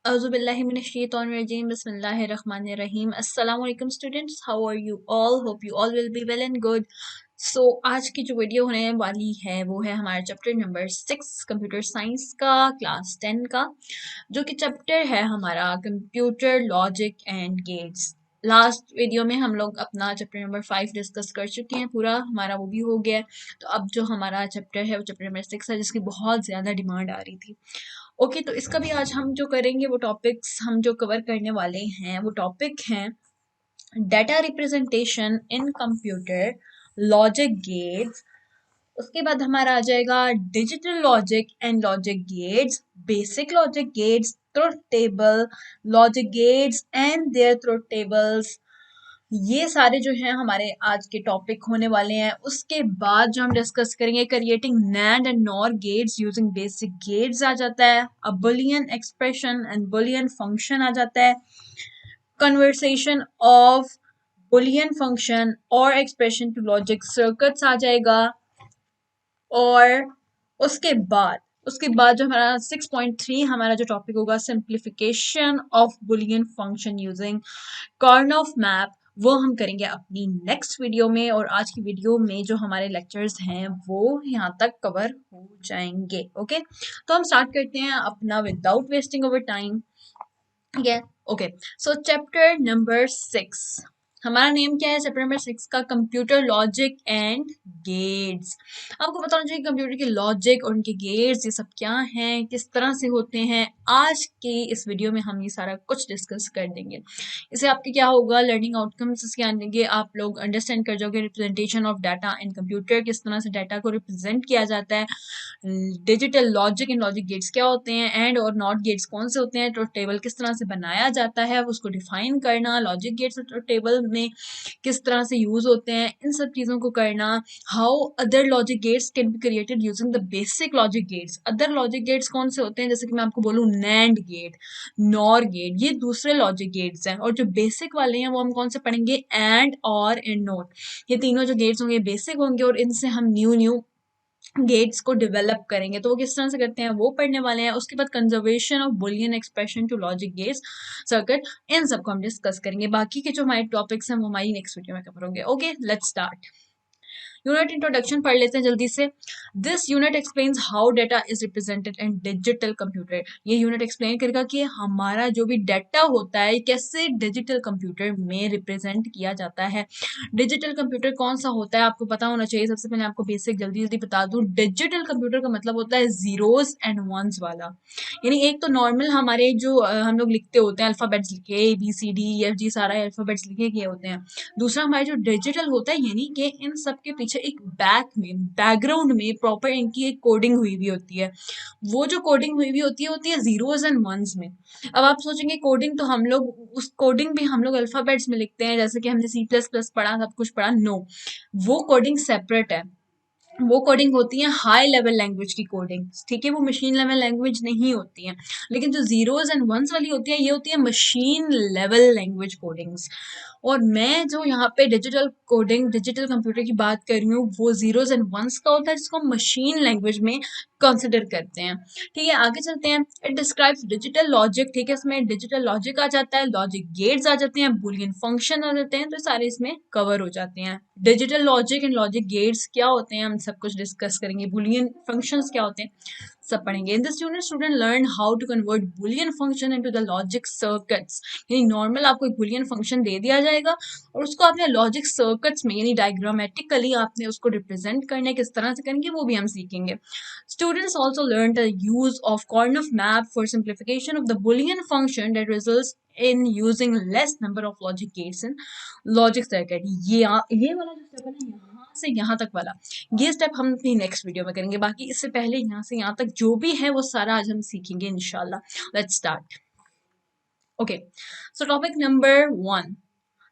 Auzu billahi minash shaitanir rajim. Bismillahir rahmanir rahim. Assalamu alaikum students. How are you all? Hope you all will be well and good. So आज की जो video होने वाली है वो है हमारा चैप्टर नंबर 6 कंप्यूटर साइंस का क्लास 10 का, जो कि चैप्टर है हमारा computer logic and gates. Last video में हम लोग अपना चैप्टर नंबर 5 डिस्कस कर चुके हैं, पूरा हमारा वो भी हो गया है। तो अब जो हमारा चैप्टर है वो चैप्टर नंबर 6 है, जिसकी बहुत ज़्यादा डिमांड आ रही थी। ओके, तो इसका भी आज हम जो करेंगे वो टॉपिक्स हम जो कवर करने वाले हैं वो टॉपिक हैं data representation in computer, logic gates. उसके बाद हमारा आ जाएगा digital logic and logic gates, basic logic gates, truth table, logic gates and their truth tables. ये सारे जो हैं हमारे आज के टॉपिक होने वाले हैं। उसके बाद जो हम डिस्कस करेंगे creating NAND and NOR gates using basic gates आ जाता है, a Boolean expression and Boolean function आ जाता है, कन्वर्सेशन ऑफ बुलियन फंक्शन और एक्सप्रेशन टू लॉजिक सर्किट्स आ जाएगा। और उसके बाद जो हमारा 6.3 हमारा जो टॉपिक होगा simplification of Boolean function using Karnaugh map, वो हम करेंगे अपनी नेक्स्ट वीडियो में। और आज की वीडियो में जो हमारे लेक्चर्स हैं वो यहाँ तक कवर हो जाएंगे। ओके, तो हम स्टार्ट करते हैं अपना विदाउट वेस्टिंग ओवर टाइम। ठीक है, ओके। सो चैप्टर नंबर 6, हमारा नेम क्या है चैप्टर नंबर 6 का? Computer logic and gates. आपको पता होना चाहिए कंप्यूटर के लॉजिक और उनके गेट्स ये सब क्या हैं, किस तरह से होते हैं। आज की इस वीडियो में हम ये सारा कुछ डिस्कस कर देंगे। इससे आपके क्या होगा, लर्निंग आउटकम्स इसके आएंगे, आप लोग अंडरस्टैंड कर जाओगे representation of data in computer, किस तरह से डाटा को रिप्रेजेंट किया जाता है, digital logic and logic gets क्या होते हैं, एंड और नॉट गेट्स कौन से होते हैं, ट्रुथ टेबल किस तरह से बनाया जाता है उसको डिफाइन करना, लॉजिक गेट्स और ट्रुथ टेबल में किस तरह से यूज होते हैं, इन सब चीजों को करना। How other logic gates can be created using the basic logic gets. Other logic gates कौन से होते हैं, जैसे कि मैं आपको बोलूँ नैंड गेट, नॉर गेट, ये दूसरे लॉजिक गेट्स हैं। और जो बेसिक वाले हैं वो हम कौन से पढ़ेंगे, एंड और एंड नोट। ये तीनों जो गेट्स होंगे बेसिक होंगे और इनसे हम न्यू गेट्स को डेवलप करेंगे। तो वो किस तरह से करते हैं वो पढ़ने वाले हैं। उसके बाद conservation of Boolean expression to logic gates circuit, इन सबको हम डिस्कस करेंगे। बाकी के जो हमारे टॉपिक्स हैं वो हमारी नेक्स्ट वीडियो में कवर होंगे। Okay, let's start. Unit introduction पढ़ लेते हैं जल्दी से। This unit explains how data is represented in digital computer. ये यूनिट एक्सप्लेन करेगा कि हमारा जो भी डाटा होता है कैसे डिजिटल कंप्यूटर में रिप्रेजेंट किया जाता है। डिजिटल कंप्यूटर कौन सा होता है आपको पता होना चाहिए। सबसे पहले आपको बेसिक जल्दी जल्दी बता दूं, डिजिटल कंप्यूटर का मतलब होता है जीरोस एंड वंस वाला। यानी एक तो नॉर्मल हमारे जो हम लोग लिखते होते हैं अल्फाबेट्स लिखे, A B C D F G सारा अल्फाबेट्स लिखे किए होते हैं। दूसरा हमारा जो डिजिटल होता है यानी कि इन सब के पीछे एक बैकग्राउंड में प्रॉपर इनकी एक कोडिंग हुई हुई होती है। वो जो कोडिंग हुई हुई होती है जीरोस एंड वंस में। अब आप सोचेंगे कोडिंग तो हम लोग उस कोडिंग भी हम लोग अल्फाबेट्स में लिखते हैं, जैसे कि हमने सी प्लस प्लस पढ़ा, सब कुछ पढ़ा। नो, वो कोडिंग सेपरेट है। वो कोडिंग होती है हाई लेवल लैंग्वेज की कोडिंग, ठीक है, वो मशीन लेवल लैंग्वेज नहीं होती है। लेकिन जो जीरोस एंड वंस वाली होती है ये होती है मशीन लेवल लैंग्वेज कोडिंग्स। और मैं जो यहाँ पे डिजिटल कोडिंग डिजिटल कंप्यूटर की बात कर रही हूँ वो जीरोस एंड वंस का होता है, जिसको मशीन लैंग्वेज में कंसिडर करते हैं। ठीक है, आगे चलते हैं। इट डिस्क्राइब्स डिजिटल लॉजिक, ठीक है, इसमें डिजिटल लॉजिक आ जाता है, लॉजिक गेट्स आ जाते हैं, बुलियन फंक्शन आ जाते हैं, तो सारे इसमें कवर हो जाते हैं। Digital logic and logic gets क्या होते हैं हम सब कुछ डिस्कस करेंगे, बुलियन फंक्शंस क्या होते हैं सब पढ़ेंगे। In this unit student learn how to convert Boolean function into the logic circuits. यानी नॉर्मल आपको एक बुलियन फंक्शन दे दिया जाएगा और उसको आपने लॉजिक सर्किट्स में यानी डायग्रामेटिकली आपने उसको रिप्रेजेंट करना है, किस तरह से करेंगे वो भी हम सीखेंगे। Students also learn the use of Karnaugh map for simplification of the Boolean function that results in using less number of logic gates in logic circuit. ये वाला जो स्टेप है ना, यहाँ से यहाँ तक वाला, ये स्टेप हम अपनी नेक्स्ट वीडियो में करेंगे। बाकी इससे पहले यहाँ से यहाँ तक जो भी है वो सारा आज हम सीखेंगे इंशाल्लाह। Let's start. Okay, so topic number 1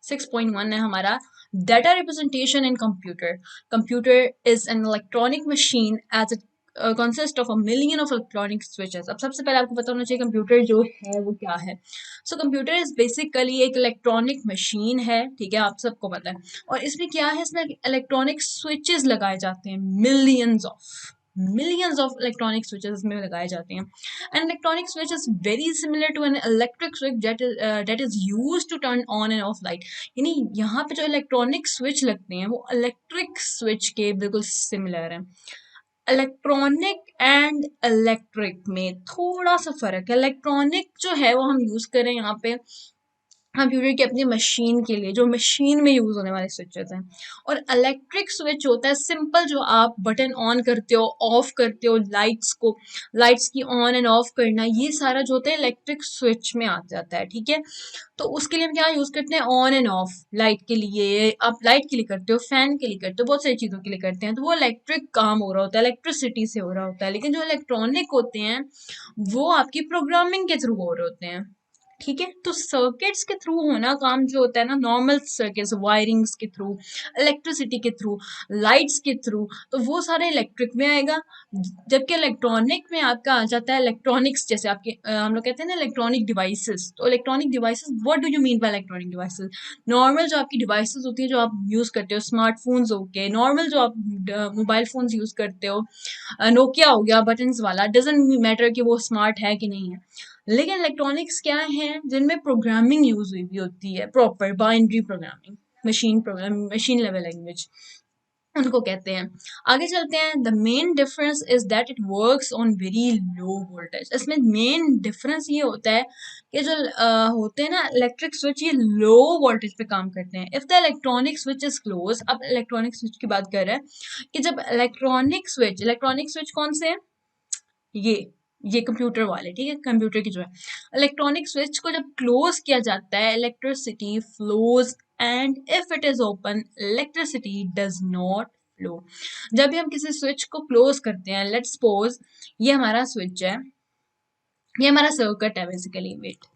6.1 है हमारा data representation in computer. Computer is an electronic machine as it consist of a million of electronic switches. अब सबसे पहले आपको पता होना चाहिए कंप्यूटर जो है वो क्या है। सो कंप्यूटर इज बेसिकली एक इलेक्ट्रॉनिक मशीन है, ठीक है, आप सबको पता है। और इसमें क्या है, इसमें इलेक्ट्रॉनिक स्विचेस लगाए जाते हैं, millions of, millions of electronic switches इसमें लगाए जाते हैं. An electronic switch is very similar to an electric switch that is used to turn on and off light. यानी यहाँ पे जो इलेक्ट्रॉनिक स्विच लगते हैं वो इलेक्ट्रिक स्विच के बिल्कुल सिमिलर हैं. इलेक्ट्रॉनिक एंड इलेक्ट्रिक में थोड़ा सा फर्क है. इलेक्ट्रॉनिक जो है वो हम यूज करें यहाँ पे कंप्यूटर की अपनी मशीन के लिए, जो मशीन में यूज होने वाले स्विचेस हैं. और इलेक्ट्रिक स्विच होता है सिंपल, जो आप बटन ऑन करते हो, ऑफ करते हो, लाइट्स की ऑन एंड ऑफ करना, ये सारा जो होता है इलेक्ट्रिक स्विच में आ जाता है. ठीक है, तो उसके लिए हम क्या यूज करते हैं, ऑन एंड ऑफ. लाइट के लिए आप लाइट के लिए करते हो, फैन के लिए करते हो, बहुत सारी चीजों के लिए करते हैं, तो वो इलेक्ट्रिक काम हो रहा होता है, इलेक्ट्रिसिटी से हो रहा होता है. लेकिन जो इलेक्ट्रॉनिक होते हैं वो आपकी प्रोग्रामिंग के थ्रू हो रहे होते हैं. ठीक है, तो सर्किट्स के थ्रू होना काम जो होता है ना, नॉर्मल सर्किट्स, वायरिंग्स के थ्रू, इलेक्ट्रिसिटी के थ्रू, लाइट्स के थ्रू, तो वो सारे इलेक्ट्रिक में आएगा. जबकि इलेक्ट्रॉनिक में आपका आ जाता है इलेक्ट्रॉनिक्स, जैसे आपके हम लोग कहते हैं ना इलेक्ट्रॉनिक डिवाइसेस. तो electronic devices, what do you mean by electronic devices? Normal जो आपकी डिवाइसेस होती है जो आप यूज करते हो, स्मार्टफोन्स हो गए, नॉर्मल जो आप मोबाइल फोन्स यूज करते हो, नोकिया हो गया बटन्स वाला, डजंट मैटर कि वो स्मार्ट है कि नहीं है. लेकिन इलेक्ट्रॉनिक्स क्या है जिनमें प्रोग्रामिंग यूज हुई भी होती है, proper binary programming, machine level language उनको कहते हैं. आगे चलते हैं. The main difference is that it works on very low voltage. इसमें मेन डिफरेंस ये होता है कि जो होते हैं ना इलेक्ट्रिक स्विच, ये लो वोल्टेज पे काम करते हैं. If the electronic switch is close, अब इलेक्ट्रॉनिक स्विच की बात कर रहे हैं कि जब इलेक्ट्रॉनिक स्विच कौन से है, ये कंप्यूटर वाले, ठीक है, कंप्यूटर की जो है इलेक्ट्रॉनिक स्विच को जब क्लोज किया जाता है, electricity flows, and if it is open electricity does not flow. जब भी हम किसी स्विच को क्लोज करते हैं, लेट्स सपोज ये हमारा स्विच है, ये हमारा सर्किट है बेसिकली. वेट,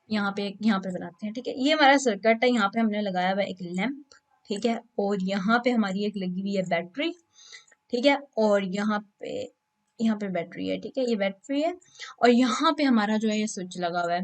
यहाँ पे बनाते हैं. ठीक है, ये हमारा सर्किट है, यहाँ पे हमने लगाया हुआ एक लैंप. ठीक है, और यहाँ पे हमारी एक लगी हुई है बैटरी. ठीक है, और यहाँ पे बैटरी है. ठीक है, ये बैटरी है, और यहाँ पे हमारा जो है ये स्विच लगा हुआ है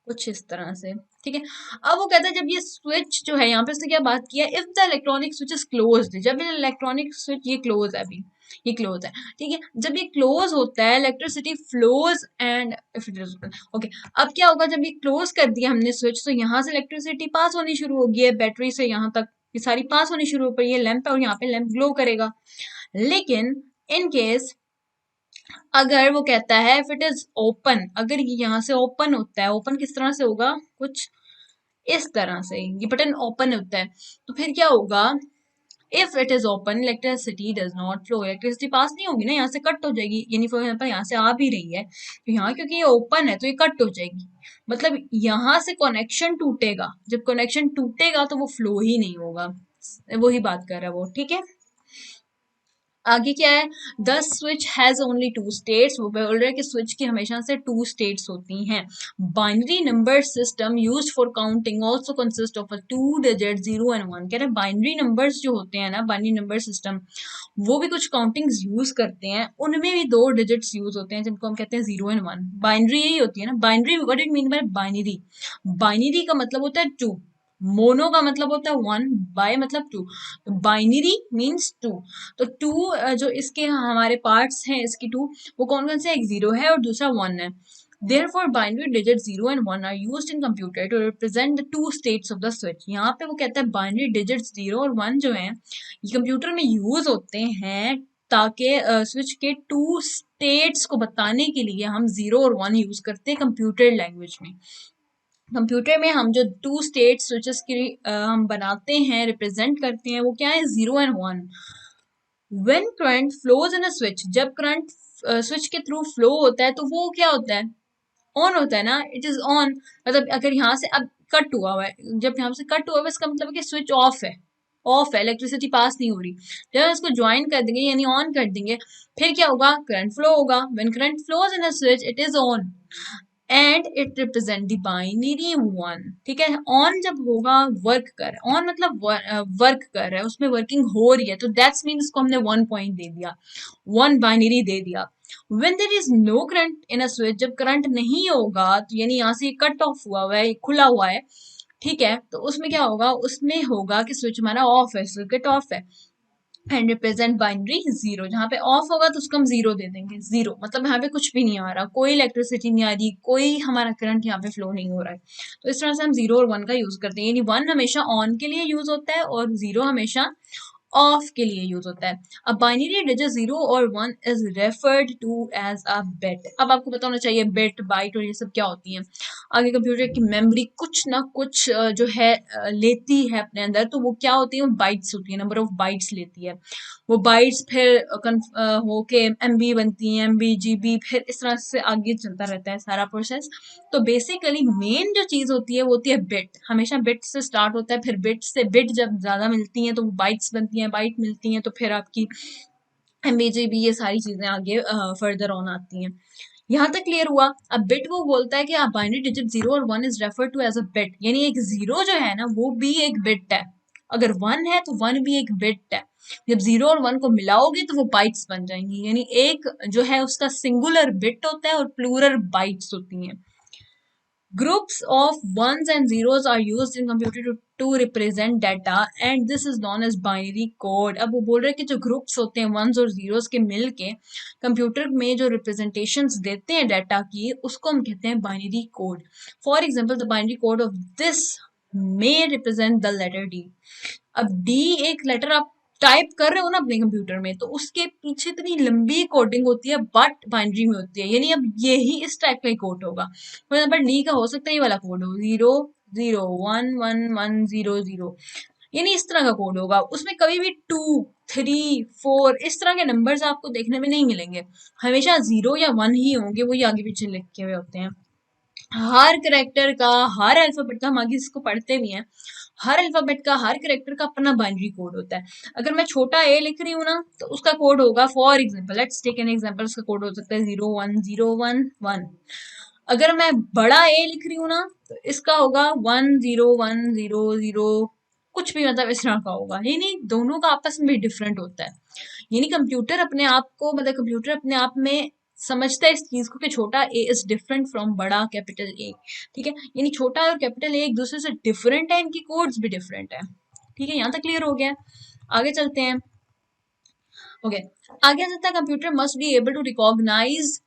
कुछ इस तरह से. ठीक है, अब वो कहता है जब ये स्विच जो है, यहाँ पे उसने क्या बात किया, if the electronic switch is closed, जब ये इलेक्ट्रॉनिक स्विच ये क्लोज है, अभी ये क्लोज है. ठीक है, जब ये क्लोज होता है electricity flows, and if it is okay. अब क्या होगा, जब ये क्लोज कर दिया हमने स्विच, तो यहाँ से इलेक्ट्रिसिटी पास होनी शुरू होगी है, बैटरी से यहाँ तक ये सारी पास होनी शुरू हो गई. ये लैंप है और यहाँ पे लैंप ग्लो करेगा. लेकिन इन केस अगर वो कहता है इफ इट इज ओपन, अगर ये यहाँ से ओपन होता है, ओपन किस तरह से होगा, कुछ इस तरह से ये बटन ओपन होता है, तो फिर क्या होगा, if it is open electricity does not flow, electricity pass नहीं होगी ना, यहाँ से कट हो जाएगी. यानी फॉर एग्जाम्पल यहाँ से आ भी रही है, तो यहाँ क्योंकि ये ओपन है तो ये कट हो जाएगी. मतलब यहाँ से कनेक्शन टूटेगा, जब कनेक्शन टूटेगा तो वो फ्लो ही नहीं होगा. वही बात कर रहा है वो. ठीक है, आगे क्या है, the switch has only two states. वो बोल रहे हैं कि स्विच की हमेशा से टू स्टेट्स होती हैं. Binary number system used for counting also consist of a two digit 0 and 1. कह रहे हैं बाइनरी नंबर्स जो होते हैं ना, बाइनरी नंबर सिस्टम, वो भी कुछ काउंटिंग्स यूज करते हैं, उनमें भी दो डिजिट्स यूज होते हैं जिनको हम कहते हैं 0 एंड 1. बाइनरी यही होती है ना, binary what it mean by binary. Binary का मतलब होता है टू, मोनो का मतलब होता है वन, बाय मतलब टू, तो बाइनरी मीन्स टू. तो टू जो इसके हमारे पार्ट्स हैं इसकी टू, वो कौन कौन से, एक जीरो है और दूसरा वन है. Therefore, binary digits 0 and 1 are used in computer to represent the two states of the switch. यहाँ पे वो कहता है binary digits 0 और 1 जो हैं ये कंप्यूटर में यूज होते हैं ताकि स्विच के टू स्टेट्स को बताने के लिए हम 0 और 1 यूज करते हैं कंप्यूटर लैंग्वेज में. कंप्यूटर में हम जो टू स्टेट स्विचेस की हम बनाते हैं, रिप्रेजेंट करते हैं, वो क्या है, 0 and 1. When current flows in a switch, जब करंट स्विच के थ्रू फ्लो होता है तो वो क्या होता है, ऑन होता है ना, इट इज ऑन. मतलब अगर यहाँ से अब कट हुआ है, जब यहाँ से कट हुआ है इसका मतलब है कि स्विच ऑफ है, इलेक्ट्रिसिटी पास नहीं हो रही. जब हम इसको ज्वाइन कर देंगे यानी ऑन कर देंगे, फिर क्या होगा, करंट फ्लो होगा. When current flows in a switch it is on and it represent the binary 1. ठीक है, ऑन जब होगा वर्क कर, ऑन मतलब वर्क कर रहा है, उसमें वर्किंग हो रही है, तो दैट्स मीन इसको हमने 1 पॉइंट दे दिया, 1 बाइनरी दे दिया. When there is no current in a switch, जब करंट नहीं होगा, तो यानी यहाँ से कट ऑफ हुआ है, खुला हुआ है, ठीक है, तो उसमें क्या होगा, उसमें होगा कि स्विच हमारा ऑफ है, सर्किट ऑफ है. एंड रिप्रेजेंट बाइनरी जीरो, जहाँ पे ऑफ होगा तो उसको हम जीरो दे देंगे, जीरो मतलब यहाँ पे कुछ भी नहीं आ रहा, कोई इलेक्ट्रिसिटी नहीं आ रही, कोई हमारा करंट यहाँ पे फ्लो नहीं हो रहा है। तो इस तरह से हम जीरो और वन का यूज करते हैं, यानी वन हमेशा ऑन के लिए यूज होता है और जीरो हमेशा ऑफ के लिए यूज होता है। अब बाइनरी डिजिट जीरो और one is referred to as a bit. अब आपको पता होना चाहिए बिट बाइट और ये सब क्या होती है। आगे कंप्यूटर की मेमोरी कुछ ना कुछ जो है लेती है अपने अंदर, तो वो क्या होती है, वो बाइट्स होती है, नंबर ऑफ बाइट्स लेती है। वो बाइट्स फिर होके एमबी बनती है, एमबी जीबी, फिर इस तरह से आगे चलता रहता है सारा प्रोसेस। तो बेसिकली मेन जो चीज होती है वो होती है बिट, हमेशा बिट से स्टार्ट होता है, फिर बिट से बिट जब ज्यादा मिलती हैं तो बाइट्स बनती हैं, बाइट मिलती हैं तो फिर आपकी एमबीजीबी, ये सारी चीजें आगे फर्दर ऑन आती हैं। यहाँ तक क्लियर हुआ। अब बिट वो बोलता है कि बाइनरी डिजिट जीरो और one is refer to as a bit, यानी एक जीरो जो है ना वो भी एक बिट है, अगर वन है तो वन भी एक बिट है। जब जीरो और वन को मिलाओगे तो वो बाइट्स बन जाएंगी, यानी एक जो है उसका सिंगुलर बिट होता है और प्लूरल बाइट्स होती हैं। Groups of ones and zeros are used in computer to represent data and this is known as binary code. अब वो बोल रहे हैं कि जो ग्रुप्स होते हैं वंस और जीरोस के मिल के कंप्यूटर में जो रिप्रेजेंटेशंस देते हैं डाटा की, उसको हम कहते हैं binary code. For example the binary code of this may represent the letter D. अब डी एक लेटर आप टाइप कर रहे हो ना अपने कंप्यूटर में, तो उसके पीछे इतनी लंबी कोडिंग होती है बट बाइनरी में होती है, यानी अब यही इस टाइप का ही कोड होगा। फॉर एग्जाम्पल डी का हो सकता है ये वाला कोड हो, 0 0 1 1 1 0 0, यानी इस तरह का कोड होगा। उसमें कभी भी 2 3 4 इस तरह के नंबर्स आपको देखने में नहीं मिलेंगे, हमेशा 0 या 1 ही होंगे, वो ही आगे पीछे लिखे हुए होते हैं। हर करेक्टर का, हर अल्फाबेट का, हम आगे इसको पढ़ते भी हैं, हर अल्फाबेट का, हर करेक्टर का अपना बाइनरी कोड होता है। अगर मैं छोटा ए लिख रही हूँ ना तो उसका कोड होगा, for example let's take an example, उसका कोड हो सकता है 0 1 0 1 1। अगर मैं बड़ा ए लिख रही हूँ ना तो इसका होगा 1 0 1 0 0, कुछ भी मतलब इस तरह का होगा, यानी दोनों का आपस में डिफरेंट होता है। यानी कंप्यूटर अपने आप को, मतलब कंप्यूटर अपने आप में समझता है इस चीज को कि छोटा ए इज डिफरेंट फ्रॉम बड़ा कैपिटल ए। ठीक है, यानी छोटा और कैपिटल ए एक दूसरे से डिफरेंट है, इनकी कोड्स भी डिफरेंट है। ठीक है, यहाँ तक क्लियर हो गया। आगे चलते हैं। ओके, आगे चलता है computer must be able to recognize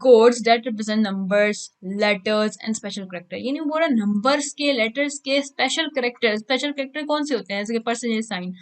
codes that represent numbers, letters and special character. यानी वो बोल रहा है नंबर्स के, लेटर्स के स्पेशल करेक्टर। स्पेशल करेक्टर कौन से होते हैं, जैसे कि परसेंटेज साइन,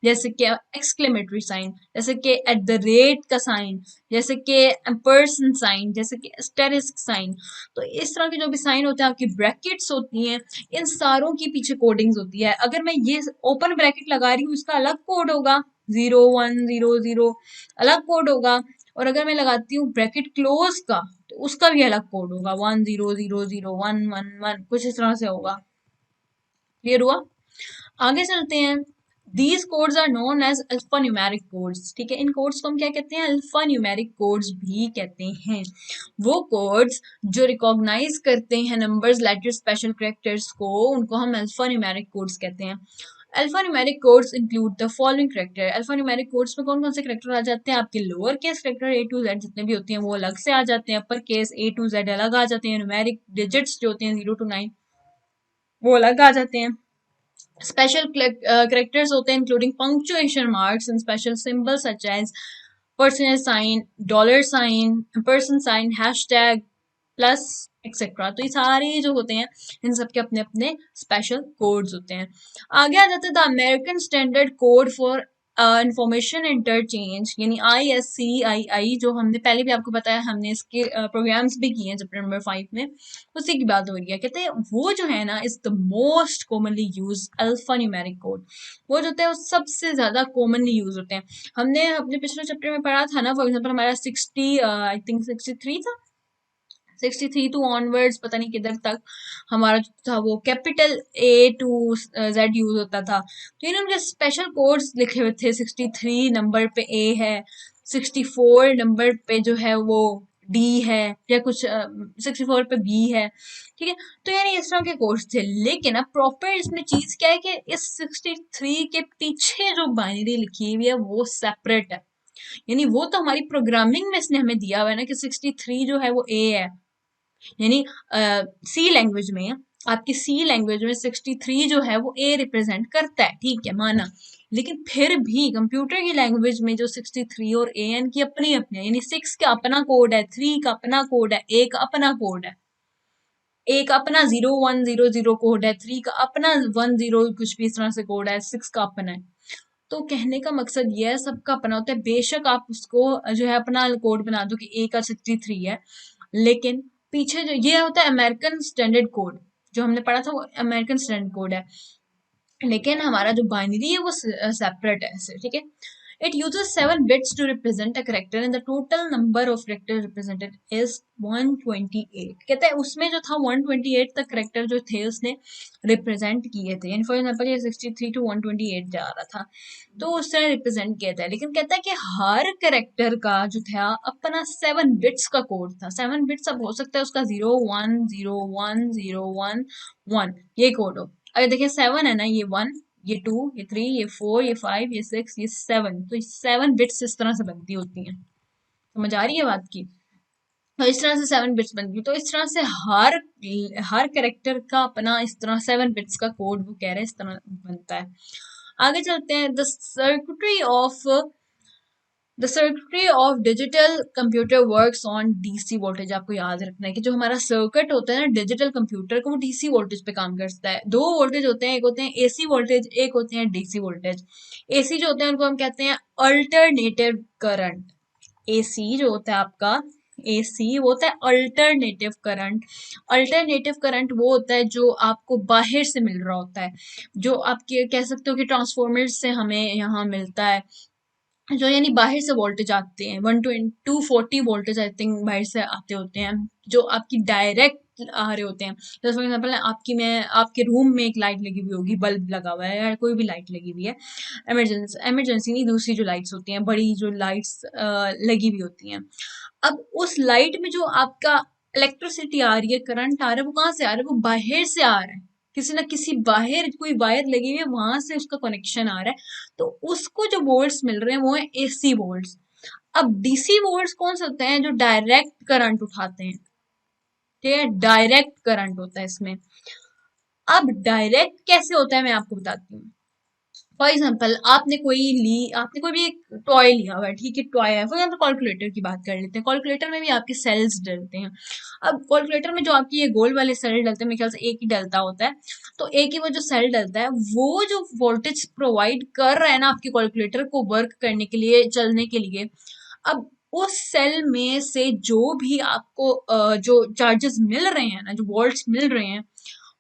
जैसे कि एक्सक्लेमेटरी साइन, जैसे कि एट द रेट का साइन, जैसे कि एम्परसेंड साइन, जैसे कि एस्टेरिस्क साइन। तो इस तरह के जो भी साइन होते हैं, आपकी ब्रैकेट्स होती हैं, इन सारों की पीछे कोडिंग्स होती है। अगर मैं ये ओपन ब्रैकेट लगा रही हूँ इसका अलग कोड होगा, 0 1 0 0 अलग कोड होगा, और अगर मैं लगाती हूँ ब्रैकेट क्लोज का तो उसका भी अलग कोड होगा, 1 0 0 0 1 1 1, कुछ इस तरह से होगा। क्लियर हुआ। आगे चलते हैं। These codes are known as alphanumeric codes। ठीक है, इन कोड्स को हम क्या कहते हैं, अल्फान्यूमेरिक कोड्स भी कहते हैं। वो कोड्स जो रिकॉग्नाइज करते हैं नंबर्स, लेटर्स, स्पेशल कैरेक्टर्स को, उनको हम अल्फान्यूमेरिक कोड्स कहते हैं। Alphanumeric codes include the following character. Alphanumeric codes में कौन कौन से कैरेक्टर आ जाते हैं, आपके lower case character A to Z जितने भी होते हैं वो अलग से आ जाते हैं, upper case A to Z अलग आ जाते हैं, न्यूमेरिक डिजिट्स जो होते हैं 0 to 9 वो अलग आ जाते हैं। स्पेशल कैरेक्टर्स होते हैं including punctuation marks and special symbols such as percentage sign, dollar sign, person sign, hashtag, plus etcetera. तो ये सारे जो होते हैं इन सब के अपने अपने स्पेशल कोड्स होते हैं। आगे आ जाते हैं the American standard code for information interchange, यानी ISCII, जो हमने पहले भी आपको बताया, हमने इसके प्रोग्राम्स भी किए हैं चैप्टर नंबर 5 में, उसी की बात हो रही है। कहते हैं वो जो है ना is the most commonly use alpha numeric code. वो जो होते हैं वो सबसे ज्यादा कॉमनली यूज होते हैं। हमने अपने पिछले चैप्टर में पढ़ा था ना, फॉर एग्जाम्पल हमारा 60 आई थिंक 63 था, 63 टू ऑनवर्ड्स पता नहीं किधर तक हमारा जो था वो capital A to Z use होता था। तो इन्होंने उनके स्पेशल कोड्स लिखे हुए थे, 63 नंबर पे A है, 64 नंबर पे जो है वो D है, या कुछ 64 पे B है। ठीक है, तो यानी इस तरह के कोड्स थे। लेकिन अब प्रॉपर इसमें चीज क्या है कि इस 63 के पीछे जो बाइनरी लिखी हुई है वो सेपरेट है, यानी वो तो हमारी प्रोग्रामिंग में इसने हमें दिया हुआ है ना कि 63 जो है वो A है, यानी सी लैंग्वेज में आपकी सी लैंग्वेज में 63 जो है वो ए रिप्रेजेंट करता है, ठीक है, माना, लेकिन फिर भी कंप्यूटर की लैंग्वेज में जो 63 और ए एन की अपनी अपनी, यानी 6 का अपना कोड है, 3 का अपना कोड है, ए का अपना कोड है, ए का अपना 0100 कोड है, 3 का अपना 10 कुछ भी इस तरह से कोड है, 6 का अपना है। तो कहने का मकसद ये है, सबका अपना होता है, बेशक आप उसको जो है अपना कोड बना दो कि ए का 63 है, लेकिन पीछे जो ये होता है अमेरिकन स्टैंडर्ड कोड, जो हमने पढ़ा था वो अमेरिकन स्टैंडर्ड कोड है, लेकिन हमारा जो बाइनरी है वो सेपरेट है ऐसे, ठीक है। It uses 7 bits to represent a character and the total number of character represented is 128। कहते हैं उसमें जो था 128 तक करेक्टर जो थे उसने रिप्रेजेंट किए थे, यानी फॉर एग्जांपल ये 63 to 128 जा रहा था, तो उसने रिप्रेजेंट किया था, लेकिन कहता है कि हर करेक्टर का जो था अपना 7 बिट्स का कोड था। 7 बिट्स अब हो सकता है उसका 0 1 0 1 0 1 1 ये कोड हो। अगर देखिए 7 है ना, ये 1, ये 2, ये 3, ये 4, ये 5, ये 6, ये 7, तो 7 बिट्स इस तरह से बनती होती हैं। समझ आ रही है बात की? तो इस तरह से 7 बिट्स बनती है, तो इस तरह से हर कैरेक्टर का अपना इस तरह 7 बिट्स का कोड वो कह रहे हैं इस तरह बनता है। आगे चलते हैं। The circuitry of digital computer works on DC voltage. आपको याद रखना है कि जो हमारा सर्किट होता है ना डिजिटल कंप्यूटर का, वो डीसी वोल्टेज पे काम करता है। दो वोल्टेज होते हैं, एक होते हैं एसी वोल्टेज, एक होते हैं डीसी वोल्टेज। एसी जो होते हैं उनको हम कहते हैं अल्टरनेटिव करंट। एसी जो होता है आपका, एसी वो होता है अल्टरनेटिव करंट। अल्टरनेटिव करंट वो होता है जो आपको बाहर से मिल रहा होता है, जो आपके कह सकते हो कि ट्रांसफॉर्मर से हमें यहाँ मिलता है, जो यानी बाहर से वोल्टेज आते हैं। 120 240 वोल्टेज आई थिंक बाहर से आते होते हैं, जो आपकी डायरेक्ट आ रहे होते हैं। जैसे फॉर एग्जाम्पल आपके रूम में एक लाइट लगी हुई होगी, बल्ब लगा हुआ है या कोई भी लाइट लगी हुई है, इमरजेंसी नहीं, दूसरी जो लाइट्स होती हैं, बड़ी जो लाइट्स लगी हुई होती हैं। अब उस लाइट में जो आपका इलेक्ट्रिसिटी आ रही है, करंट आ रहा है, वो कहाँ से आ रहा है? वो बाहर से आ रहा है, किसी ना किसी बाहर कोई वायर लगी हुई है, वहां से उसका कनेक्शन आ रहा है, तो उसको जो वोल्ट्स मिल रहे हैं वो है एसी वोल्ट्स। अब डीसी वोल्ट्स कौन से होते हैं? जो डायरेक्ट करंट उठाते हैं, ठीक है, डायरेक्ट करंट होता है इसमें। अब डायरेक्ट कैसे होता है मैं आपको बताती हूँ। फॉर एग्जाम्पल आपने कोई भी एक टॉय लिया हुआ है, ठीक है, टॉय है, फॉर एग्जाम्पल कैलकुलेटर की बात कर लेते हैं। कैलकुलेटर में भी आपके सेल्स डलते हैं। अब कैलकुलेटर में जो आपकी ये गोल वाले सेल डलते हैं, मेरे ख्याल से एक ही डलता होता है, तो एक ही वो जो सेल डलता है, वो जो वोल्टेज प्रोवाइड कर रहा है ना आपके कैलकुलेटर को वर्क करने के लिए, चलने के लिए, अब उस सेल में से जो भी आपको जो चार्जेस मिल रहे हैं ना, जो वोल्ट्स मिल रहे हैं,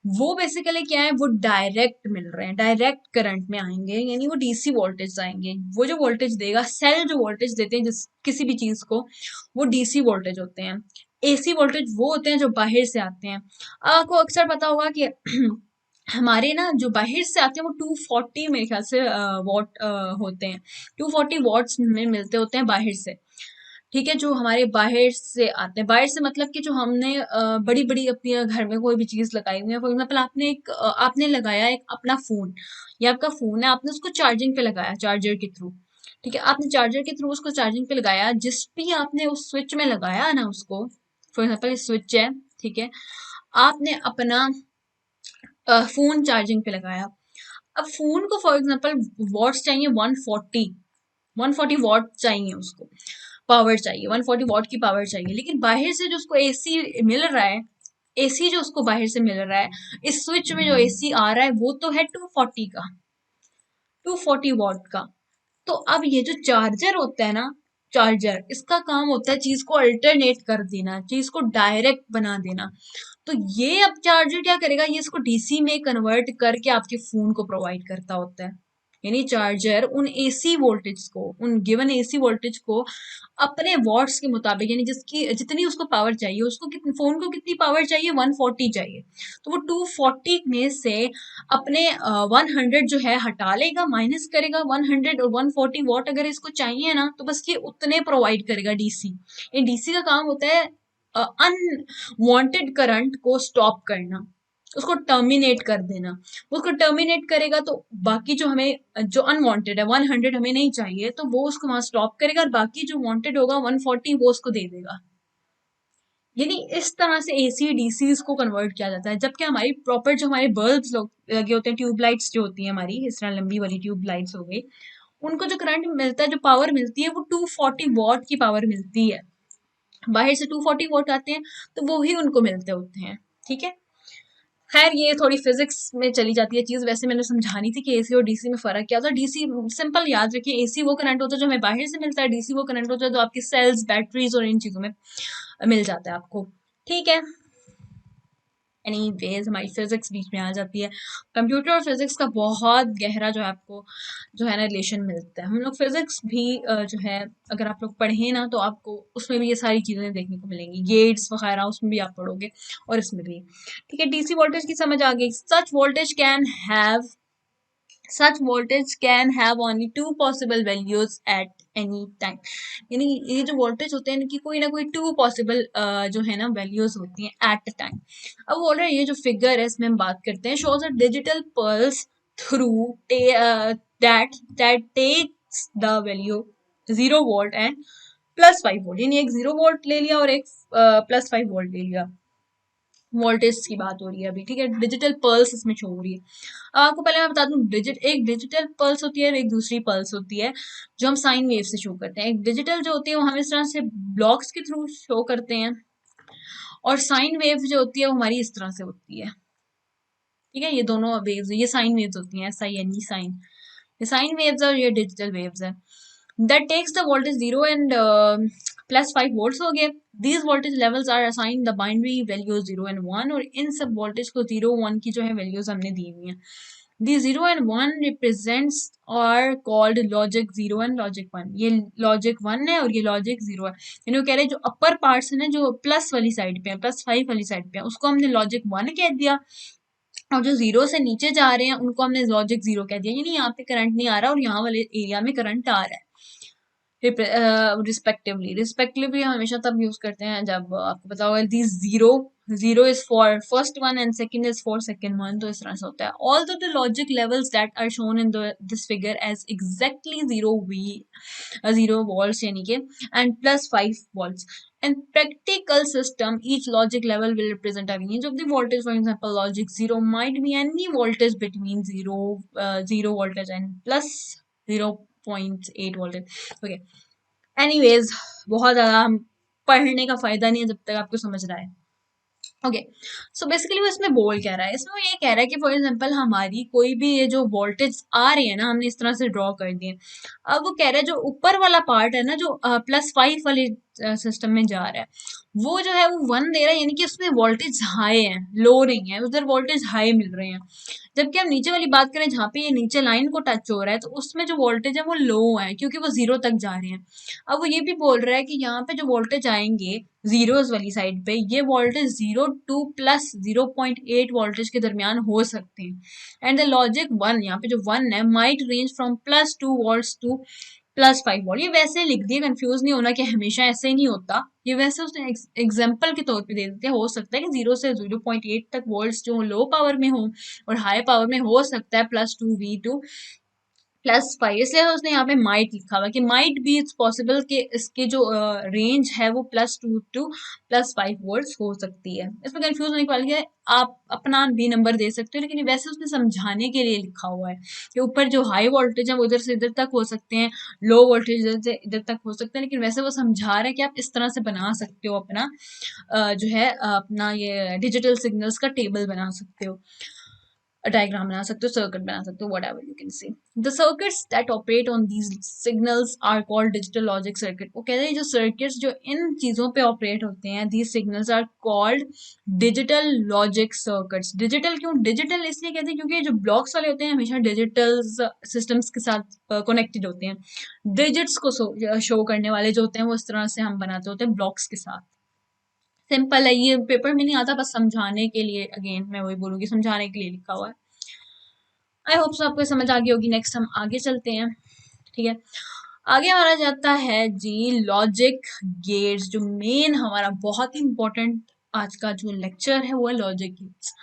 वो बेसिकली क्या है? वो डायरेक्ट मिल रहे हैं, डायरेक्ट करंट में आएंगे, यानी वो डीसी वोल्टेज आएंगे। वो जो वोल्टेज देगा, सेल जो वोल्टेज देते हैं जिस किसी भी चीज को, वो डीसी वोल्टेज होते हैं। एसी वोल्टेज वो होते हैं जो बाहर से आते हैं। आपको अक्सर पता होगा कि हमारे ना जो बाहर से आते हैं वो 240 मेरे ख्याल से वॉट होते हैं। 240 वॉट्स में मिलते होते हैं बाहर से, ठीक है, जो हमारे बाहर से आते हैं। बाहर से मतलब कि जो हमने बड़ी बड़ी अपने घर में कोई भी चीज लगाई हुई है, फॉर एग्जाम्पल आपने लगाया एक अपना फोन, या आपका फोन है, आपने उसको चार्जिंग पे लगाया चार्जर के थ्रू, ठीक है, आपने चार्जर के थ्रू उसको चार्जिंग पे लगाया, जिस भी आपने उस स्विच में लगाया ना उसको, फॉर एग्जाम्पल स्विच है, ठीक है, आपने अपना फोन चार्जिंग पे लगाया। अब फोन को फॉर एग्जाम्पल वॉट्स चाहिए 140 वॉट चाहिए उसको, पावर चाहिए, 140 वॉट की पावर चाहिए, लेकिन बाहर से जो उसको एसी मिल रहा है, एसी जो उसको बाहर से मिल रहा है, इस स्विच में जो एसी आ रहा है वो तो है 240 वॉट का। तो अब ये जो चार्जर होता है ना, चार्जर, इसका काम होता है चीज को अल्टरनेट कर देना, चीज को डायरेक्ट बना देना। तो ये अब चार्जर क्या करेगा? ये इसको डीसी में कन्वर्ट करके आपके फोन को प्रोवाइड करता होता है। यानी चार्जर उन एसी वोल्टेज को, उन गिवन एसी वोल्टेज को अपने वॉट्स के मुताबिक, यानी जिसकी जितनी उसको पावर चाहिए, उसको कितनी, फोन को कितनी पावर चाहिए? 140 चाहिए, तो वो 240 में से अपने 100 जो है हटा लेगा, माइनस करेगा 100, और 140 वॉट अगर इसको चाहिए ना, तो बस ये उतने प्रोवाइड करेगा डीसी। ये डीसी का काम होता है अनवांटेड करंट को स्टॉप करना, उसको टर्मिनेट कर देना। वो उसको टर्मिनेट करेगा तो बाकी जो हमें, जो अनवांटेड है 100 हमें नहीं चाहिए, तो वो उसको वहां स्टॉप करेगा, और बाकी जो वांटेड होगा 140 वो उसको दे देगा। यानी इस तरह से एसी डीसीज को कन्वर्ट किया जाता है, जबकि हमारी प्रॉपर जो हमारे बल्ब्स लगे होते हैं, ट्यूबलाइट्स जो होती हैं हमारी इस तरह लंबी वाली ट्यूबलाइट्स हो गई, उनको जो करंट मिलता है, जो पावर मिलती है, वो 240 वॉट की पावर मिलती है। बाहर से 240 वॉट आते हैं तो वो ही उनको मिलते होते हैं। ठीक है, खैर ये थोड़ी फिजिक्स में चली जाती है चीज। वैसे मैंने समझानी थी कि एसी और डीसी में फर्क क्या होता है। डीसी सिंपल याद रखिए, एसी वो करंट होता है जो हमें बाहर से मिलता है, डीसी वो करंट होता है जो आपकी सेल्स, बैटरीज और इन चीजों में मिल जाता है आपको। ठीक है, एनीवेज हमारी फिजिक्स बीच में आ जाती है। कंप्यूटर और फिजिक्स का बहुत गहरा जो है आपको जो है ना रिलेशन मिलता है। हम लोग फिजिक्स भी जो है अगर आप लोग पढ़ें ना तो आपको उसमें भी ये सारी चीज़ें देखने को मिलेंगी, गेट्स वगैरह उसमें भी आप पढ़ोगे और इसमें भी। ठीक है, डीसी वोल्टेज की समझ आ गई। such voltage can have only two possible values at any time। यानी ये जो वोल्टेज होते हैं इनकी कोई ना कोई टू पॉसिबल जो है ना वैल्यूज होती हैं एट अ टाइम। अब बोल रहे हैं ये जो फिगर है इसमें हम बात करते हैं, shows a digital pulse through that takes the value 0 volt and +5 volt. यानी एक 0 वोल्ट ले लिया और एक +5 वोल्ट ले लिया। वोल्टेज की बात हो रही है अभी। ठीक है, डिजिटल पल्स इसमें शो हो रही है। अब आपको पहले मैं बता दूं, एक डिजिटल पल्स होती है और एक दूसरी पल्स होती है जो हम साइन वेव से शो करते हैं। एक डिजिटल जो होती है वो हम इस तरह से ब्लॉक्स के थ्रू शो करते हैं, और साइन वेव जो होती है वो हमारी इस तरह से होती है। ठीक है, ये दोनों वेव्स, ये साइन वेव्स होती हैं, SINE साइन। ये साइन वेव्स और ये डिजिटल वेव्स है। That takes the voltage 0 and +5 volts हो गए। These voltage levels are assign the binary values 0 and 1, और इन सब वोल्टेज को 0 1 की जो है वैल्यूज हमने दी हुई हैं। The 0 and 1 represents are called logic 0 and logic 1। ये लॉजिक 1 है और ये लॉजिक 0 है। यानी वो कह रहे हैं जो अपर पार्ट्स है ना, जो प्लस वाली साइड पे है, +5 वाली साइड पे है, उसको हमने लॉजिक 1 कह दिया, और जो 0 से नीचे जा रहे हैं उनको हमने लॉजिक 0 कह दिया। यानी यहाँ पे करंट नहीं आ रहा और यहाँ वाले एरिया में करंट आ रहा है। रिस्पेक्टिवली हम हमेशा तब यूज करते हैं जब आपको पता होगा the zero is for first one and second is for second one, तो इस तरह से होता है। All the logic levels that are shown in this figure as exactly 0 volts यानी कि and +5 volts। In practical system, each logic level will represent a range of the voltage. For example, logic 0 might be any voltage between 0 voltage and plus 0.8 voltage। Okay, anyways बहुत ज्यादा हम पढ़ने का फायदा नहीं है जब तक आपको समझ रहा है। ओके, सो बेसिकली वो इसमें बोल क्या रहा है, इसमें वो ये कह रहा है कि फॉर एग्जांपल हमारी कोई भी ये जो वोल्टेज आ रही है ना, हमने इस तरह से ड्रॉ कर दिए। अब वो कह रहा है जो ऊपर वाला पार्ट है ना, जो +5 वाले सिस्टम में जा रहा है, वो जो है वो 1 दे रहा है, यानी कि उसमें वोल्टेज हाई है, लो नहीं है, उधर वोल्टेज हाई मिल रहे हैं। जबकि हम नीचे वाली बात करें जहाँ पे ये नीचे लाइन को टच हो रहा है, तो उसमें जो वोल्टेज है वो लो है, क्योंकि वो 0 तक जा रहे हैं। अब वो ये भी बोल रहा है कि यहाँ पे जो वोल्टेज आएंगे जीरोस वाली साइड पे, ये वोल्टेज 0 टू प्लस 0.8 वोल्टेज के दरमियान हो सकते हैं। एंड द लॉजिक 1, यहाँ पे जो 1 है, might range from +2 volts to +5 volt. ये वैसे लिख दिए, कंफ्यूज नहीं होना कि हमेशा ऐसे ही नहीं होता, ये वैसे उसने एग्जाम्पल के तौर पे दे देते हैं। हो सकता है कि 0 से 0.8 तक वोल्ट्स जो लो पावर में हो और हाई पावर में हो सकता है +2 V +5, इसलिए उसने यहाँ पे माइट लिखा हुआ कि माइट बी इट्स पॉसिबल कि इसकी जो रेंज है वो +2 टू +5 वोल्ट्स हो सकती है। इसमें कंफ्यूज होने की बात है, आप अपना भी नंबर दे सकते हो, लेकिन वैसे उसने समझाने के लिए लिखा हुआ है कि ऊपर जो हाई वोल्टेज है वो इधर से इधर तक हो सकते हैं, लो वोल्टेज इधर से इधर तक हो सकते हैं, लेकिन वैसे वो समझा रहा है कि आप इस तरह से बना सकते हो अपना जो है अपना ये डिजिटल सिग्नल्स का टेबल बना सकते हो, डायग्राम बना सकते हो, सर्किट बना सकते हो, whatever you can say। The circuits that operate on these signals are called digital logic circuit। वो कहते हैं जो circuits जो इन चीजों पे ऑपरेट होते हैं, these signals are called digital logic circuits। Digital क्यों, डिजिटल इसलिए कहते हैं क्योंकि जो ब्लॉक्स वाले होते हैं हमेशा डिजिटल सिस्टम्स के साथ कनेक्टेड होते हैं। डिजिट्स को शो करने वाले जो होते हैं वो इस तरह से हम बनाते होते हैं ब्लॉक्स के साथ। सिंपल है, ये पेपर में नहीं आता, बस समझाने के लिए, अगेन मैं वही बोलूंगी, समझाने के लिए लिखा हुआ है। आई होप सो आपको समझ आ गई होगी। नेक्स्ट हम आगे चलते हैं। ठीक है, आगे हमारा जाता है जी लॉजिक गेट्स, जो मेन हमारा बहुत ही इंपॉर्टेंट आज का जो लेक्चर है वो है लॉजिक गेट्स।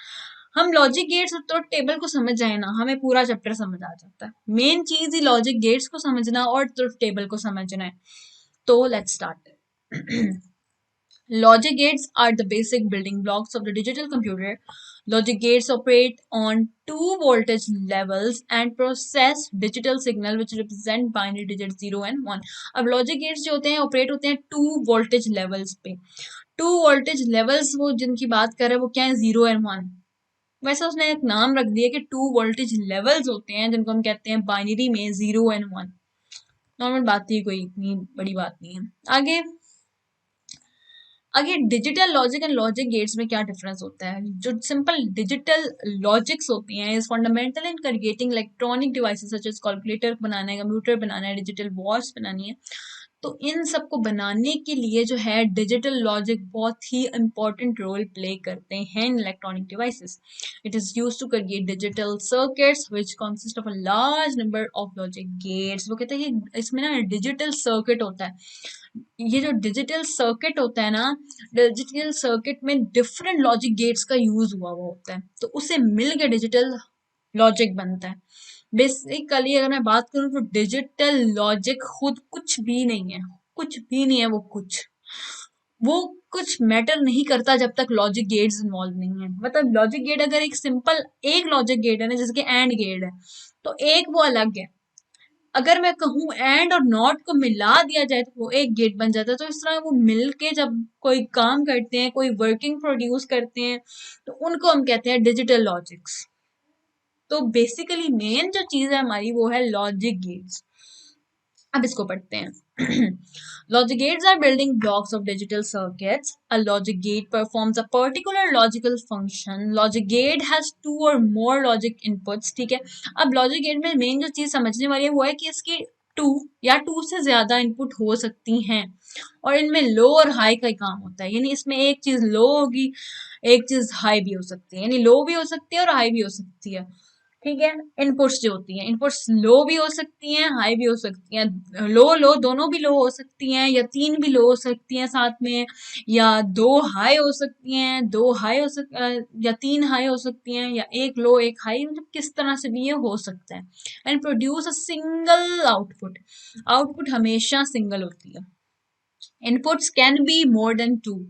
हम लॉजिक गेट्स तो टेबल को समझ जाए ना, हमें पूरा चैप्टर समझ आ जाता है। मेन चीज ही लॉजिक गेट्स को समझना और टेबल को समझना है। तो let's start. Logic gates are the basic building blocks of the digital computer. Logic gates operate on two voltage levels and process digital signal which represent binary digits 0 and 1. अब logic gates जो होते हैं operate होते हैं two voltage levels पे. Two voltage levels वो जिनकी बात कर रहे हैं वो क्या है 0 and 1. वैसे उसने एक नाम रख दिया कि टू वोल्टेज लेवल्स होते हैं जिनको हम कहते हैं बाइनरी में 0 and 1. नॉर्मल बात थी, कोई इतनी बड़ी बात नहीं है. आगे digital logic and logic gets में क्या डिफरेंस होता है. जो सिंपल डिजिटल लॉजिक्स होती हैं is fundamental in creating electronic devices such as calculator बनाना है, कंप्यूटर बनाना है, डिजिटल वॉच बनानी है. तो इन सबको बनाने के लिए जो है डिजिटल लॉजिक बहुत ही इंपॉर्टेंट रोल प्ले करते हैं in electronic devices. It is use to create digital circuits which consist of a large number of logic gates. वो कहते हैं कि इसमें ना डिजिटल सर्किट होता है. ये जो डिजिटल सर्किट होता है ना, डिजिटल सर्किट में डिफरेंट लॉजिक गेट्स का यूज हुआ होता है, तो उसे मिल के डिजिटल लॉजिक बनता है. बेसिकली अगर मैं बात करूं तो डिजिटल लॉजिक खुद कुछ भी नहीं है, कुछ भी नहीं है. वो कुछ मैटर नहीं करता जब तक लॉजिक गेट्स इन्वॉल्व नहीं है. मतलब लॉजिक गेट अगर एक सिंपल एक लॉजिक गेट है ना, जैसे कि एंड गेट है, तो एक वो अलग है. अगर मैं कहूँ एंड और नॉट को मिला दिया जाए तो वो एक गेट बन जाता है. तो इस तरह वो मिलके जब कोई काम करते हैं, कोई वर्किंग प्रोड्यूस करते हैं, तो उनको हम कहते हैं डिजिटल लॉजिक्स. तो बेसिकली मेन जो चीज है हमारी वो है लॉजिक गेट्स. अब इसको पढ़ते हैं. Logic gates are building blocks of digital circuits. A logic gate performs a particular logical function. Logic gate has two or more logic inputs. ठीक है. अब logic gate में मेन जो चीज समझने वाली है वो है कि इसकी टू या टू से ज्यादा इनपुट हो सकती हैं और इनमें लो और हाई का ही काम होता है. यानी इसमें एक चीज लो होगी, एक चीज हाई भी हो सकती है. यानी लो भी हो सकती है और हाई भी हो सकती है. ठीक है. इनपुट्स जो होती हैं, इनपुट्स लो भी हो सकती हैं, हाई भी हो सकती हैं. लो दोनों भी लो हो सकती हैं, या तीन भी लो हो सकती हैं साथ में, या दो हाई हो सकती हैं, या तीन हाई हो सकती हैं, या एक लो एक हाई. मतलब किस तरह से भी ये हो सकता है. And produce a single output. Output हमेशा सिंगल होती है. Inputs can be more than two.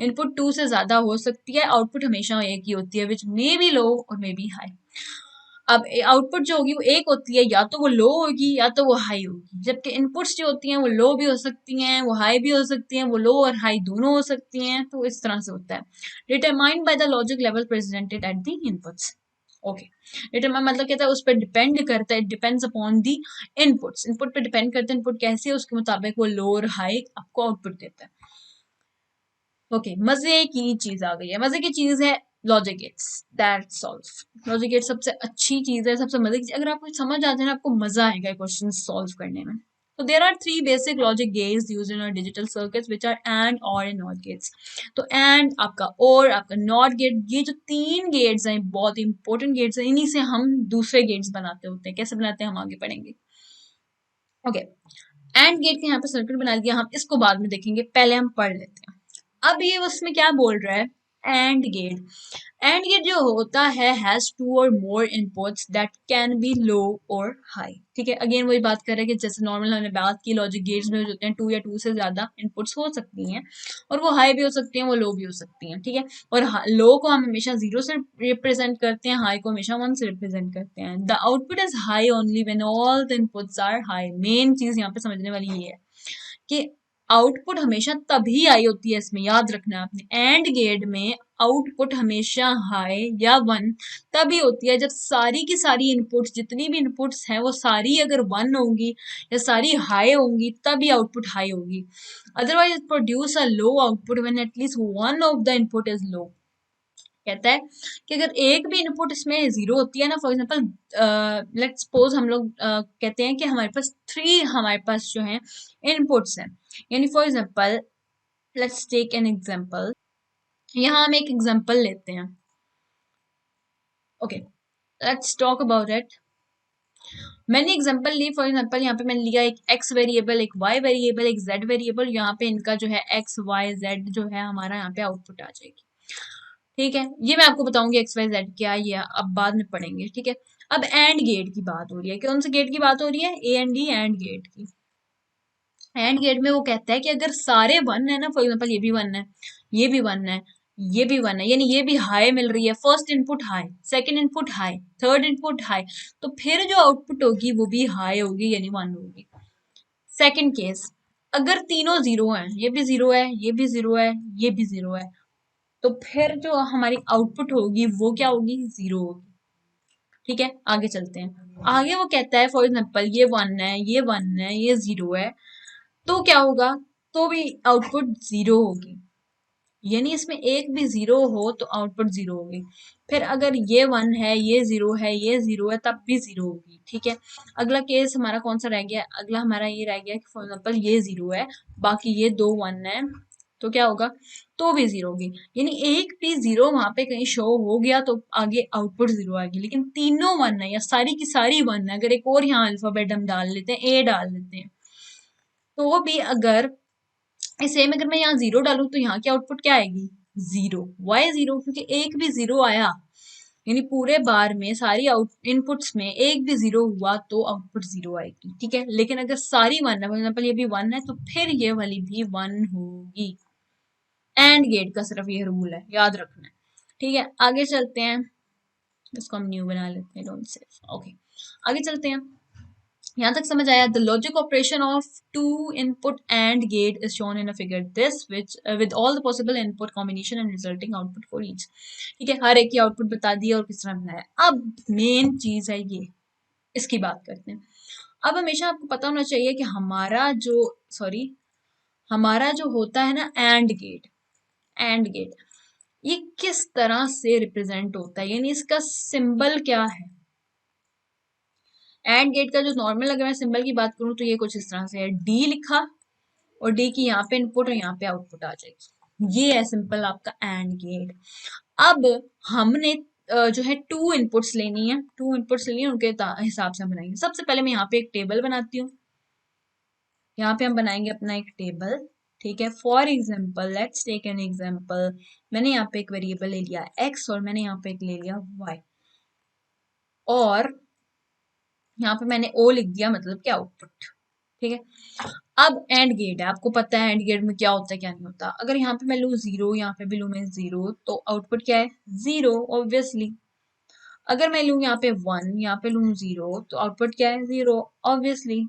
Input two से ज्यादा हो सकती है, आउटपुट हमेशा एक ही होती है, विच मे बी लो और मे बी हाई. अब आउटपुट जो होगी वो एक होती है, या तो वो लो होगी या तो वो हाई होगी. जबकि इनपुट्स जो होती हैं वो लो भी हो सकती हैं, वो हाई भी हो सकती हैं, वो लो और हाई दोनों हो सकती हैं. तो इस तरह से होता है. Determined by the logic level presented at the inputs. Okay. Determine मतलब कहता है उस पर डिपेंड करता है, depends upon the inputs. Input पे डिपेंड करता है, इनपुट कैसी है उसके मुताबिक वो लो और हाई आपको आउटपुट देता है. ओके. मजे की चीज आ गई है. मजे की चीज है logic gates. That solve. Logic gate सबसे अच्छी चीज है, सबसे मजे की चीज. अगर आपको समझ आ जाए ना, आपको मजा आएगा क्वेश्चन सॉल्व करने में. So there are three basic logic gates used in our digital circuits which are AND, OR and NOT gates. तो AND, आपका OR, आपका NOT gate, ये जो तीन gates हैं बहुत इंपॉर्टेंट gates हैं. इन्हीं से हम दूसरे gates बनाते होते हैं. कैसे बनाते हैं हम आगे पढ़ेंगे. ओके. AND gate के यहाँ पे सर्किट बना दिया, हम इसको बाद में देखेंगे, पहले हम पढ़ लेते हैं. अब ये उसमें क्या बोल रहा है. एंड गेट जो होता है हैज टू और मोर इनपुट्स दैट कैन बी लो और हाई. ठीक है. अगेन वही बात कर रहे हैं कि जैसे नॉर्मल हमने बात की लॉजिक गेट्स में जो होते हैं टू या टू से ज्यादा इनपुट्स हो सकती हैं, और वो हाई भी हो सकती हैं, वो लो भी हो सकती हैं. ठीक है. और लो को हम हमेशा जीरो से रिप्रेजेंट करते हैं, हाई को हमेशा वन से रिप्रेजेंट करते हैं. The output is high only when all the inputs are high. Main चीज यहाँ पे समझने वाली ये है कि आउटपुट हमेशा तभी आई होती है. इसमें याद रखना आपने, एंड गेट में आउटपुट हमेशा हाई या वन तभी होती है जब सारी की सारी इनपुट्स, जितनी भी इनपुट्स हैं वो सारी अगर वन होंगी या सारी हाई होंगी तभी आउटपुट हाई होगी. Otherwise produce a low output when at least one of the input is low. कहता है कि अगर एक भी इनपुट इसमें जीरो होती है ना, फॉर एग्जांपल लेट्स सपोज हम लोग कहते हैं कि हमारे पास हमारे पास जो है इनपुट्स हैं. यानी for example let's take an example. यहाँ हम एक एग्जांपल लेते हैं. Okay. Let's talk about it. मैंने एग्जांपल ली, फॉर एग्जांपल यहाँ पे मैंने लिया एक x वेरिएबल, एक y वेरिएबल, एक z वेरिएबल. यहाँ पे इनका जो है x y z जो है हमारा यहाँ पे आउटपुट आ जाएगी. ठीक है. ये मैं आपको बताऊंगी एक्स वाई जेड क्या है, ये अब बाद में पढ़ेंगे. ठीक है. अब एंड गेट की बात हो रही है. कौन से गेट की बात हो रही है. A and D and gate की. एंड गेट में वो कहता है कि अगर सारे वन है ना, फॉर एग्जाम्पल ये भी वन है, ये भी वन है, ये भी वन है, यानी ये भी हाई मिल रही है, first input high, second input high, third input high, तो फिर जो आउटपुट होगी वो भी हाई होगी, यानी वन होगी। सेकंड केस, अगर तीनों जीरो हैं, ये भी जीरो है, ये भी जीरो है, ये भी जीरो है, तो फिर जो हमारी आउटपुट होगी वो क्या होगी, जीरो होगी। ठीक है, आगे चलते हैं। आगे वो कहता है फॉर एग्जाम्पल ये वन है, ये वन है, ये जीरो है, तो क्या होगा, तो भी आउटपुट जीरो होगी, यानी इसमें एक भी जीरो हो तो आउटपुट जीरो होगी। फिर अगर ये वन है, ये जीरो है, ये जीरो है, तब भी जीरो होगी। ठीक है, अगला केस हमारा कौन सा रह गया, अगला हमारा ये रह गया कि फॉर एग्जाम्पल ये जीरो है, बाकी ये दो वन है, तो क्या होगा, तो भी जीरो होगी, यानी एक भी जीरो वहां पे कहीं शो हो गया तो आगे आउटपुट जीरो आएगी। लेकिन तीनों वन है या सारी की सारी वन है, अगर एक और यहाँ अल्फाबेट हम डाल लेते हैं, ए डाल लेते हैं, तो भी अगर सेम अगर मैं यहाँ जीरो डालू तो यहाँ की आउटपुट क्या आएगी, जीरो। वाई जीरो, क्योंकि एक भी जीरो आया, यानी पूरे बार में सारी आउट इनपुट्स में एक भी जीरो हुआ तो आउटपुट जीरो आएगी। ठीक है, लेकिन अगर सारी वन है, फॉर एग्जाम्पल ये भी वन है, तो फिर ये वाली भी वन होगी। एंड गेट का सिर्फ ये रूल है, याद रखना है। ठीक है, आगे चलते हैं, इसको हम न्यू बना लेते हैं, डोंट सेव। ओके, आगे चलते हैं। यहाँ तक समझ आया। The logic operation of two input and gate is shown in a figure this which with all the possible input combination and resulting output for each. ठीक है, हर एक की आउटपुट बता दिया और किस तरह बनाया। अब मेन चीज है ये, इसकी बात करते हैं। अब हमेशा आपको पता होना चाहिए कि हमारा जो होता है ना एंड गेट ये किस तरह से रिप्रेजेंट होता है, यानी इसका सिंबल क्या है। एंड गेट का जो नॉर्मल अगर मैं सिंबल की बात करूं तो ये कुछ इस तरह से है, डी लिखा और डी की यहाँ पे इनपुट और यहाँ पे आउटपुट आ जाएगी, ये है सिंपल आपका एंड गेट। अब हमने जो है टू इनपुट्स लेनी है, उनके हिसाब से हम बनाएंगे। सबसे पहले मैं यहाँ पे एक टेबल बनाती हूँ, यहाँ पे हम बनाएंगे अपना एक टेबल। ठीक है, for example let's take an example, मैंने यहाँ पे एक वेरिएबल ले लिया x और मैंने यहाँ पे एक ले लिया y, और यहाँ पे मैंने ओ लिख दिया, मतलब क्या आउटपुट। ठीक है, अब एंड गेट है, आपको पता है एंड गेट में क्या होता है क्या नहीं होता। अगर यहाँ पे मैं लू जीरो, यहाँ पे भी लू मैं जीरो, तो आउटपुट क्या है, जीरो ऑब्वियसली। अगर मैं लू यहाँ पे वन, यहाँ पे लू जीरो, तो आउटपुट क्या है, जीरो ऑब्वियसली।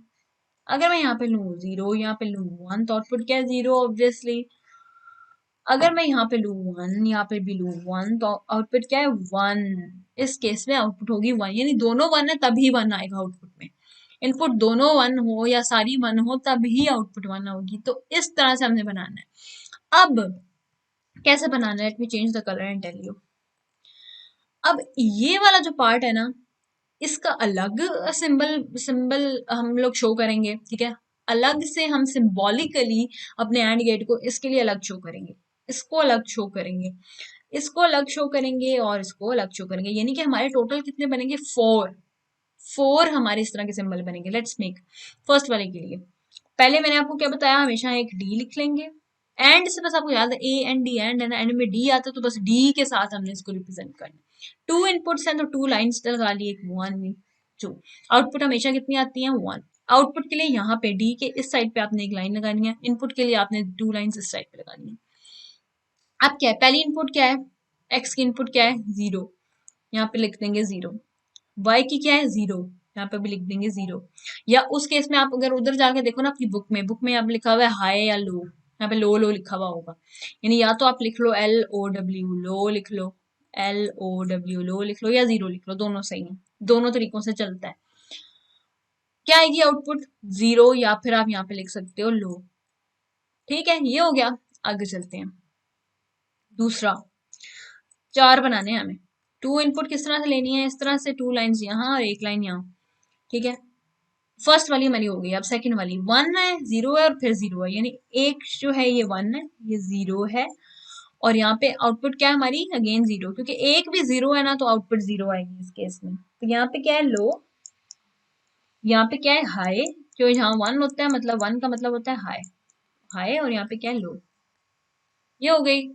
अगर मैं यहाँ पे लू जीरो, यहाँ पे लू वन, तो आउटपुट क्या है, जीरो ऑब्वियसली। अगर मैं यहाँ पे लू वन, यहाँ पे भी लू वन, तो आउटपुट क्या है, वन। इस केस में आउटपुट होगी वन, यानी दोनों वन है तभी वन आएगा आउटपुट में। इनपुट दोनों वन हो या सारी वन हो तभी आउटपुट वन होगी। तो इस तरह से हमने बनाना है। अब कैसे बनाना है, let me change the colour and tell you. अब ये वाला जो पार्ट है ना, इसका अलग सिंबल सिंबल हम लोग शो करेंगे। ठीक है, अलग से हम सिंबॉलिकली अपने एंड गेट को इसके लिए अलग शो करेंगे, इसको अलग शो करेंगे, इसको अलग शो करेंगे और इसको अलग शो करेंगे, यानी कि हमारे टोटल कितने बनेंगे, फोर हमारे इस तरह के सिंबल बनेंगे। लेट्स मेक फर्स्ट वाले के लिए, पहले मैंने आपको क्या बताया, हमेशा एक डी लिख लेंगे। एंड से बस आपको याद है ए एंड डी, एंड है ना, एंड में डी आता है तो बस डी के साथ हमने इसको रिप्रेजेंट करना। टू इनपुट्स हैं तो टू लाइन्स लगा ली, एक वन टू। आउटपुट हमेशा कितनी आती है, वन। आउटपुट के लिए यहाँ पे डी के इस साइड पे आपने एक लाइन लगानी है, इनपुट के लिए आपने टू लाइन्स इस साइड पे लगानी है। अब क्या है, पहली इनपुट क्या है, एक्स की इनपुट क्या है, जीरो, यहाँ पे लिख देंगे जीरो। वाई की क्या है, जीरो, यहाँ पे भी लिख देंगे जीरो। या उस केस में आप अगर उधर जाके देखो ना अपनी बुक में आप लिखा हुआ है हाई या लो, यहाँ पे लो लो लिखा हुआ होगा, यानी या तो आप लिख लो एल ओ डब्ल्यू लो लिख लो, एल ओ डब्ल्यू लो लिख लो, या जीरो लिख लो, दोनों सही है, दोनों तरीकों से चलता है। क्या आएगी आउटपुट, जीरो, या फिर आप यहाँ पे लिख सकते हो लो। ठीक है, ये हो गया। आगे चलते हैं, दूसरा, चार बनाने हैं हमें। टू इनपुट किस तरह से लेनी है, इस तरह से टू लाइन्स यहाँ और एक लाइन यहाँ। ठीक है, फर्स्ट वाली हमारी हो गई। अब सेकंड वाली, वन है, जीरो है और फिर जीरो है, यानी एक जो है ये वन है, ये जीरो है, और यहाँ पे आउटपुट क्या है हमारी, अगेन जीरो, क्योंकि एक भी जीरो है ना तो आउटपुट जीरो आएगी इस केस में। तो यहाँ पे क्या है, लो, यहाँ पे क्या है, हाई, जो यहाँ वन होता है मतलब वन का मतलब होता है हाई, हाई, और यहाँ पे क्या है, लो। ये हो गई।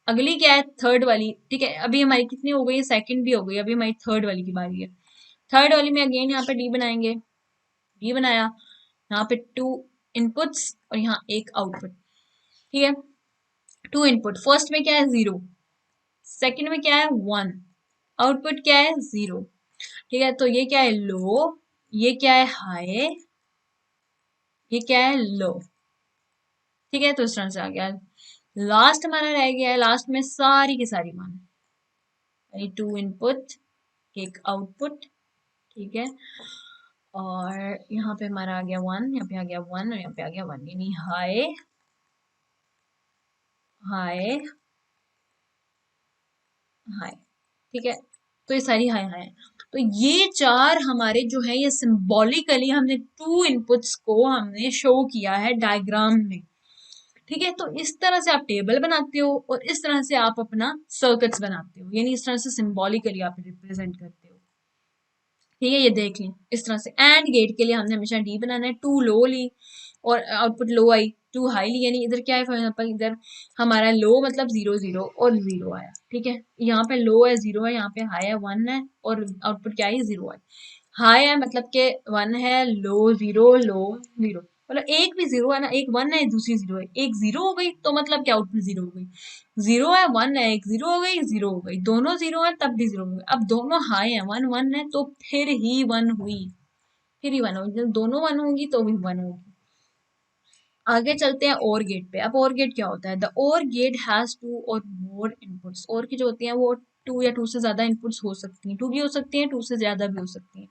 अगली क्या है, थर्ड वाली। ठीक है, अभी हमारी कितनी हो गई, सेकंड भी हो गई, अभी हमारी थर्ड वाली की बारी है। थर्ड वाली में अगेन यहाँ पे डी बनाएंगे, डी बनाया, यहाँ पे टू इनपुट्स और यहाँ एक आउटपुट, ठीक है। 2 इनपुट, फर्स्ट में क्या है 0, सेकंड में क्या है 1, आउटपुट क्या है 0, ठीक है। तो ये क्या है लो, ये क्या है हाई, ये क्या है लो, ठीक है। तो इस तरह से आ गया। लास्ट हमारा रह गया है, लास्ट में सारी की सारी मान, यानी 2 इनपुट एक आउटपुट, ठीक है। और यहाँ पे हमारा आ गया 1, यहाँ पे आ गया 1 और यहाँ पे आ गया 1, यानी हाई हाई हाई, ठीक है। तो ये सारी हाई हाई है। तो ये चार हमारे जो है ये सिंबॉलिकली हमने 2 इनपुट्स को हमने शो किया है डायग्राम में, ठीक है। तो इस तरह से आप टेबल बनाते हो और इस तरह से आप अपना सर्किट्स बनाते हो, यानी इस तरह से सिंबॉलिकली आप रिप्रेजेंट करते हो, ठीक है। ये देख लें इस तरह से। एंड गेट के लिए हमने हमेशा डी बनाना है, 2 लो ली और आउटपुट लो आई, 2 हाई ली, यानी इधर क्या है फॉर एग्जाम्पल इधर हमारा लो मतलब 0 0 और 0 आया, ठीक है। यहाँ पे लो है 0 है, यहाँ पे हाई है 1 है और आउटपुट क्या है 0 है। हाई है मतलब के 1 है, लो 0 लो 0, मतलब एक भी 0 है ना, एक 1 है दूसरी 0 है, एक 0 हो गई तो मतलब क्या आउटपुट 0 हो गई, 0 है 1 है, एक 0 हो गई 0 हो गई, दोनों 0 है तब भी 0 हो गई। अब दोनों हाई है 1 1 है तो फिर ही 1 हुई, फिर ही 1 होगी, जब दोनों 1 होंगी तो भी 1 होगी। आगे चलते हैं और गेट पे। अब और गेट क्या होता है, द और गेट हैज 2 और मोर इनपुट्स। और की जो होती हैं वो 2 या 2 से ज्यादा इनपुट्स हो सकती हैं, 2 भी हो सकती हैं 2 से ज्यादा भी हो सकती हैं।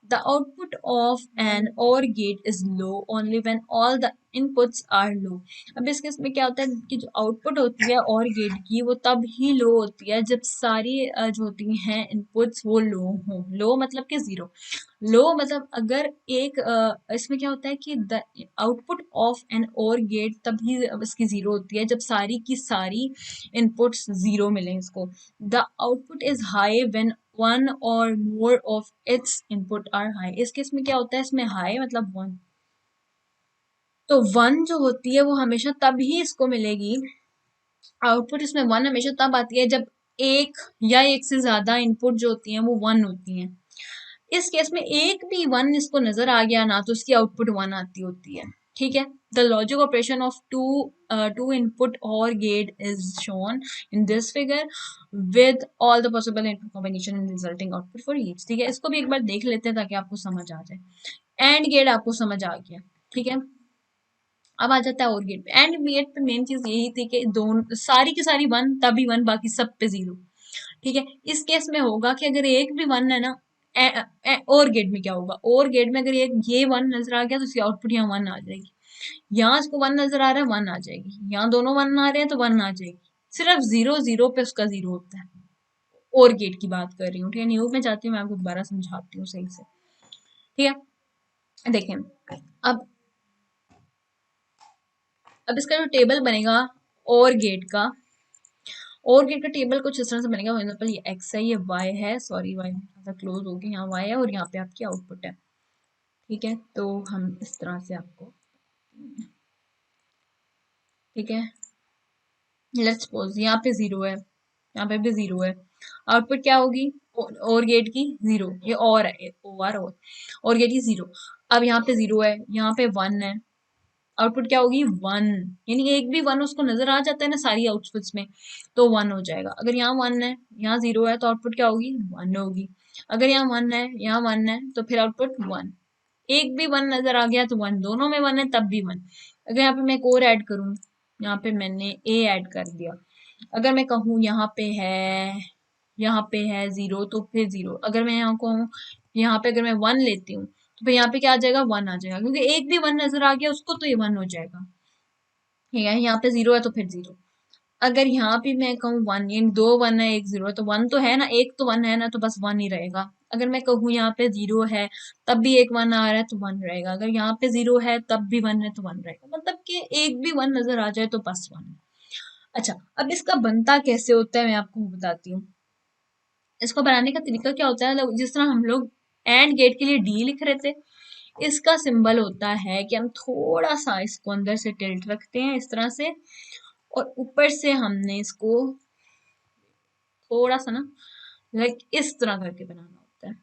The output of an OR gate is low only when all the inputs are low. अब इस केस में क्या होता है कि जो आउटपुट होती है OR गेट की वो तब ही लो होती है जब सारी जो होती हैं इनपुट्स वो लो हो। लो मतलब कि जीरो, लो मतलब अगर एक इसमें क्या होता है कि द आउटपुट ऑफ एन और गेट तभी इसकी जीरो होती है जब सारी की सारी इनपुट्स जीरो मिले इसको। The output is high when one or more of its input are high. इस केस में क्या होता है, इसमें हाई मतलब वन, तो वन जो होती है वो हमेशा तब ही इसको मिलेगी, आउटपुट इसमें वन हमेशा तब आती है जब एक या एक से ज्यादा इनपुट जो होती हैं वो वन होती हैं। इस केस में एक भी वन इसको नजर आ गया ना तो उसकी आउटपुट वन आती होती है, ठीक है। The logic operation of two input OR gate is shown in this figure with all the possible input combination and resulting output for each, ठीक है। इसको भी एक बार देख लेते हैं ताकि आपको समझ आ जाए। एंड गेट आपको समझ आ गया, ठीक है। अब आ जाता है और गेट पे। एंड गेट पे मेन चीज यही थी कि दोनों सारी की सारी वन तभी वन बाकी सब पे जीरो, ठीक है। इस केस में होगा कि अगर एक भी वन है ना, और गेट में क्या होगा, और गेट में अगर एक ये वन नजर आ गया तो उसकी आउटपुट यहाँ वन आ जाएगी, यहाँ इसको वन नजर आ रहा है वन आ जाएगी, यहाँ दोनों वन आ रहे हैं तो वन आ जाएगी। सिर्फ जीरो जीरो पे उसका जीरो होता है। और गेट की बात कर रही हूँ, ठीक है। न्यू में जाती हूँ, मैं आपको दोबारा समझाती हूँ सही से, ठीक है। देखें अब अब इसका जो टेबल बनेगा और गेट का, और गेट का टेबल कुछ इस तरह से बनेगा। फॉर एग्जाम्पल ये एक्स है, ये वाई है, सॉरी वाई क्लोज हो गया, यहाँ वाई है और यहाँ पे आपकी आउटपुट है, ठीक है। तो हम इस तरह से आपको, ठीक है, लेट्स सपोज यहाँ पे जीरो है, यहाँ पे भी जीरो है, आउटपुट क्या होगी और गेट की जीरो, ये और है ओ आर और गेट की जीरो। अब यहाँ पे जीरो है, यहाँ पे वन है, आउटपुट क्या होगी वन, यानी एक भी वन उसको नजर आ जाता है ना सारी आउटपुट्स में तो वन हो जाएगा। अगर यहाँ वन है यहाँ जीरो है तो आउटपुट क्या होगी वन होगी। अगर यहाँ वन है यहाँ वन है तो फिर आउटपुट वन, एक भी वन नजर आ गया तो वन, दोनों में वन है तब भी वन। अगर यहाँ पे मैं एक और ऐड करूँ, यहाँ पे मैंने ए ऐड कर दिया, अगर मैं कहूँ यहाँ पे है जीरो तो फिर जीरो, अगर मैं यहाँ कहूँ यहाँ पे अगर मैं वन लेती हूँ तो फिर यहाँ पे क्या आ जाएगा वन आ जाएगा, क्योंकि एक भी वन नजर आ गया उसको तो ये वन हो जाएगा, ठीक है। यहाँ पे जीरो है तो फिर जीरो। अगर यहाँ पे मैं कहूँ वन, ये दो वन है एक जीरो है तो वन तो है ना, एक तो वन है ना तो बस वन ही रहेगा। अगर मैं कहूँ यहाँ पे जीरो है तब भी एक वन आ रहा है तो वन रहेगा, अगर यहाँ पे जीरो है तब भी वन है तो वन रहेगा, मतलब कि एक भी वन नजर आ जाए तो बस वन है। अच्छा, अब इसका बनता कैसे होता है मैं आपको बताती हूँ। इसको बनाने का तरीका क्या होता है, जिस तरह हम लोग एंड गेट के लिए डी लिख रहे थे, इसका सिंबल होता है कि हम थोड़ा सा इसको अंदर से टिल्ट रखते हैं इस तरह से, और ऊपर से हमने इसको थोड़ा सा ना लाइक इस तरह करके बनाना होता है,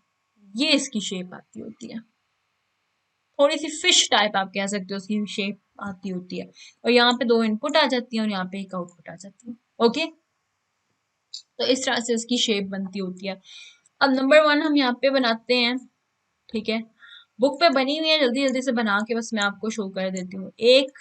ये इसकी शेप आती होती है। थोड़ी सी फिश टाइप आप कह सकते हो, उसकी शेप आती होती है, और यहाँ पे 2 इनपुट आ जाती है और यहाँ पे एक आउटपुट आ जाती है। ओके, तो इस तरह से इसकी शेप बनती होती है। अब नंबर 1 हम यहाँ पे बनाते हैं, ठीक है, बुक पे बनी हुई है, जल्दी जल्दी से बना के बस मैं आपको शो कर देती हूँ। 1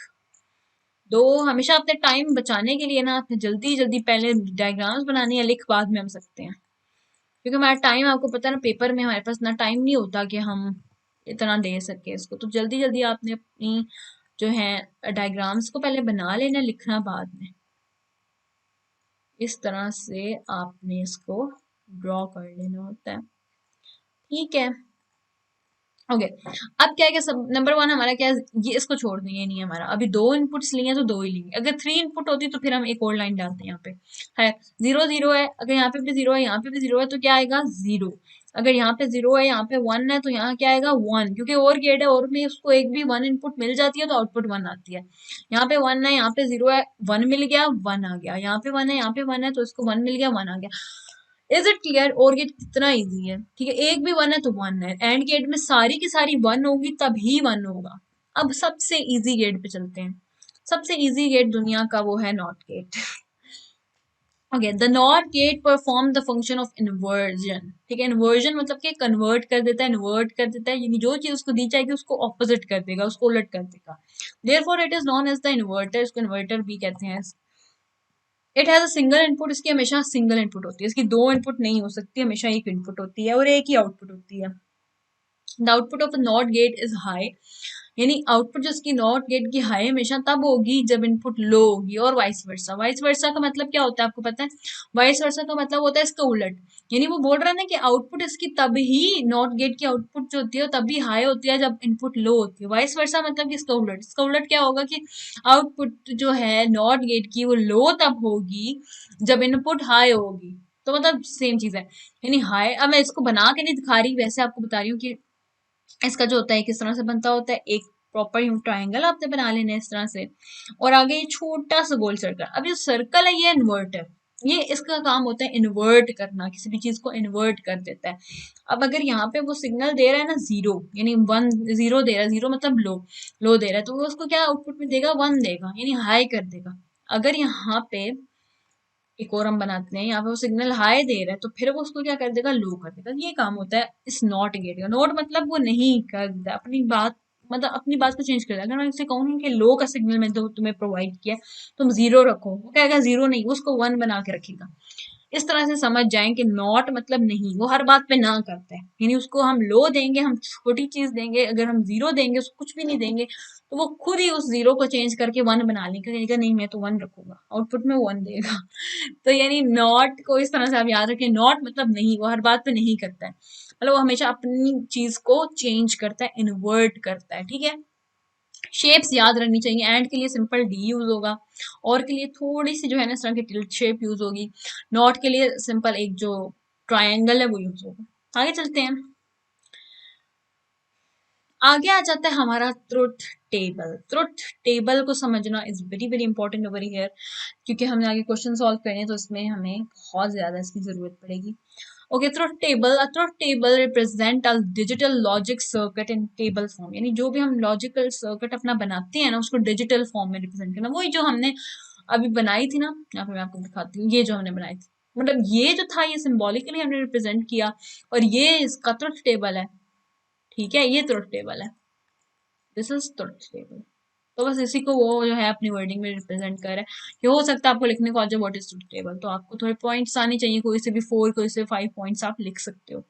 2, हमेशा अपने टाइम बचाने के लिए ना आपने जल्दी जल्दी पहले डायग्राम्स बनानी है, लिख बाद में हम सकते हैं, क्योंकि हमारा टाइम आपको पता है ना, पेपर में हमारे पास इतना टाइम नहीं होता कि हम इतना दे सके इसको, तो जल्दी जल्दी आपने अपनी जो है डायग्राम्स को पहले बना लेना, लिखना बाद में। इस तरह से आपने इसको ड्रॉ कर लेना होता है, ठीक है। ओके, अब क्या है कि सब नंबर 1 हमारा क्या है, ये इसको छोड़ देंगे, ये नहीं है हमारा, अभी 2 इनपुट्स लिए तो 2 ही लेंगे। अगर 3 इनपुट होती तो फिर हम एक और लाइन डालते हैं, यहाँ पे है 0 0 है, अगर यहाँ पे भी 0 है, यहाँ पे भी 0 है, तो क्या आएगा 0। अगर यहाँ पे 0 है, यहाँ पे 1 है, तो यहाँ क्या आएगा 1, क्योंकि और गेट है, और में उसको एक भी 1 इनपुट मिल जाती है तो आउटपुट 1 आती है। यहाँ पे 1 है, यहाँ पे 0 है, 1 मिल गया 1 आ गया, यहाँ पे 1 है, यहाँ पे 1 है, तो इसको 1 मिल गया 1 आ गया। Is it clear? और गेट कितना इजी है, ठीक है, एक भी 1 है तो 1 है, एंड गेट में सारी की सारी 1 होगी तभी 1 होगा। अब सबसे इजी गेट पे चलते हैं। सबसे इजी गेट दुनिया का वो है not gate. Okay, the not gate perform the function of inversion, ठीक है, इन्वर्जन मतलब कि कन्वर्ट कर देता है, इन्वर्ट कर देता है, यानी जो चीज उसको दी जाएगी उसको ऑपोजिट कर देगा, उसको उलट कर देगा। Therefore it is known as the inverter, इसको इन्वर्टर भी कहते हैं। It has a single input, इसकी हमेशा सिंगल इनपुट होती है, इसकी 2 इनपुट नहीं हो सकती, हमेशा एक इनपुट होती है और एक ही आउटपुट होती है। The output of not gate is high, यानी आउटपुट जो इसकी नॉट गेट की हाई हमेशा तब होगी जब इनपुट लो होगी, और वाइस वर्सा। वाइस वर्सा का मतलब क्या होता है आपको पता है? वाइस वर्सा का मतलब होता है इसका उलट, यानी वो बोल रहा है ना कि आउटपुट इसकी तब ही, नॉट गेट की आउटपुट जो होती है तब भी हाई होती है जब इनपुट लो होती है। वाइस वर्सा मतलब कि इसका उलट, इसका उलट क्या होगा कि आउटपुट जो है नॉट गेट की वो लो तब होगी जब इनपुट हाई होगी। तो मतलब सेम चीज है, यानी हाई। अब मैं इसको बना के नहीं दिखा रही, वैसे आपको बता रही हूँ कि इसका जो होता है किस तरह से बनता होता है। एक प्रॉपर यूं ट्राइंगल आपने बना लेना है इस तरह से, और आगे ये छोटा सा गोल सर्कल। अब ये सर्कल है, ये इन्वर्टर, ये इसका काम होता है इन्वर्ट करना, किसी भी चीज को इन्वर्ट कर देता है। अब अगर यहाँ पे वो सिग्नल दे रहा है ना 0, यानी 1 0 दे रहा है, 0 मतलब लो, लो दे रहा है, तो वो उसको क्या आउटपुट में देगा 1 देगा, यानी हाई कर देगा। अगर यहाँ पे एक और हम बनाते हैं, यहाँ पे वो सिग्नल हाई दे रहा है तो फिर वो उसको क्या कर देगा, लो कर देगा। ये काम होता है इस नॉट गेट का। नॉट मतलब वो नहीं कर देता अपनी बात, मतलब अपनी बात को चेंज कर देगा। अगर मैं उससे कहूँ कि लो का सिग्नल मैंने तो तुम्हें प्रोवाइड किया, तुम 0 रखो, वो कहेगा 0 नहीं, वो उसको 1 बना के रखेगा। इस तरह से समझ जाएं कि नॉट मतलब नहीं, वो हर बात पे ना करता है, यानी उसको हम लो देंगे, हम छोटी चीज देंगे, अगर हम 0 देंगे, उसको कुछ भी नहीं देंगे, तो वो खुद ही उस 0 को चेंज करके 1 बना लेगा, कहेगा नहीं मैं तो 1 रखूंगा, आउटपुट में 1 देगा। तो यानी नॉट को इस तरह से आप याद रखें, नॉट मतलब नहीं, वो हर बात पे नहीं करता है, मतलब वो हमेशा अपनी चीज को चेंज करता है, इन्वर्ट करता है, ठीक है। शेप्स याद रखनी चाहिए। एंड के लिए सिंपल डी यूज होगा, और के लिए थोड़ी सी जो है ना इस तरह की टिल्ट शेप यूज होगी, नॉट के लिए सिंपल एक जो ट्रायंगल है वो यूज होगा। आगे चलते हैं, आगे आ जाता है हमारा ट्रुथ टेबल। ट्रुथ टेबल को समझना is very very important over here, क्योंकि हमने आगे क्वेश्चन सॉल्व करने हैं तो इसमें हमें बहुत ज्यादा इसकी जरूरत पड़ेगी। Okay, truth table, a truth table represent a digital logic circuit in table form, यानी जो भी हम लॉजिकल सर्किट अपना बनाते हैं ना उसको डिजिटल फॉर्म में रिप्रेजेंट करना। वही जो हमने अभी बनाई थी ना, यहाँ पे मैं आपको दिखाती हूँ, ये जो हमने बनाई थी, मतलब ये जो था ये सिंबॉलिकली हमने रिप्रेजेंट किया, और ये इसका ट्रुथ टेबल है, ठीक है, ये ट्रुथ टेबल है, दिस इज ट्रुथ टेबल। तो बस इसी को वो जो है अपनी वर्डिंग में रिप्रेजेंट कर रहा है, कि हो सकता है आपको लिखने को आ जाए व्हाट इज ट्रुथ टेबल, तो आपको थोड़े पॉइंट्स आने चाहिए, कोई से भी 4 कोई से 5 पॉइंट्स आप लिख सकते हो।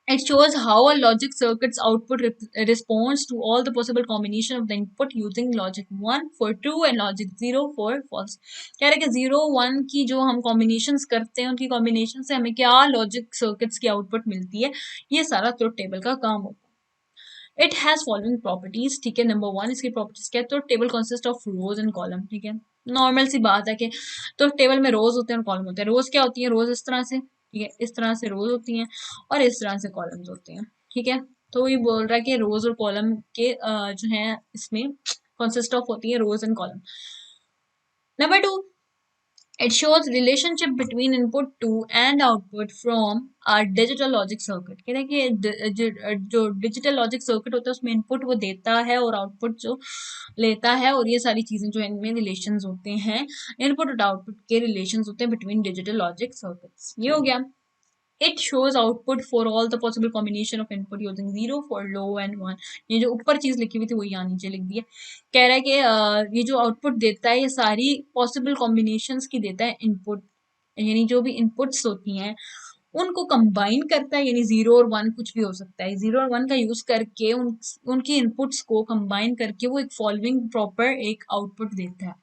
It shows how a logic circuit's output responds to all the possible combination of the input using logic 1 for true and logic 0 for false. कह रहे हैं कि 0 1 की जो हम कॉम्बिनेशंस करते हैं उनकी कॉम्बिनेशन से हमें क्या लॉजिक सर्किट्स की आउटपुट मिलती है, ये सारा ट्रुथ टेबल का काम होता है। इट हैज फॉलोइंग प्रॉपर्टीज, ठीक है। नंबर 1 इसकी प्रॉपर्टीज क्या है, truth table consist of rose and column, ठीक है। नॉर्मल सी बात है कि ट्रुथ टेबल में रोज होते हैं और कॉलम होते हैं। रोज क्या होती है, रोज इस तरह से, ठीक है, इस तरह से रोज होती हैं, और इस तरह से कॉलम्स होते हैं, ठीक है। तो ये बोल रहा है कि रोज और कॉलम के जो है इसमें कंसिस्ट ऑफ होती है rows and column. Number 2, It shows relationship between input 2 and output from our digital logic circuit. कहते हैं कि जो डिजिटल लॉजिक सर्किट होता है उसमें इनपुट वो देता है और आउटपुट जो लेता है, और ये सारी चीजें जो इनमें रिलेशंस होते हैं, इनपुट और आउटपुट के रिलेशंस होते हैं बिटवीन डिजिटल लॉजिक सर्किट्स. ये हो गया. It shows output for all the possible combination of input using 0 for low and 1. ये जो ऊपर चीज लिखी हुई थी वही यहाँ नीचे लिख दी है. कह रहा है कि ये जो आउटपुट देता है ये सारी पॉसिबल कॉम्बिनेशंस की देता है इनपुट, यानी जो भी इनपुट्स होती हैं उनको कंबाइन करता है, यानी 0 और 1 कुछ भी हो सकता है. 0 और 1 का यूज करके उनकी इनपुट्स को कंबाइन करके वो एक फॉलोइंग प्रॉपर एक आउटपुट देता है.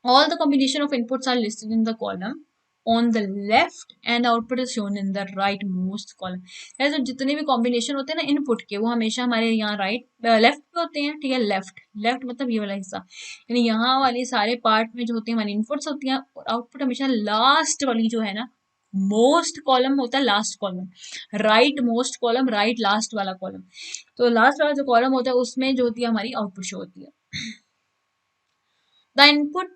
All the combination of inputs are listed in the column on the left and output is shown in the rightmost column. ऐसे जितने भी कॉम्बिनेशन होते हैं ना इनपुट के वो हमेशा हमारे यहाँ लेफ्ट पे होते हैं. ठीक है, लेफ्ट मतलब ये वाला हिस्सा, यानी यहाँ वाले सारे पार्ट में जो होते हैं हमारी इनपुट्स होती हैं, और आउटपुट हमेशा लास्ट वाली जो है ना मोस्ट कॉलम होता है, last column, right most column, right last वाला कॉलम. तो लास्ट वाला जो कॉलम होता है उसमें जो होती है हमारी आउटपुट शो होती है. The input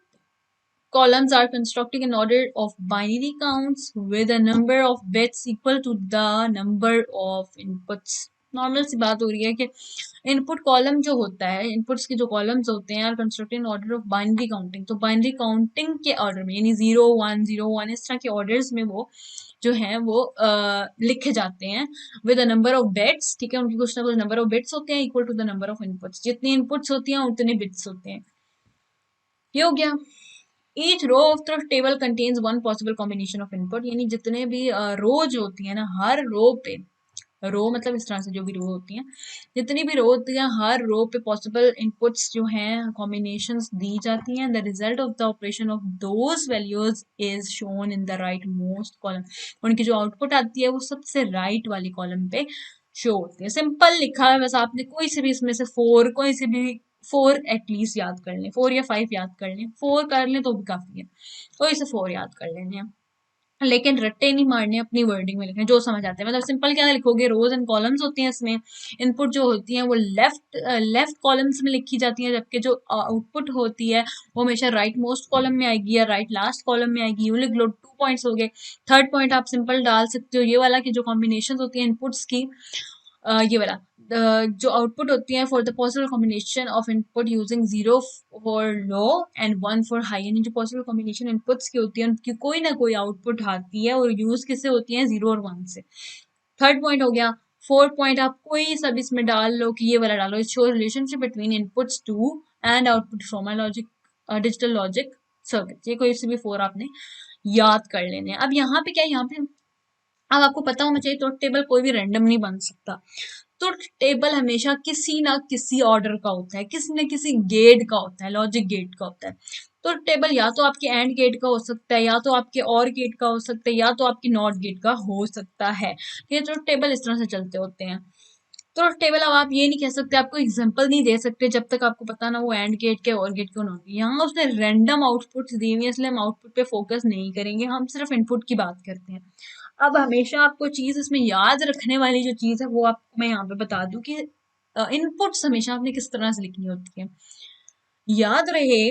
columns are constructed in order of binary counts with a number of bits equal to the number of inputs. Normal सी बात हो रही है कि इनपुट कॉलम जो होता है, इनपुट्स के जो कॉलम्स होते हैं are constructed in order of binary counting. तो बाइनरी काउंटिंग के ऑर्डर में, यानी 0 1 इस तरह के ऑर्डर्स में वो जो है वो लिखे जाते हैं with a number of bits. ठीक है, उनकी कुछ ना कुछ नंबर ऑफ बिट्स होते हैं equal to the number of inputs. जितनी इनपुट्स होती हैं उतने बिट्स होते हैं. ये हो गया. Each row of the table contains one possible combination of input. यानी जितने भी रो जो होती है ना, हर रो पे, रो मतलब इस तरह से जो भी रो होती हैं, जितनी भी रो होती है हर रो पे पॉसिबल इनपुट्स जो हैं कॉम्बिनेशंस दी जाती हैं. The result of the operation of those values is shown in the right most column. उनकी जो आउटपुट आती है वो सबसे राइट वाली कॉलम पे शो होती है. सिंपल लिखा है बस, आपने कोई से भी इसमें से कोई से भी 4 एटलीस्ट याद कर लें, 4 या 5 याद कर लें, 4 कर लें तो भी काफी है, कोई से 4 याद कर लेने हैं, लेकिन रट्टे नहीं मारने, अपनी वर्डिंग में लिखने जो समझ आते हैं. मतलब सिंपल क्या लिखोगे, रोज एंड कॉलम्स होती हैं इसमें, इनपुट जो होती हैं वो लेफ्ट कॉलम्स में लिखी जाती हैं, जबकि जो आउटपुट होती है वो हमेशा राइट मोस्ट कॉलम में आएगी या राइट लास्ट कॉलम में आएगी. यू लिख लो, 2 पॉइंट्स हो गए. थर्ड पॉइंट आप सिंपल डाल सकते हो ये वाला कि जो कॉम्बिनेशन होती है इनपुट्स की, ये वाला जो आउटपुट होती है for the possible combination of input using 0 for low and 1 for high, यानी जो पॉसिबल कॉम्बिनेशन इनपुट्स की होती है उनकी कोई ना कोई आउटपुट आती है और यूज किससे होती है, 0 और 1 से. थर्ड पॉइंट हो गया. फोर्थ पॉइंट आप कोई सब इसमें डाल लो कि ये वाला डालो, it show relationship between inputs to and output from a logic digital logic circuit. ये कोई से भी 4 आपने याद कर लेने. अब यहाँ पे क्या है, यहाँ पे अब आपको पता होना चाहिए ट्रुथ टेबल कोई भी रैंडम नहीं बन सकता. ट्रुथ टेबल हमेशा किसी ना किसी ऑर्डर का होता है, किसी न किसी गेट का होता है, लॉजिक गेट का होता है. ट्रुथ टेबल या तो आपके एंड गेट का हो सकता है, या तो आपके और गेट का हो सकता है, या तो आपकी नॉट गेट का हो सकता है. ये ट्रुथ टेबल इस तरह से चलते होते हैं. ट्रुथ टेबल अब आप ये नहीं कह सकते, आपको एग्जांपल नहीं दे सकते जब तक आपको पता ना वो एंड गेट के और गेट क्यों नॉट. यहाँ उसने रैंडम आउटपुट दी हुई है इसलिए हम आउटपुट पे फोकस नहीं करेंगे, हम सिर्फ इनपुट की बात करते हैं. अब हमेशा आपको चीज इसमें याद रखने वाली जो चीज है वो आपको मैं यहाँ पे बता दूं कि इनपुट्स हमेशा आपने किस तरह से लिखनी होती है. याद रहे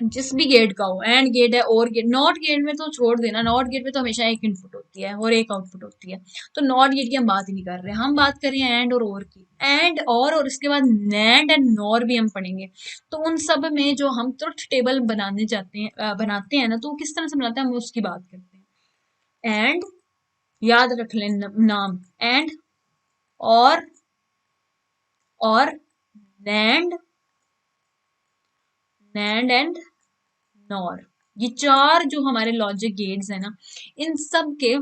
जिस भी गेट का हो, एंड गेट है और गेट, नॉट गेट में तो छोड़ देना, नॉट गेट में तो हमेशा एक इनपुट होती है और एक आउटपुट होती है. तो नॉट गेट की हम बात ही नहीं कर रहे, हम बात कर रहे हैं एंड और की. एंड और इसके बाद नैंड एंड नॉर भी हम पढ़ेंगे. तो उन सब में जो हम ट्रुथ टेबल बनाते हैं ना, तो किस तरह से बनाते हैं हम उसकी बात करते हैं. एंड याद रख लें नाम, एंड और नैंड एंड नॉर, ये 4 जो हमारे लॉजिक गेट्स है ना, इन सब के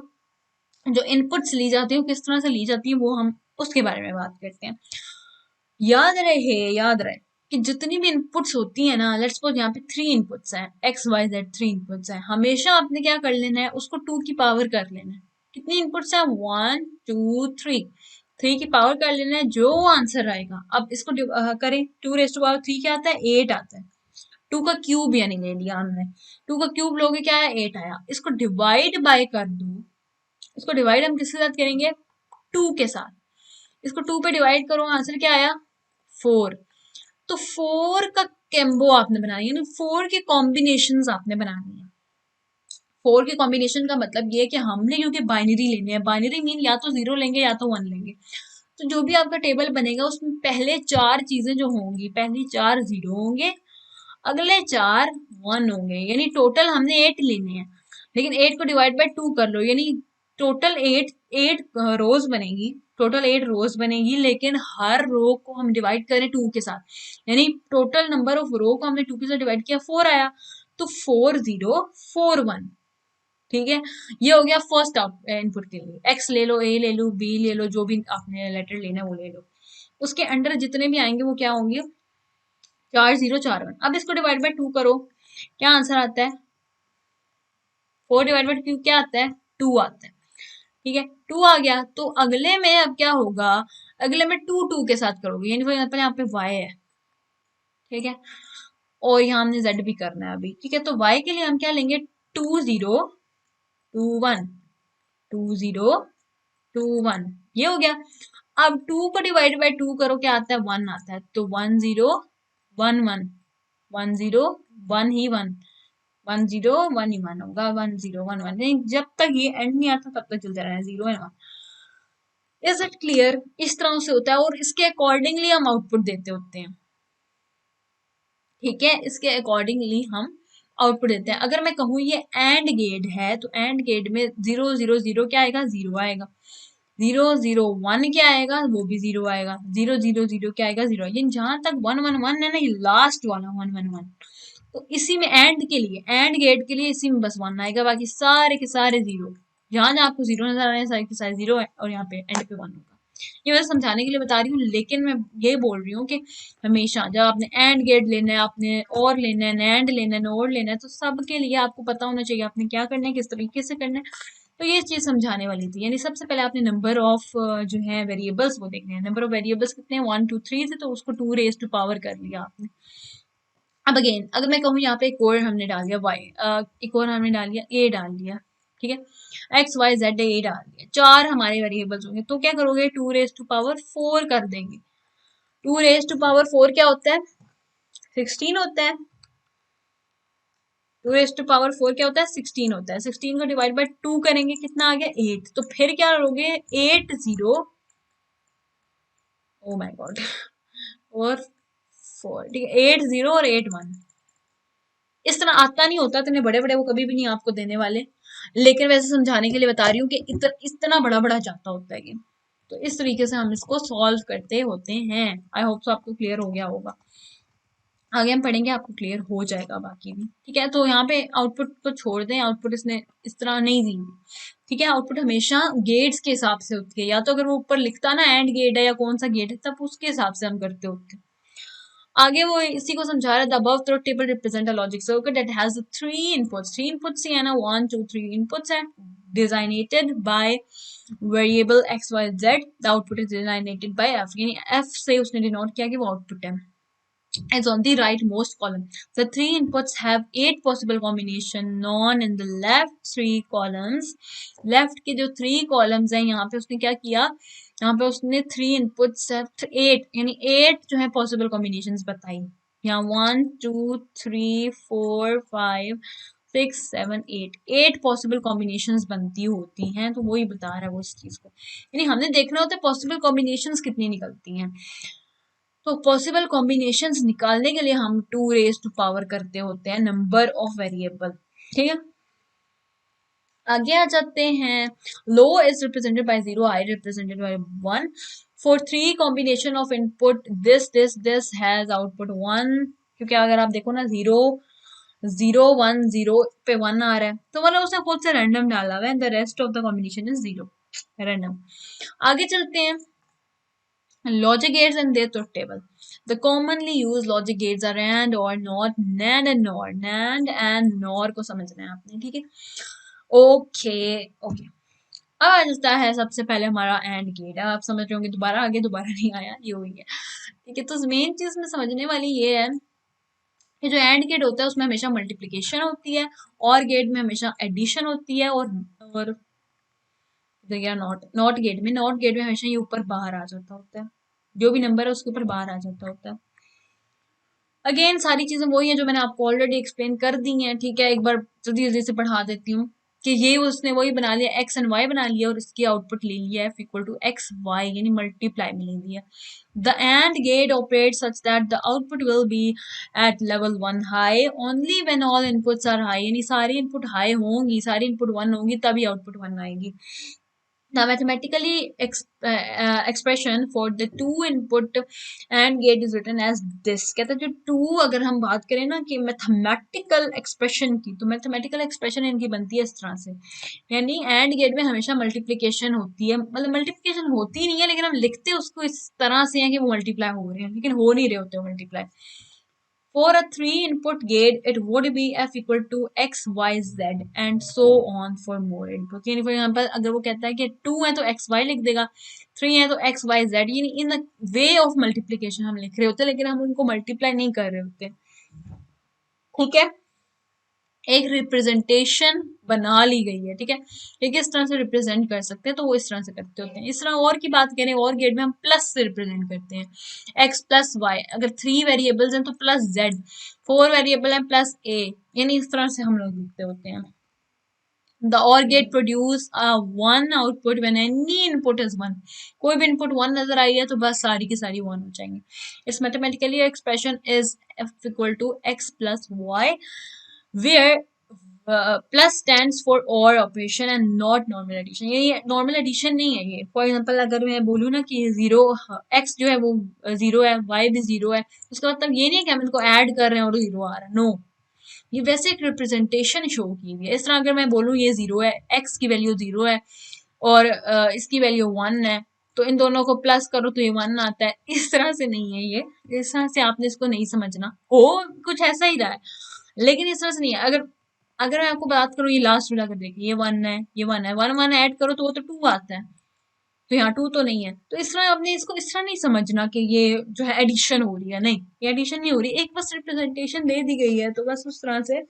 जो इनपुट्स ली जाती है किस तरह से ली जाती है वो हम उसके बारे में बात करते हैं. याद रहे कि जितनी भी इनपुट्स होती है ना, लेट्स सपोज यहाँ पे 3 इनपुट्स हैं, एक्स वाई जेड 3 इनपुट्स हैं, हमेशा आपने क्या कर लेना है, उसको 2 की पावर कर लेना है. कितनी इनपुट्स हैं, 1 2 3 की पावर कर लेना है, जो आंसर आएगा. अब इसको करें, 2 रेज़ टू पावर 3 क्या आता है, 8 आता है. 2 का क्यूब यानी ले लिया हमने, 2 का क्यूब लोगे क्या आया, 8 आया. इसको डिवाइड बाय कर दो, इसको डिवाइड हम किसके साथ करेंगे, 2 के साथ. इसको 2 पे डिवाइड करो, आंसर क्या आया, 4. तो 4 का कैम्बो आपने बनानी है, यानी 4 के कॉम्बिनेशंस आपने बनानी है। 4 के कॉम्बिनेशन का मतलब ये है कि हमने क्योंकि बाइनरी लेने हैं, बाइनरी मीन या तो 0 लेंगे या तो 1 लेंगे, तो जो भी आपका टेबल बनेगा उसमें पहले 4 चीजें जो होंगी, पहली 4 0 होंगे, अगले 4 1 होंगे, यानी टोटल हमने 8 लेने हैं। लेकिन 8 को डिवाइड बाय 2 कर लो, यानी टोटल 8 रोज बनेगी, टोटल 8 रोज बनेगी, लेकिन हर रो को हम डिवाइड करें 2 के साथ, यानी टोटल नंबर ऑफ रो को हमने 2 के साथ डिवाइड किया, 4 आया, तो 4 0 4 1। ठीक है, ये हो गया फर्स्ट इनपुट के लिए। एक्स ले लो, ए ले लो, बी ले लो, जो भी आपने लेटर लेना है वो ले लो। उसके अंडर जितने भी आएंगे वो क्या होंगे, 4 0 4 1। अब इसको डिवाइड बाय 2 करो, क्या आंसर आता है, 4 डिवाइड बाय 2 क्या आता है, 2 आता है। ठीक है, 2 आ गया, तो अगले में अब क्या होगा, अगले में 2 2 के साथ करोगे, यानी फॉर एग्जाम्पल यहाँ पे y है, ठीक है, और यहाँ हमने z भी करना है अभी। ठीक है, तो y के लिए हम क्या लेंगे, 2 0 2 1 2 0 2 1, ये हो गया। अब 2 को डिवाइड बाय 2 करो, क्या आता है, 1 आता है, तो 1 0 1 1 1 0 1 ही 1 1 0 1 ही 1 होगा, 1 0 1 1, जब तक ये एंड नहीं आता तब तक चलते रहना है, 0 एंड 1। इज इट क्लियर, इस तरह से होता है और इसके अकॉर्डिंगली हम आउटपुट देते होते हैं। ठीक है, इसके अकॉर्डिंगली हम आउटपुट देते हैं। अगर मैं कहूँ ये एंड गेट है, तो एंड गेट में 0 0 0 क्या आएगा, 0 आएगा, 0 0 1 क्या आएगा, वो भी 0 आएगा, 0 0 0 क्या आएगा, 0। लेकिन जहां तक 1 1 1 है ना, ये लास्ट वाला 1 1 1, तो इसी में एंड के लिए, एंड गेट के लिए इसी में बस 1 आएगा, बाकी सारे के सारे 0। जहां जहां आपको 0 नजर आ रहे हैं सारे के सारे 0 है, और यहाँ पे एंड पे 1 होगा। ये मैं समझाने के लिए बता रही हूँ, लेकिन मैं ये बोल रही हूँ कि हमेशा जब आपने एंड गेट लेना है, आपने और लेना है, नैंड लेना है, नोड लेना है, तो सबके लिए आपको पता होना चाहिए आपने क्या करना है, किस तरीके से करना है। तो ये चीज समझाने वाली थी, यानी सबसे पहले आपने नंबर ऑफ जो है वेरिएबल्स वो देखने हैं। नंबर ऑफ वेरिएबल्स कितने हैं, 1 2 3 थे, तो उसको 2 रेज टू पावर कर लिया आपने। अब अगेन अगर मैं कहूँ यहाँ पे एक और हमने डाल दिया y, एक और हमने डाल दिया a डाल दिया, ठीक है, x y z a डाल दिया, 4 हमारे वेरिएबल्स होंगे, तो क्या करोगे, 2 रेज टू पावर 4 कर देंगे। 2 रेज टू पावर 4 क्या होता है, 16 होता है। 2 रेज टू पावर 4 क्या होता है, 16 होता है। 16 को डिवाइड बाय 2 करेंगे, कितना आ गया, 8। तो फिर क्या करोगे, 8 0, ओ माय गॉड, और 4, ठीक है, 8 0 और 8 1। इस तरह आता नहीं होता, इतने बड़े बड़े वो कभी भी नहीं आपको देने वाले, लेकिन वैसे समझाने के लिए बता रही हूँ कि इतना बड़ा बड़ा जाता होता है ये। तो इस तरीके से हम इसको सॉल्व करते होते हैं। आई होप सो आपको क्लियर हो गया होगा, आगे हम पढ़ेंगे आपको क्लियर हो जाएगा बाकी भी। ठीक है, तो यहाँ पे आउटपुट को छोड़ दें, आउटपुट इसने इस तरह नहीं दी। ठीक है, आउटपुट हमेशा गेट्स के हिसाब से होती है, या तो अगर वो ऊपर लिखता ना एंड गेट है या कौन सा गेट है, तब उसके हिसाब से हम करते होते हैं। आगे वो इसी को समझा रहा है, the above truth table represent a logic circuit that has 3 inputs ही है ना, 1 2 3 इनपुट्स है, designated by variable X Y Z, the output is designated by F, यानी एफ से उसने डिनोट किया कि वो आउटपुट है, is on the rightmost column. The 3 inputs have 8 possible combination known in the left 3 columns. Left के जो 3 columns हैं, यहाँ पे उसने क्या किया, यहाँ पे उसने 3 inputs have 8, यानी 8 जो है possible combinations बताई। यहाँ 1 2 3 4 5 6 7 8 8 possible combinations बनती होती हैं, तो वही बता रहा है वो इस चीज को, यानी हमने देखना होता है possible combinations कितनी निकलती हैं। तो पॉसिबल कॉम्बिनेशंस निकालने के लिए हम 2 रेज टू पावर करते होते हैं नंबर ऑफ वेरिएबल। ठीक है, आगे आ जाते हैं। Low is represented by 0, high represented by 1। For 3 combination of input this has output 1, क्योंकि अगर आप देखो ना 0 0 1 0 पे 1 आ रहा है, तो मतलब उसने खुद से रैंडम डाला हुआ है, the rest of the combination is 0 random. आगे चलते हैं, logic gates and their truth table. The commonly used logic gates are AND or NOT, NAND and NOR, NAND and NOR को समझना है आपने। ठीक है, ओके ओके। अब आ जाता है सबसे पहले हमारा AND गेट। आप समझ रहे होंगे दोबारा आगे दोबारा नहीं आया, ये हुई है। ठीक है, तो मेन चीज में समझने वाली ये है कि जो AND गेट होता है उसमें हमेशा मल्टीप्लीकेशन होती है, और गेट में हमेशा एडिशन होती है, और नॉट गेट में हमेशा ये ऊपर बाहर आ जाता होता है, जो भी नंबर है उसके ऊपर बाहर आ जाता होता है। अगेन सारी चीजें वही हैं जो मैंने आपको ऑलरेडी एक्सप्लेन कर दी हैं, ठीक है। एक बार जल्दी जल्दी से पढ़ा देती हूँ कि ये उसने वही बना लिया, एक्स एंड वाई बना लिया और इसकी आउटपुट ले लिया F equal to X Y, यानी मल्टीप्लाई में ले लिया. The AND gate operates such that the output will be at level 1 high only when all inputs are high, यानी सारी इनपुट हाई होंगी, सारी इनपुट 1 होंगी तभी आउटपुट 1 आएगी. The mathematically expression for the two input AND gate is written as this. कहता है जो टू अगर हम बात करें ना कि मैथमेटिकल एक्सप्रेशन की, तो मैथमेटिकल एक्सप्रेशन इनकी बनती है इस तरह से, यानी AND गेट में हमेशा मल्टीप्लिकेशन होती है, मतलब मल्टीप्लिकेशन होती नहीं है लेकिन हम लिखते उसको इस तरह से हैं कि वो मल्टीप्लाई हो रहे हैं लेकिन हो नहीं रहे होते multiply. For a 3-input gate, it would be f equal to x, y, z and so on for more input. यानी for example अगर वो कहता है कि 2 है तो x, y लिख देगा, 3 है तो x, y, z, यानी in the way of multiplication हम लिख रहे होते हैं लेकिन हम उनको मल्टीप्लाई नहीं कर रहे होते, ठीक है. एक रिप्रेजेंटेशन बना ली गई है, ठीक है, ये किस तरह से रिप्रेजेंट कर सकते हैं तो वो इस तरह से करते होते हैं. इस तरह और की बात करें, और गेट में हम प्लस से रिप्रेजेंट करते हैं, x प्लस वाई, अगर 3 वेरिएबल्स हैं तो प्लस z, 4 वेरिएबल हैं प्लस a, यानी इस तरह से हम लोग लिखते होते हैं. The OR gate produce a one output when any input is one. कोई भी input 1 नजर आई है तो बस सारी की सारी 1 हो जाएंगी. Its mathematically expression is f equal to x plus y, where plus stands for OR operation and not normal addition. ये नॉर्मल एडिशन नहीं है ये. फॉर एग्जांपल अगर मैं बोलूँ ना कि जीरो एक्स जो है वो जीरो है, वाई भी जीरो है, उसका मतलब ये नहीं है कि हम इनको ऐड कर रहे हैं और जीरो आ रहा है. नो, ये वैसे एक रिप्रेजेंटेशन शो की हुई है. इस तरह अगर मैं बोलूँ ये जीरो है, एक्स की वैल्यू जीरो है और इसकी वैल्यू 1 है, तो इन दोनों को प्लस करो तो ये 1 आता है. इस तरह से नहीं है ये, इस तरह से आपने इसको नहीं समझना. हो कुछ ऐसा ही रहा है लेकिन इस तरह से नहीं है. अगर अगर मैं आपको बात करूँ, ये लास्ट वाला कर देखिए, ये 1 है, ये 1 है, 1 1 ऐड करो तो वो तो 2 आता है, तो यहाँ 2 तो नहीं है. तो इस तरह आपने इसको इस तरह नहीं समझना कि ये जो है एडिशन हो रही है, नहीं, ये एडिशन नहीं हो रही, एक बस रिप्रेजेंटेशन दे दी गई है तो बस उस तरह से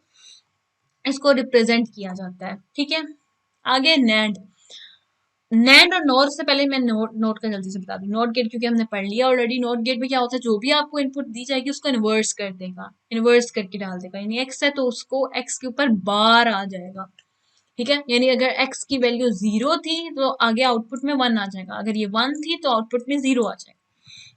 इसको रिप्रेजेंट किया जाता है, ठीक है. आगे नैंड. नैंड और नॉर से पहले मैं नोट का जल्दी से बता दूं. नॉट गेट क्योंकि हमने पढ़ लिया ऑलरेडी. नॉट गेट में क्या होता है, जो भी आपको इनपुट दी जाएगी उसको इन्वर्स कर देगा, इन्वर्स करके डाल देगा. यानी एक्स है तो उसको एक्स के ऊपर बार आ जाएगा, ठीक है. यानी अगर x की वैल्यू 0 थी तो आगे आउटपुट में 1 आ जाएगा, अगर ये 1 थी तो आउटपुट में 0 आ जाएगा.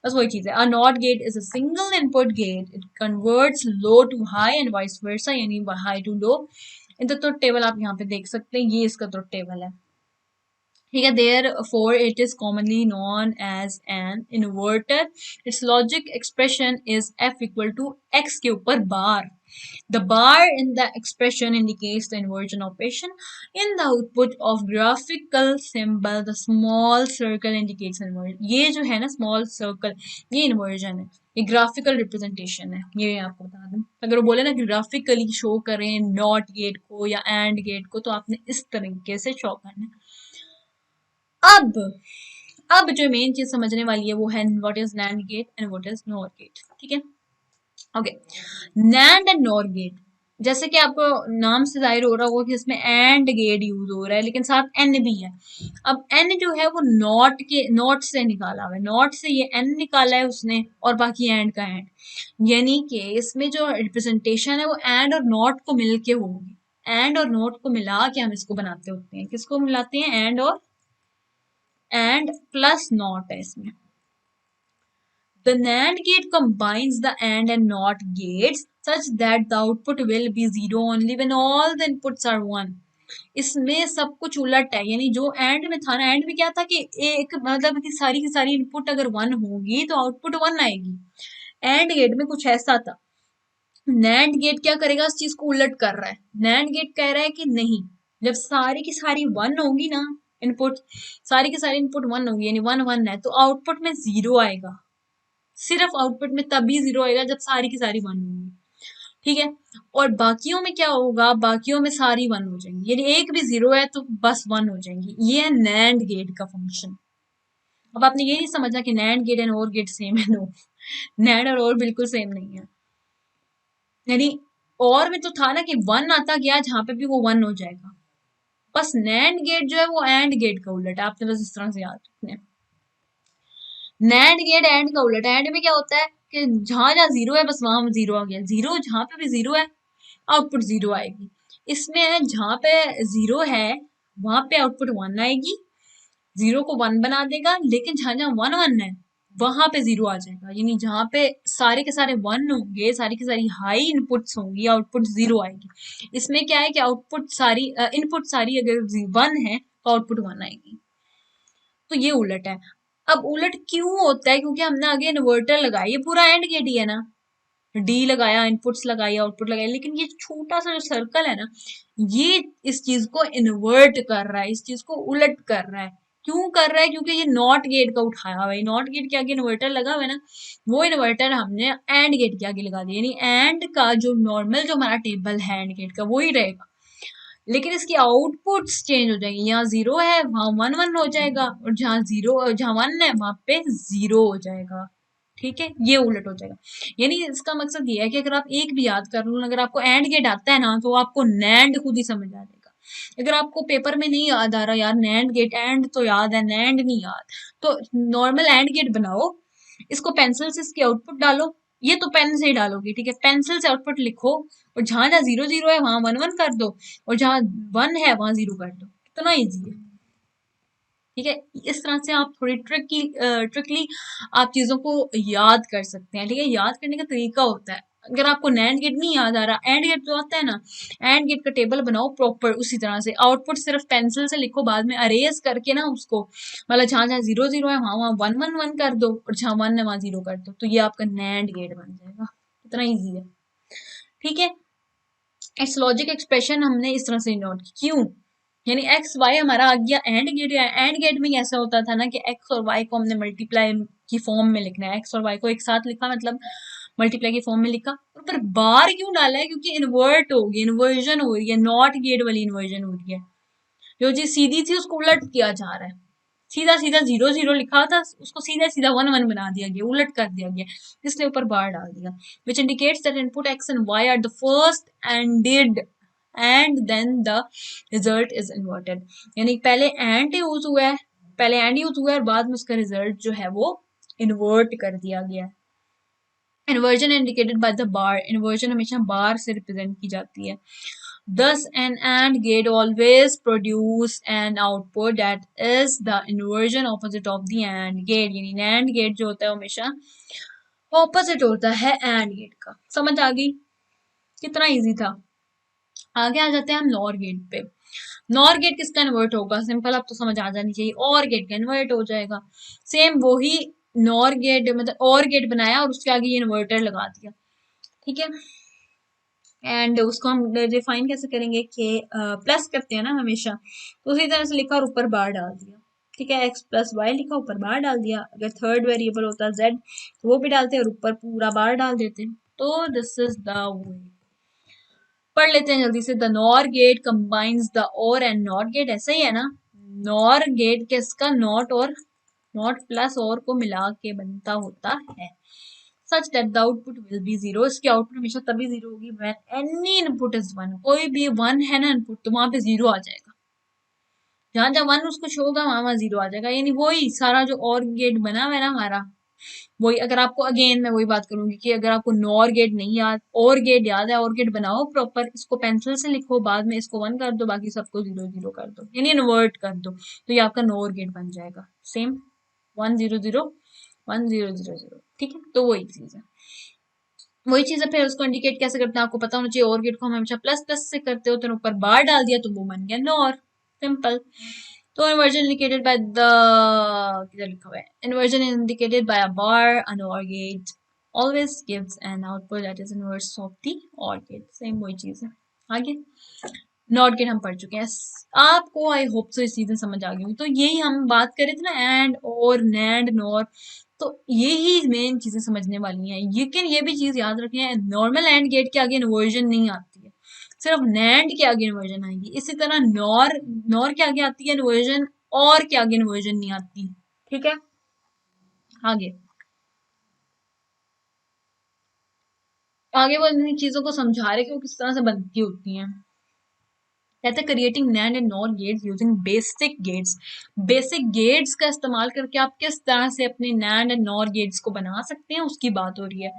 बस वही चीज है. A not gate is a single input gate, it converts low to high and vice versa, यानी हाई टू लो. इन तो टेबल आप यहाँ पे देख सकते हैं, ये इसका तो टेबल है, ठीक है. Therefore it is commonly known as an inverter. Its logic expression is f equal to x के ऊपर बार. The bar in the expression indicates the inversion operation. In the output of graphical symbol, the small circle indicates inversion. ये जो है ना small circle, ये inversion है, ये graphical representation है. ये आपको बता दूं, अगर वो बोले ना कि graphically show करें not gate को या and gate को, तो आपने इस तरीके से show करना है. अब जो मेन चीज समझने वाली है वो है what is NAND gate and what is NOR gate, ठीक है. Okay, NAND and NOR gate, जैसे कि आपको नाम से जाहिर हो रहा होगा कि इसमें एंड गेट यूज हो रहा है लेकिन साथ एन भी है. अब एन जो है वो नॉट से निकाला हुआ है, नॉट से ये एन निकाला है उसने और बाकी एंड का एंड, यानी कि इसमें जो रिप्रेजेंटेशन है वो एंड और नॉट को मिलके होगी. एंड और नॉट को मिला के हम इसको बनाते होते हैं. किसको मिलाते हैं? एंड प्लस नॉट है इसमें. The NAND gate combines the and NOT gates such that the output will be 0 only when all the inputs are 1. इसमें सब कुछ उलट है, यानी जो एंड में था ना, एंड में क्या था कि एक मतलब कि सारी की सारी इनपुट अगर 1 होगी तो आउटपुट 1 आएगी. एंड गेट में कुछ ऐसा था. नैंड गेट क्या करेगा, उस चीज को उलट कर रहा है. नैंड गेट कह रहा है कि नहीं, जब सारी की सारी 1 होगी ना, इनपुट सारी की सारी इनपुट 1 होगी, यानी 1 1 है, तो आउटपुट में 0 आएगा. सिर्फ आउटपुट में तभी 0 आएगा जब सारी की सारी 1 होंगी, ठीक है. और बाकियों में क्या होगा, बाकियों में सारी 1 हो जाएंगी, यानी एक भी 0 है तो बस 1 हो जाएंगी. ये है नैंड गेट का फंक्शन. अब आपने ये नहीं समझना कि नैंड गेट एंड और गेट सेम है. नो, नैंड और बिल्कुल सेम नहीं है. यानी और में तो था ना कि 1 आता गया, जहां पे भी वो 1 हो जाएगा. बस नैंड गेट जो है वो एंड गेट का उलट है, आपने बस इस तरह से याद रखना है. नैंड गेट एंड का उलट. एंड में क्या होता है कि जहां जहां जीरो है बस वहां जीरो आ गया, जीरो जहां पे भी जीरो है आउटपुट जीरो आएगी। इसमें जहां पे जीरो है वहां पे आउटपुट वन आएगी, जीरो को वन बना देगा, लेकिन जहां जहां वन वन है वहां पे जीरो आ जाएगा, यानी जहां पे सारे के सारे वन होंगे, सारी की सारी हाई इनपुट्स होंगी, आउटपुट जीरो आएगी। इसमें क्या है कि आउटपुट सारी इनपुट सारी अगर वन है तो आउटपुट वन आएगी। तो ये उलट है। अब उलट क्यों होता है? क्योंकि हमने आगे इन्वर्टर लगाया, ये पूरा एंड गेट ही है ना, डी लगाया, इनपुट्स लगाई, आउटपुट लगाया, लेकिन ये छोटा सा जो सर्कल है ना, ये इस चीज को इन्वर्ट कर रहा है, इस चीज को उलट कर रहा है। क्यों कर रहा है? क्योंकि ये नॉट गेट का उठाया हुआ है, नॉट गेट के आगे इन्वर्टर लगा हुआ है ना, वो इन्वर्टर हमने एंड गेट के आगे लगा दिया, यानी एंड का जो नॉर्मल जो हमारा टेबल है एंड गेट का वही रहेगा, लेकिन इसकी आउटपुट्स चेंज हो जाएंगी। यहाँ जीरो है वहां वन वन हो जाएगा, और जहाँ जीरो जहाँ वन है वहां पे जीरो हो जाएगा। ठीक है, ये उलट हो जाएगा। यानी इसका मकसद ये है कि अगर आप एक भी याद कर लो, अगर आपको एंड गेट आता है ना तो आपको नैंड खुद ही समझ आ जाएगा। अगर आपको पेपर में नहीं याद आ रहा यार नैंड गेट, एंड तो याद है नैंड नहीं याद, तो नॉर्मल एंड गेट बनाओ, इसको पेंसिल से इसकी आउटपुट डालो, ये तो पेन से ही डालोगे, ठीक है, पेंसिल से आउटपुट लिखो, और जहां जहां जीरो जीरो है वहां वन वन कर दो, और जहां वन है वहां जीरो कर दो, कितना इजी है। ठीक है, इस तरह से आप थोड़ी ट्रिकली आप चीजों को याद कर सकते हैं। ठीक है, याद करने का तरीका होता है। अगर आपको नैंड गेट नहीं याद आ रहा, एंड गेट जो आता है ना, एंड गेट का टेबल बनाओ प्रॉपर उसी तरह से, आउटपुट सिर्फ पेंसिल से लिखो, बाद में अरेज करके ना उसको, मतलब जहां जहां जीरो जीरो है वहां वहां वन वन वन कर दो, और जहां वन है वहां जीरो कर दो, तो ये आपका नैंड गेट बन जाएगा। इतना ईजी है। ठीक है, इट्स लॉजिक एक्सप्रेशन हमने इस तरह से नोट की। क्यों? यानी एक्स वाई हमारा आ गया एंड गेट, या एंड गेट में ऐसा होता था ना कि एक्स और वाई को हमने मल्टीप्लाई की फॉर्म में लिखना है, एक्स और वाई को एक साथ लिखा, मतलब मल्टीप्लाई की फॉर्म में लिखा, और पर बार क्यों डाला है? क्योंकि इन्वर्ट होगी, इन्वर्जन हो रही है, नॉट गेट वाली इन्वर्जन हो रही है। जो चीज सीधी थी उसको उलट किया जा रहा है, सीधा सीधा जीरो जीरो लिखा था उसको सीधा सीधा वन वन बना दिया गया, उलट कर दिया गया, इसलिए ऊपर बार डाल दिया। Which indicates that input X and Y are the first ANDed and then the result is inverted. यानी पहले एंड यूज हुआ है, पहले एंड यूज हुआ है, और बाद में उसका रिजल्ट जो है वो इन्वर्ट कर दिया गया। Inversion indicated by the bar, inversion हमेशा बार से रिप्रेजेंट की जाती है। Thus, an AND gate always produce an output that is the inversion opposite of the AND gate. यानी AND gate जो होता है हमेशा ऑपोजिट होता है AND gate का। समझ आ गई? कितना इजी था। आगे आ जाते हैं हम नॉर गेट पे। नॉर गेट किसका इन्वर्ट होगा? सिंपल, अब तो समझ आ जानी चाहिए, और गेट का इन्वर्ट हो जाएगा। सेम वही नॉर गेट, मतलब और गेट बनाया और उसके आगे ये इन्वर्टर लगा दिया। ठीक है, एंड उसको हम डिफाइन कैसे करेंगे कि प्लस करते हैं ना हमेशा, तो उसी तरह से लिखा और ऊपर बार डाल दिया। ठीक है, एक्स प्लस वाई लिखा, ऊपर बार डाल दिया। अगर थर्ड वेरिएबल होता जेड तो वो भी डालते और ऊपर पूरा बार डाल देते। तो दिस इज द वे। पढ़ लेते हैं जल्दी से। The NOR gate combines the or and not gate, ऐसा ही है ना, नॉर गेट किसका, नॉट और नॉट प्लस और को मिला के बनता होता है, such that the output will be zero। इसकी आउटपुट हमेशा तभी जीरो होगी when any input is one। कोई भी वन है ना इनपुट तो वहां पे जीरो आ जाएगा, जहां जहां वन उसको शो होगा वहां वहां जीरो आ जाएगा। यानी वही सारा जो और गेट बना हुआ है ना हमारा, वही। अगर आपको अगेन मैं वही बात करूंगी कि अगर आपको नॉर गेट नहीं याद, और गेट याद है, और गेट बनाओ प्रॉपर, इसको पेंसिल से लिखो, बाद में इसको वन कर दो, बाकी सबको जीरो जीरो कर दो, यानी इन्वर्ट कर दो, तो ये आपका नॉर गेट बन जाएगा। सेम 1 0 0 1 0 0 0। ठीक है, तो वही चीज है, वही चीज है। फिर उसको इंडिकेट कैसे करते हैं आपको पता होना चाहिए। और गेट को हम हमेशा प्लस प्लस से करते होते हैं, ऊपर बार डाल दिया तो वो बन गया नॉर, सिंपल। तो इन्वर्जन इंडिकेटेड बाय द, किधर लिखा हुआ है, inversion indicated by a bar, a NOR gate always gives an output that is inverse of the or gate. Same वही चीज है। आगे नॉट गेट हम पढ़ चुके हैं। आपको आई होप सो इस चीजें समझ आ गई होंगी। तो यही हम बात कर रहे थे ना, एंड और नैंड नॉर, तो यही मेन चीजें समझने वाली हैं। लेकिन ये भी चीज याद रखनी है, नॉर्मल एंड गेट के आगे इन्वर्जन नहीं आती है, सिर्फ नैंड के आगे इन्वर्जन आएगी। इसी तरह नॉर, नॉर के आगे आती है इन्वर्जन, और के आगे इन्वर्जन नहीं आती। ठीक है, आगे आगे वो इन चीजों को समझा रहे कि वो किस तरह से बनती होती हैं। कहते हैं creating NAND and NOR gates using basic gates. Basic gates का इस्तेमाल करके आप किस तरह से अपने नैंड एंड नॉर गेट्स को बना सकते हैं उसकी बात हो रही है।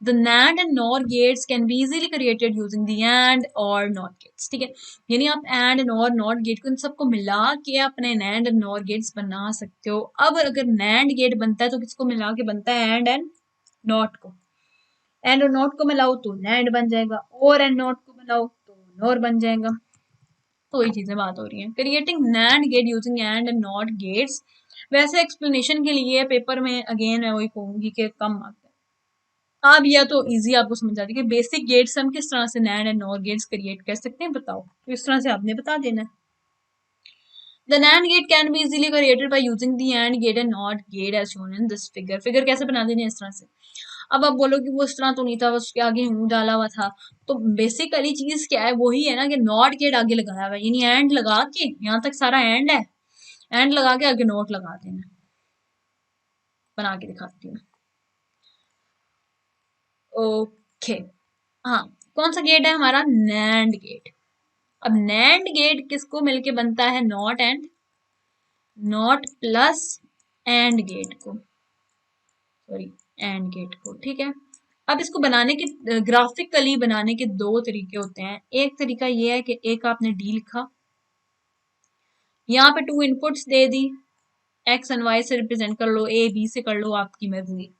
The NAND and NOR gates can be easily created using the and or not gates, ठीक है। यानी आप एंड और नॉट गेट को इन सबको मिला के अपने नैंड एंड नॉर गेट्स बना सकते हो। अब अगर नैंड गेट बनता है तो किसको मिला के बनता है? एंड नॉट को। एंड और नॉट को मिलाओ तो नैंड बन जाएगा, और एंड नॉट को मिलाओ तो नॉर बन जाएगा। तो वही चीजें बात हो रही हैं। Creating NAND gate using and and not gates, वैसे एक्सप्लेनेशन के लिए पेपर में अगेन मैं वही कहूंगी कि कम आता है। अब या तो इजी आपको समझ आती है कि बेसिक गेट्स हम किस तरह से NAND and not gates create कर सकते हैं, बताओ। तो इस तरह से आपने बता देना है। The NAND gate can be easily created by using the AND gate and NOT gate as shown in this figure. Figure कैसे बना देने इस तरह से। अब आप बोलो कि वो इस तरह तो नहीं था, उसके आगे हूँ डाला हुआ था। तो बेसिकली चीज क्या है, वही है ना कि नॉट गेट आगे लगाया हुआ है, यानी एंड लगा के, यहाँ तक सारा एंड है, एंड लगा के आगे नोट लगा देना। बना के दिखाती हूँ। ओके, हाँ, कौन सा गेट है हमारा? NAND gate. अब नैंड गेट किसको मिलके बनता है? Not and not plus and gate को, सॉरी एंड गेट को, ठीक है। अब इसको बनाने के ग्राफिकली बनाने के दो तरीके होते हैं। एक तरीका ये है कि एक आपने डी लिखा, यहाँ पे टू इनपुट्स दे दी, एक्स एंड वाई से रिप्रेजेंट कर लो, ए बी से कर लो, आपकी मर्जी।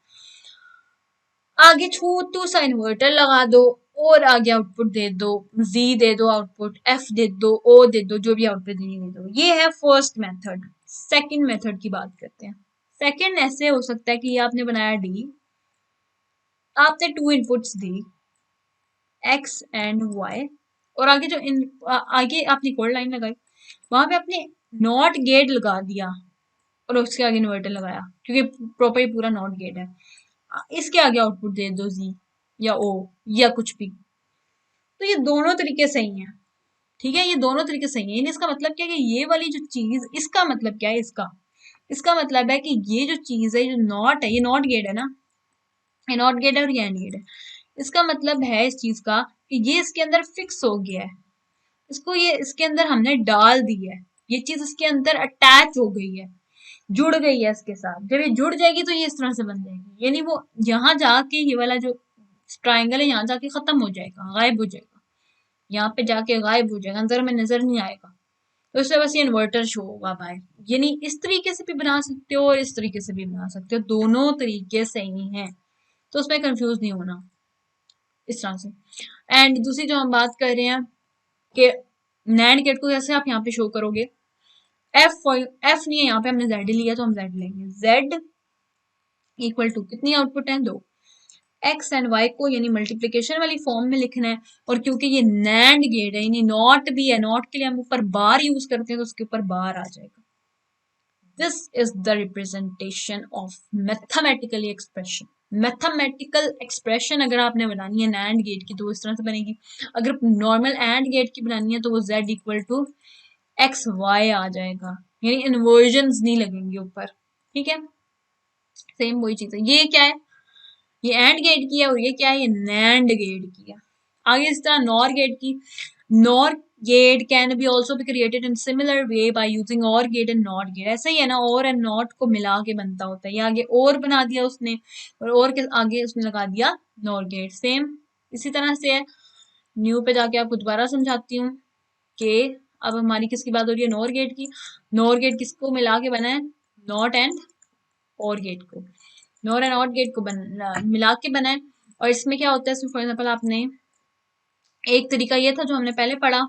आगे छोटू सा इन्वर्टर लगा दो और आगे आउटपुट दे दो, जी दे दो आउटपुट, एफ दे दो, ओ दे दो, जो भी आउटपुट देनी दे दो। ये है फर्स्ट मेथड। सेकंड मेथड की बात करते हैं। सेकंड ऐसे हो सकता है कि ये आपने बनाया डी, आपने टू इनपुट्स दी एक्स एंड वाई, और आगे जो आगे आपने कोड लाइन लगाई, वहां पे आपने नॉट गेट लगा दिया और उसके आगे इन्वर्टर लगाया, क्योंकि प्रॉपर पूरा नॉट गेट है। इसके आगे आउटपुट दे दो जी या ओ या कुछ भी। तो ये दोनों तरीके सही हैं, ठीक है, ये दोनों तरीके सही हैं। इसका मतलब क्या है कि ये वाली जो चीज, इसका मतलब क्या है? इसका मतलब है कि ये जो चीज है, जो नॉट है, ये नॉट गेट है ना, ये नॉट गेट है और ये एंड गेट है। इसका मतलब है इस चीज का कि ये इसके अंदर फिक्स हो गया है, इसको ये इसके अंदर हमने डाल दी है, ये चीज इसके अंदर अटैच हो गई है, जुड़ गई है इसके साथ। जब ये जुड़ जाएगी तो ये इस तरह से बन जाएगी, यानी वो यहाँ जाके ये वाला जो ट्राइंगल है यहाँ जाके खत्म हो जाएगा, गायब हो जाएगा, यहाँ पे जाके गायब हो जाएगा, अंदर में नजर नहीं आएगा। तो इससे बस ये इन्वर्टर शो होगा बाहर। यानी इस तरीके से भी बना सकते हो और इस तरीके से भी बना सकते हो, दोनों तरीके सही हैं, तो उसमें कंफ्यूज नहीं होना इस तरह से। एंड दूसरी जो हम बात कर रहे हैं कि नैंड गेट को कैसे आप यहाँ पे शो करोगे, एफ नहीं है यहाँ पे, हमने जेड लिया तो हम जेड लेंगे। जेड इक्वल टू कितनी आउटपुट है? दो। एक्स एंड वाई को यानी मल्टीप्लीकेशन वाली फॉर्म में लिखना है, और क्योंकि ये नैंड गेट है, यानी नॉट भी है, नॉट के लिए हम ऊपर बार यूज करते हैं तो उसके ऊपर बार आ जाएगा। This is the representation of mathematically expression. Mathematical expression अगर आपने बनानी है नैंड गेट की तो इस तरह से बनेगी। अगर नॉर्मल एंड गेट की बनानी है तो वो z equal to X Y आ जाएगा, यानी इन्वर्जन नहीं लगेंगे ऊपर, ठीक है। सेम वही चीज है। ये क्या है? ये एंड गेट की है, और ये क्या है? ये नैंड गेट की है। आगे इस तरह नॉर गेट की, nor get can be also be created in similar way by using और गेट एंड नॉट गेट। ऐसा ही है ना, और एंड नॉट को मिला के बनता होता है। ये आगे और बना दिया उसने, और के आगे उसने लगा दिया नॉर गेट। सेम इसी तरह से है। न्यू पे जाके आपको दोबारा समझाती हूँ कि अब हमारी किसकी बात हो रही है? नॉर गेट की। नॉर गेट किसको मिला के बना है? नॉट एंड और गेट को, नॉर एंड नॉट गेट को मिला के बना है। और इसमें क्या होता है? फॉर एग्जाम्पल आपने एक तरीका ये था जो हमने पहले पढ़ा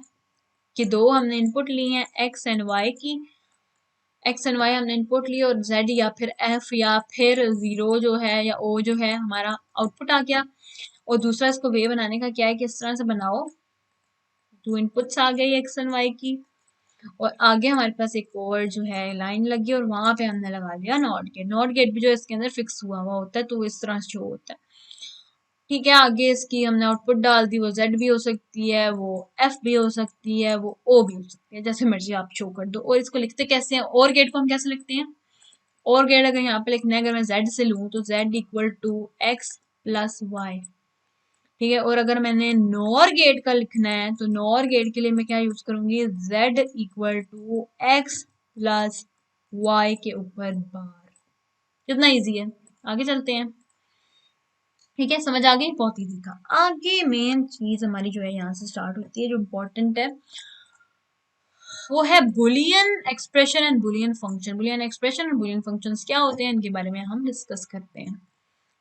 कि दो हमने इनपुट ली हैं एक्स एंड वाई की, एक्स एंड वाई हमने इनपुट ली और जेड या फिर एफ या फिर जीरो जो है या ओ जो है हमारा आउटपुट आ गया। और दूसरा इसको वे बनाने का क्या है कि इस तरह से बनाओ, दो इनपुट्स आ गई एक्स एंड वाई की, और आगे हमारे पास एक और जो है लाइन लगी और वहां पे हमने लगा दिया नॉट गेट। नॉट गेट भी जो इसके अंदर फिक्स हुआ हुआ होता है तो इस तरह से शो होता है, ठीक है। आगे इसकी हमने आउटपुट डाल दी, वो जेड भी हो सकती है, वो एफ भी हो सकती है, वो ओ भी हो सकती है, जैसे मर्जी आप शो कर दो। और इसको लिखते कैसे हैं? और गेट को हम कैसे लिखते हैं? और गेट अगर यहाँ पे लिखना है, अगर मैं जेड से लूँ तो Z equal to X plus Y, ठीक है। और अगर मैंने नॉर गेट का लिखना है तो नॉर गेट के लिए मैं क्या यूज करूंगी, z equal to X plus Y के ऊपर बार। कितना इजी है, आगे चलते हैं। ठीक है, समझ आ गई, बहुत इजी था। आगे मेन चीज हमारी जो है यहाँ से स्टार्ट होती है, जो इम्पोर्टेंट है वो है Boolean expression and Boolean function. Boolean expression और बुलियन फंक्शंस क्या होते हैं, इनके बारे में हम डिस्कस करते हैं।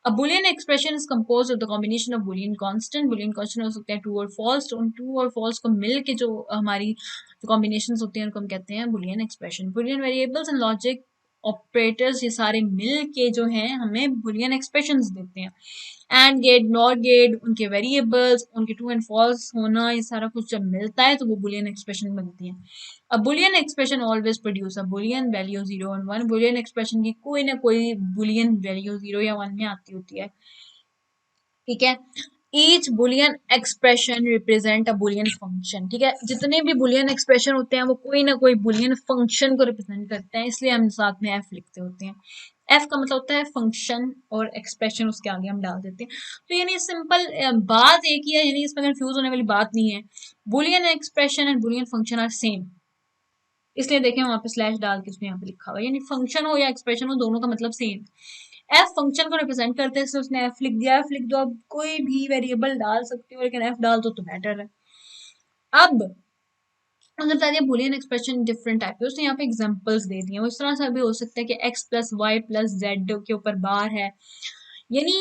A Boolean expression is composed of the combination of Boolean constant. Boolean constant हो सकते हैं true और false, तो उन true और false को मिल के जो हमारी जो combinations होती हैं उनको हम कहते हैं Boolean expression. Boolean variables and logic operators ये सारे मिल के जो हैं हमें Boolean expressions देते हैं। एंड गेट, नॉट गेट, उनके वेरिएबल्स, उनके ट्रू एंड फॉल्स होना, ये सारा कुछ जब मिलता है तो वो बुलियन एक्सप्रेशन बनती है। अब Boolean expression always produce a Boolean value 0 और 1। बुलियन एक्सप्रेशन की कोई ना कोई बुलियन वैल्यू 0 या 1 में आती होती है। ठीक है, each Boolean expression represent a Boolean function. ठीक है, जितने भी बुलियन एक्सप्रेशन होते हैं वो कोई ना कोई बुलियन फंक्शन को रिप्रेजेंट करते हैं, इसलिए हम साथ में एफ लिखते होते हैं। एफ का मतलब होता है फंक्शन और एक्सप्रेशन उसके आगे हम डाल देते हैं। तो यानी सिंपल बात एक ही है, यानी इसमें कंफ्यूज होने वाली बात नहीं है। Boolean expression and Boolean function are same, इसलिए देखें वहां पे स्लैश डाल के उसमें यहाँ पे लिखा हुआ है, यानी फंक्शन हो या एक्सप्रेशन हो दोनों का मतलब सेम। एफ फंक्शन को रिप्रेजेंट करते हैं, उसने एफ लिख दिया, एफ लिख दो, अब कोई भी वेरिएबल डाल सकते हो लेकिन एफ डाल दो तो बेटर है। अब हमने बता दिया बुलियन एक्सप्रेशन डिफरेंट टाइप के, उसने यहाँ पे एग्जांपल्स दे दिए। वो इस तरह से भी हो सकता है कि x plus Y plus Z के ऊपर बार है, यानी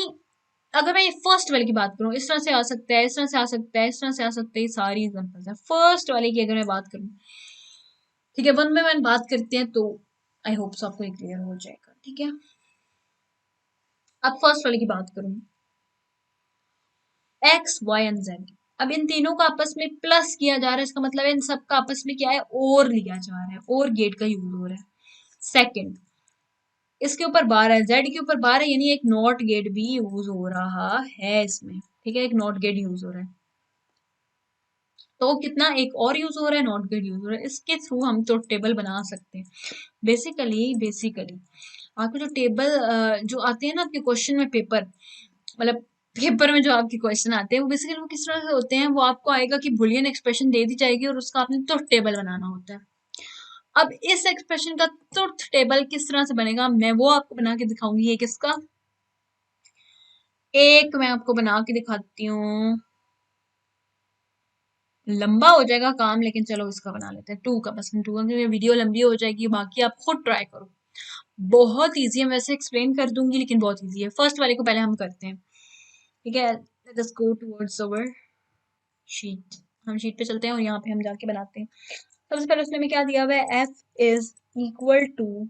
अगर मैं ये फर्स्ट वाले की बात करूं इस तरह से आ सकता है, इस तरह से आ सकता है, इस तरह से आ सकता है, सारी एग्जांपल्स है। फर्स्ट वाले की अगर मैं बात करूं, ठीक है, वन बाय वन बात करते हैं तो आई होप सो आपको क्लियर हो जाएगा। ठीक है, अब फर्स्ट वाले की बात करूं, एक्स वाई एंड जेड, अब इन तीनों का आपस में प्लस किया जा रहा है, इसका मतलब है इन सब का आपस में क्या है, और लिया जा रहा है, और गेट का यूज हो रहा है। सेकंड, इसके ऊपर बार है, जेड के ऊपर बार है, यानी एक नॉट गेट भी यूज हो रहा है इसमें। ठीक है, एक नॉट गेट यूज हो रहा है, तो कितना एक और यूज हो रहा है, नॉट गेट यूज हो रहा है। इसके थ्रू हम तो टेबल बना सकते हैं। बेसिकली आपके जो टेबल जो आते हैं ना आपके क्वेश्चन में, पेपर मतलब पेपर में जो आपके क्वेश्चन आते हैं वो बेसिकली वो किस तरह से होते हैं, वो आपको आएगा कि बुलियन एक्सप्रेशन दे दी जाएगी और उसका आपने ट्रुथ टेबल बनाना होता है। अब इस एक्सप्रेशन का ट्रुथ टेबल किस तरह से बनेगा मैं वो आपको बना के दिखाऊंगी। ये किसका, एक मैं आपको बना के दिखाती हूँ, लंबा हो जाएगा काम लेकिन चलो इसका बना लेते हैं, टू का, बस टू की वीडियो लंबी हो जाएगी, बाकी आप खुद ट्राई करो। बहुत इजी है, वैसे एक्सप्लेन कर दूंगी लेकिन बहुत इजी है। फर्स्ट वाले को पहले हम करते हैं। ठीक है, let us go towards our sheet. हम शीट पे चलते हैं और यहाँ पे हम जाके बनाते हैं। सबसे पहले उसने में क्या दिया हुआ है, f is equal to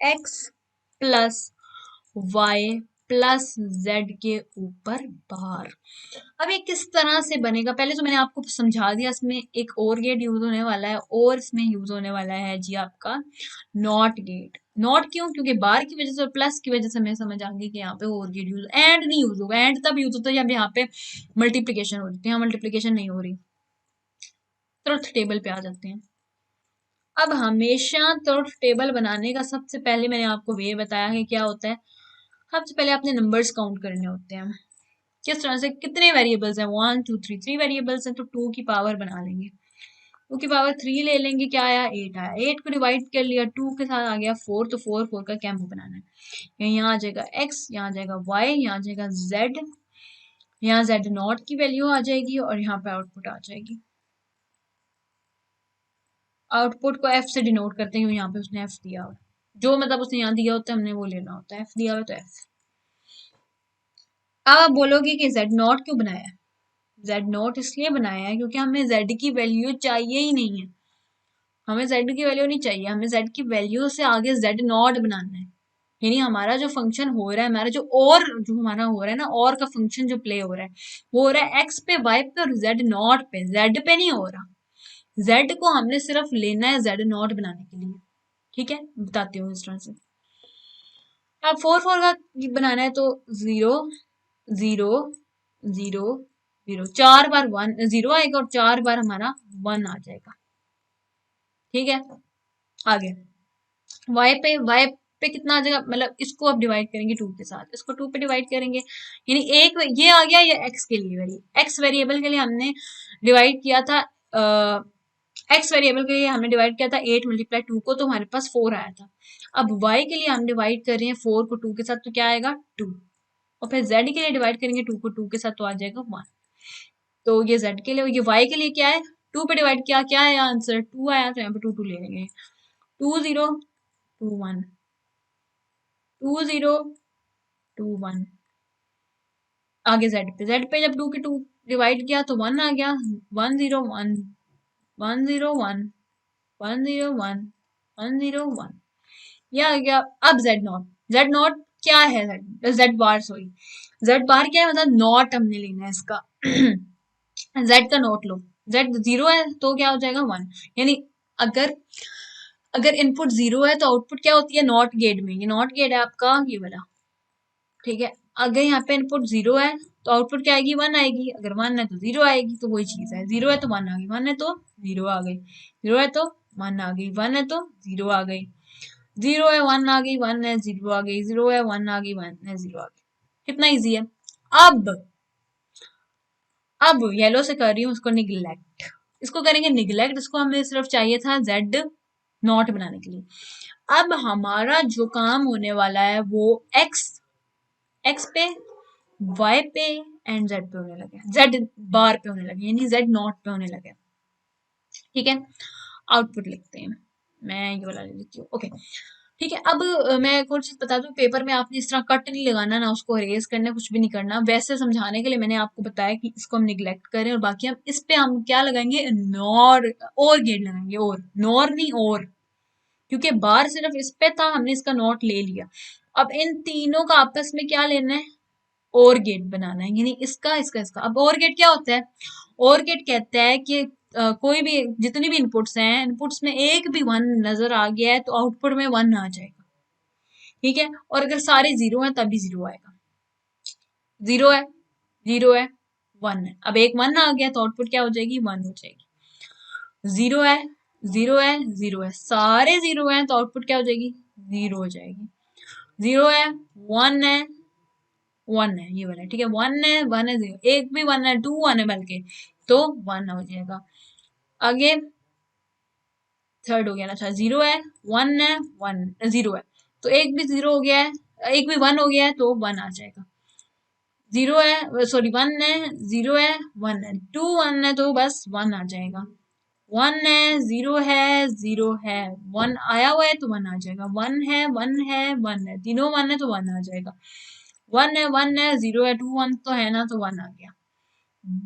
X plus Y plus Z के ऊपर बार। अब ये किस तरह से बनेगा, पहले तो मैंने आपको समझा दिया, इसमें एक और गेट यूज होने वाला है और इसमें यूज होने वाला है जी आपका नॉट गेट। नॉट क्यों, क्योंकि बार की वजह से और प्लस की वजह से मैं समझ आ गई कि यहाँ पे और गेट यूज, एंड नहीं यूज होगा, एंड तब यूज होता है जब यहाँ पे मल्टीप्लीकेशन हो रही है, यहाँ मल्टीप्लीकेशन नहीं हो रही। ट्रुथ टेबल पे आ जाते हैं। अब हमेशा ट्रुथ टेबल बनाने का सबसे पहले मैंने आपको वे बताया कि क्या होता है, सबसे पहले आपने नंबर्स काउंट करने होते हैं। किस तरह से, कितने वेरिएबल्स हैं, 1 2 3, 3 वेरिएबल्स हैं तो 2 की पावर बना लेंगे, 2 की पावर 3 ले लेंगे, क्या आया 8 आया, 8 को डिवाइड कर लिया 2 के साथ आ गया 4, तो 4 4 का कैम्प बनाना है। यहाँ आ जाएगा x, यहाँ आ जाएगा y, यहाँ आ जाएगा z, यहाँ z नॉट की वैल्यू आ जाएगी और यहाँ पे आउटपुट आ जाएगी। आउटपुट को f से डिनोट करते हैं, यहाँ पे उसने f दिया हुआ, जो मतलब उसने यहाँ दिया होता है हमने वो लेना होता है, f दिया हुआ तो f। अब आप बोलोगे कि z नॉट क्यों बनाया है, z नॉट इसलिए बनाया है क्योंकि हमें z की वैल्यू चाहिए ही नहीं है, हमें z की वैल्यू नहीं चाहिए, हमें z की वैल्यू से आगे z नॉट बनाना है। यानी हमारा जो फंक्शन हो रहा है, हमारा जो हमारा हो रहा है ना, और का फंक्शन जो प्ले हो रहा है वो हो रहा है x पे, y पे और z नॉट पे, z पे नहीं हो रहा। z को हमने सिर्फ लेना है z नॉट बनाने के लिए। ठीक है, बताती हूँ इस तरह से। अब 4 4 का बनाना है तो 0 0 0 0, 4 बार 1 0 आएगा और 4 बार हमारा 1 आ जाएगा। ठीक है, आगे y पे, y पे कितना आ जाएगा, मतलब इसको आप डिवाइड करेंगे 2 के साथ, इसको 2 पे डिवाइड करेंगे, यानी एक ये आ गया, ये x के लिए x वेरिएबल के लिए हमने डिवाइड किया था, x वेरिएबल के लिए हमने डिवाइड किया था 8 मल्टीप्लाई 2 को, तो हमारे पास 4 आया था। अब y के लिए हम डिवाइड कर रहे हैं 4 को 2 के साथ, तो क्या आएगा 2, और फिर z के लिए डिवाइड करेंगे 2 को 2 के साथ, तो आ जाएगा 1। तो ये z के लिए, ये y के लिए क्या है, 2 पे डिवाइड किया, क्या आया आंसर 2 आया, तो यहाँ पे 2 2 ले लेंगे, 2 0 2 1 2 0 2 1। आगे z पे जब 2 के 2 डिवाइड किया तो 1 आ गया, 1 0 1 1 0 1 1 0 1 1 0 1, ये आ गया। अब z नॉट क्या है, z बार, सॉरी z बार क्या है, मतलब नॉट हमने लेना है इसका z का नोट लो, z 0 है तो क्या हो जाएगा 1, यानी अगर अगर इनपुट 0 है तो आउटपुट क्या होती है नॉट गेट में, ये नॉट गेट है आपका ये वाला, ठीक है। अगर यहाँ पे इनपुट 0 है तो आउटपुट क्या आएगी 1 आएगी, अगर 1 है तो 0 आएगी, तो वही चीज है, 0 है तो 1 आ गई, 1 है तो 0 आ गई, 0 है तो 1 आ गई, 1 है तो 0 आ गई, 0 है 1 आ गई, 1 है 0 आ गई, 0 है 1 आ गई, 1 है 0 आ गई। कितना इजी है। अब अब येलो से कर रही हूँ उसको निगलेक्ट, इसको करेंगे निगलेक्ट, इसको हमें सिर्फ चाहिए था z नॉट बनाने के लिए। अब हमारा जो काम होने वाला है वो x पे, y पे एंड z पे होने लगे, z बार पे होने लगे, यानी z नॉट पे होने लगे, ठीक है। आउटपुट लिखते हैं, मैं ये वाला ले लेती हूँ, ओके ठीक है। अब मैं एक और चीज बता दूं, पेपर में आपने इस तरह कट नहीं लगाना ना, उसको अरेज करना, कुछ भी नहीं करना, वैसे समझाने के लिए मैंने आपको बताया कि इसको हम निगलेक्ट करें, और बाकी हम इस पे हम क्या लगाएंगे, नॉर और गेट लगाएंगे, और नॉर नहीं और, क्योंकि बार सिर्फ इस पे था, हमने इसका नॉट ले लिया। अब इन तीनों का आपस में क्या लेना है, और गेट बनाना है, यानी इसका इसका इसका। अब और गेट क्या होता है, और गेट कहता है कि कोई भी जितनी भी इनपुट्स हैं, इनपुट्स में एक भी 1 नजर आ गया है तो आउटपुट में 1 आ जाएगा, ठीक है। और अगर सारे 0 हैं तभी 0 आएगा, 0 है 0 है 1 है, अब एक 1 आ गया तो आउटपुट क्या हो जाएगी 1 हो जाएगी, 0 है 0 है 0 है, सारे 0 हैं तो आउटपुट क्या हो जाएगी 0 हो जाएगी, 0 है 1 है 1 है, ये वाला ठीक है, 1 है 1 है 0, एक भी 1 है 2 1 है बल्कि, तो 1 हो जाएगा। आगे थर्ड हो गया ना, अच्छा 0 है 1 है 1 0 है, तो एक भी 0 हो गया है, एक भी 1 हो गया है तो 1 आ जाएगा, 0 है सॉरी 1 है 0 है 1 है, 2 1 है तो बस 1 आ जाएगा, 1 है 0 है 0 है 1 आया हुआ है तो 1 आ जाएगा, 1 है 1 है 1 है, तीनों 1 है तो 1 आ जाएगा, 1 है 0 है 2 1 तो है ना, तो 1 आ गया।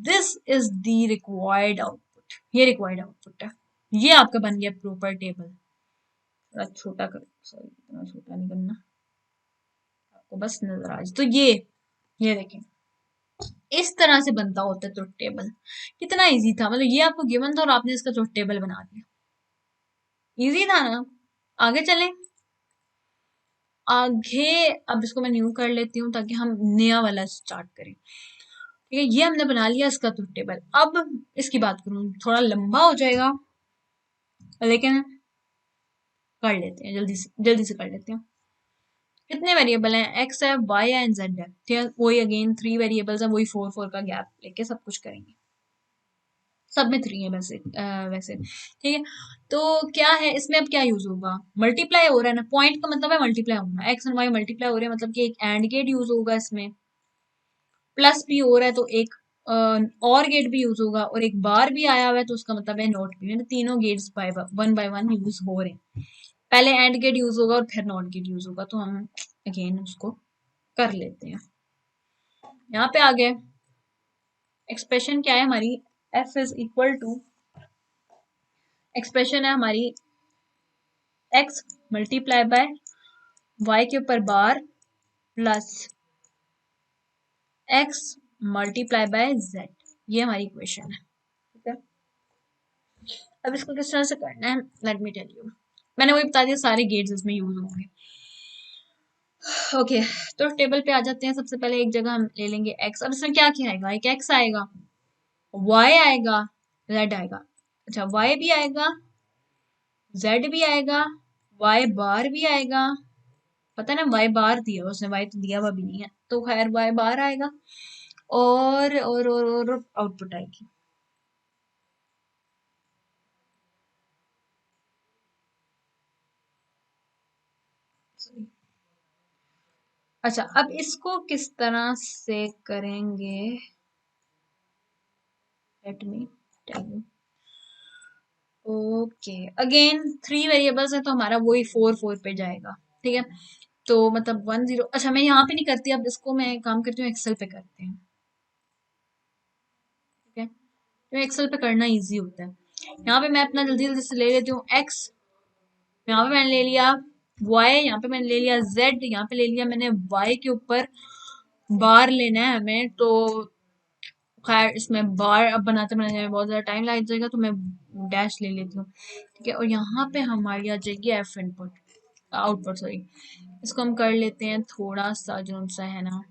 This is the required output, ये रिक्वायर्ड आउटपुट है, ये आपका बन गया प्रॉपर टेबल। थोड़ा छोटा कर, सॉरी इतना छोटा नहीं करना, आपको बस नजर आ जाए तो ये देखें, इस तरह से बनता होता है ट्रुथ टेबल। कितना इजी था, मतलब ये आपको गिवन था और आपने इसका ट्रुथ टेबल बना दिया, इजी था ना। आगे चलें, आगे अब इसको मैं न्यू कर लेती हूँ ताकि हम नया वाला स्टार्ट करें, ठीक है। ये हमने बना लिया इसका ट्रुथ टेबल। अब इसकी बात करूँ थोड़ा लंबा हो जाएगा, लेकिन कर लेते हैं, जल्दी से कर लेते हैं। कितने वेरिएबल हैं, एक्स है वाई है एंड जेड है, ठीक है। वही अगेन 3 वेरिएबल्स है, वही 4 4 का गैप लेके सब कुछ करेंगे, सब में 3 है वैसे वैसे, ठीक है। तो क्या है इसमें, अब क्या यूज होगा, मल्टीप्लाई हो रहा है ना, पॉइंट का मतलब है मल्टीप्लाई होना, एक्स एंड वाई मल्टीप्लाई हो रहे हैं, मतलब कि एक एंड गेट यूज होगा इसमें, प्लस भी हो रहा है तो एक और गेट भी यूज होगा, और एक बार भी आया हुआ है तो उसका मतलब है नॉट भी, मतलब तीनों गेट्स बाय वन यूज हो रहे हैं। पहले एंड गेट यूज होगा और फिर नॉट गेट यूज होगा, तो हम अगेन उसको कर लेते हैं। यहाँ पे आ गए, एक्सप्रेशन क्या है हमारी, f is equal to, expression है हमारी x मल्टीप्लाई बाय y के ऊपर bar plus x multiply by z, ये हमारी इक्वेशन है, ठीक है। अब इसको किस तरह से करना है, लेट मी टेल यू, मैंने वही बता दिया, सारे गेट्स इसमें यूज होंगे। ओके तो टेबल पे आ जाते हैं, सबसे पहले एक जगह हम ले लेंगे x, अब इसमें क्या क्या आएगा, एक x आएगा, y आएगा, z आएगा, अच्छा y भी आएगा, z भी आएगा, y बार भी आएगा, पता है ना y बार दिया उसने, y तो दिया हुआ भी नहीं है, तो खैर y बार आएगा और आउटपुट आएगी। अच्छा, अब इसको किस तरह से करेंगे, let me tell you. Okay, again 3 variables है तो हमारा वही 4 पे जाएगा, ठीक है। तो मतलब 10, अच्छा मैं यहाँ पे नहीं करती, अब इसको मैं काम करती हूँ एक्सेल पे करते हैं, ठीक है। तो एक्सेल पे करना इजी होता है। यहाँ पे मैं अपना जल्दी जल्दी से ले लेती हूँ एक्स, यहाँ पे मैंने ले लिया y, यहाँ पे मैंने ले लिया z, यहाँ पे ले लिया मैंने y के ऊपर बार लेना है हमें, तो खैर इसमें बार अब बनाते बनाते बहुत ज़्यादा टाइम लग जाएगा, तो मैं डैश ले लेती हूँ, ठीक है। और यहाँ पे हमारी आ जाएगी एफ इनपुट, आउटपुट सॉरी। इसको हम कर लेते हैं थोड़ा सा जो सा है ना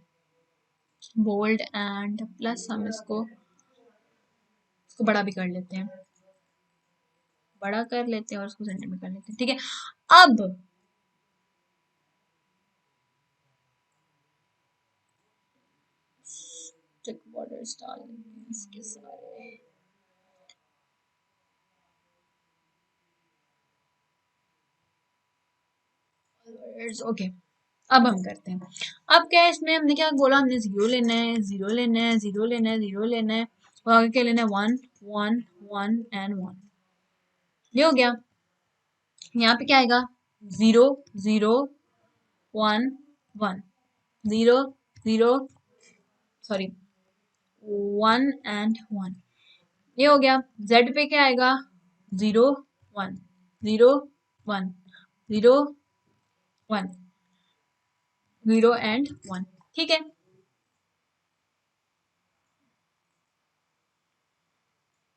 बोल्ड, एंड प्लस हम इसको बड़ा भी कर लेते हैं, बड़ा कर लेते हैं और उसको सेंटर में कर लेते हैं, ठीक है। अब स्टिक बॉर्डर्स डाल देते हैं इसके सारे, ओके। अब हम करते हैं, अब क्या है इसमें हमने क्या बोला, हमने जीरो लेना है, जीरो लेना है, जीरो लेना है, जीरो लेना है, और आगे क्या लेना है, 1 1 1 एंड 1, ये हो गया। यहाँ पे क्या आएगा, 0 0 1 1, 0 0 सॉरी 1 एंड 1, ये हो गया। Z पे क्या आएगा, 0 1 0 1 0 1 0 एंड 1, ठीक है।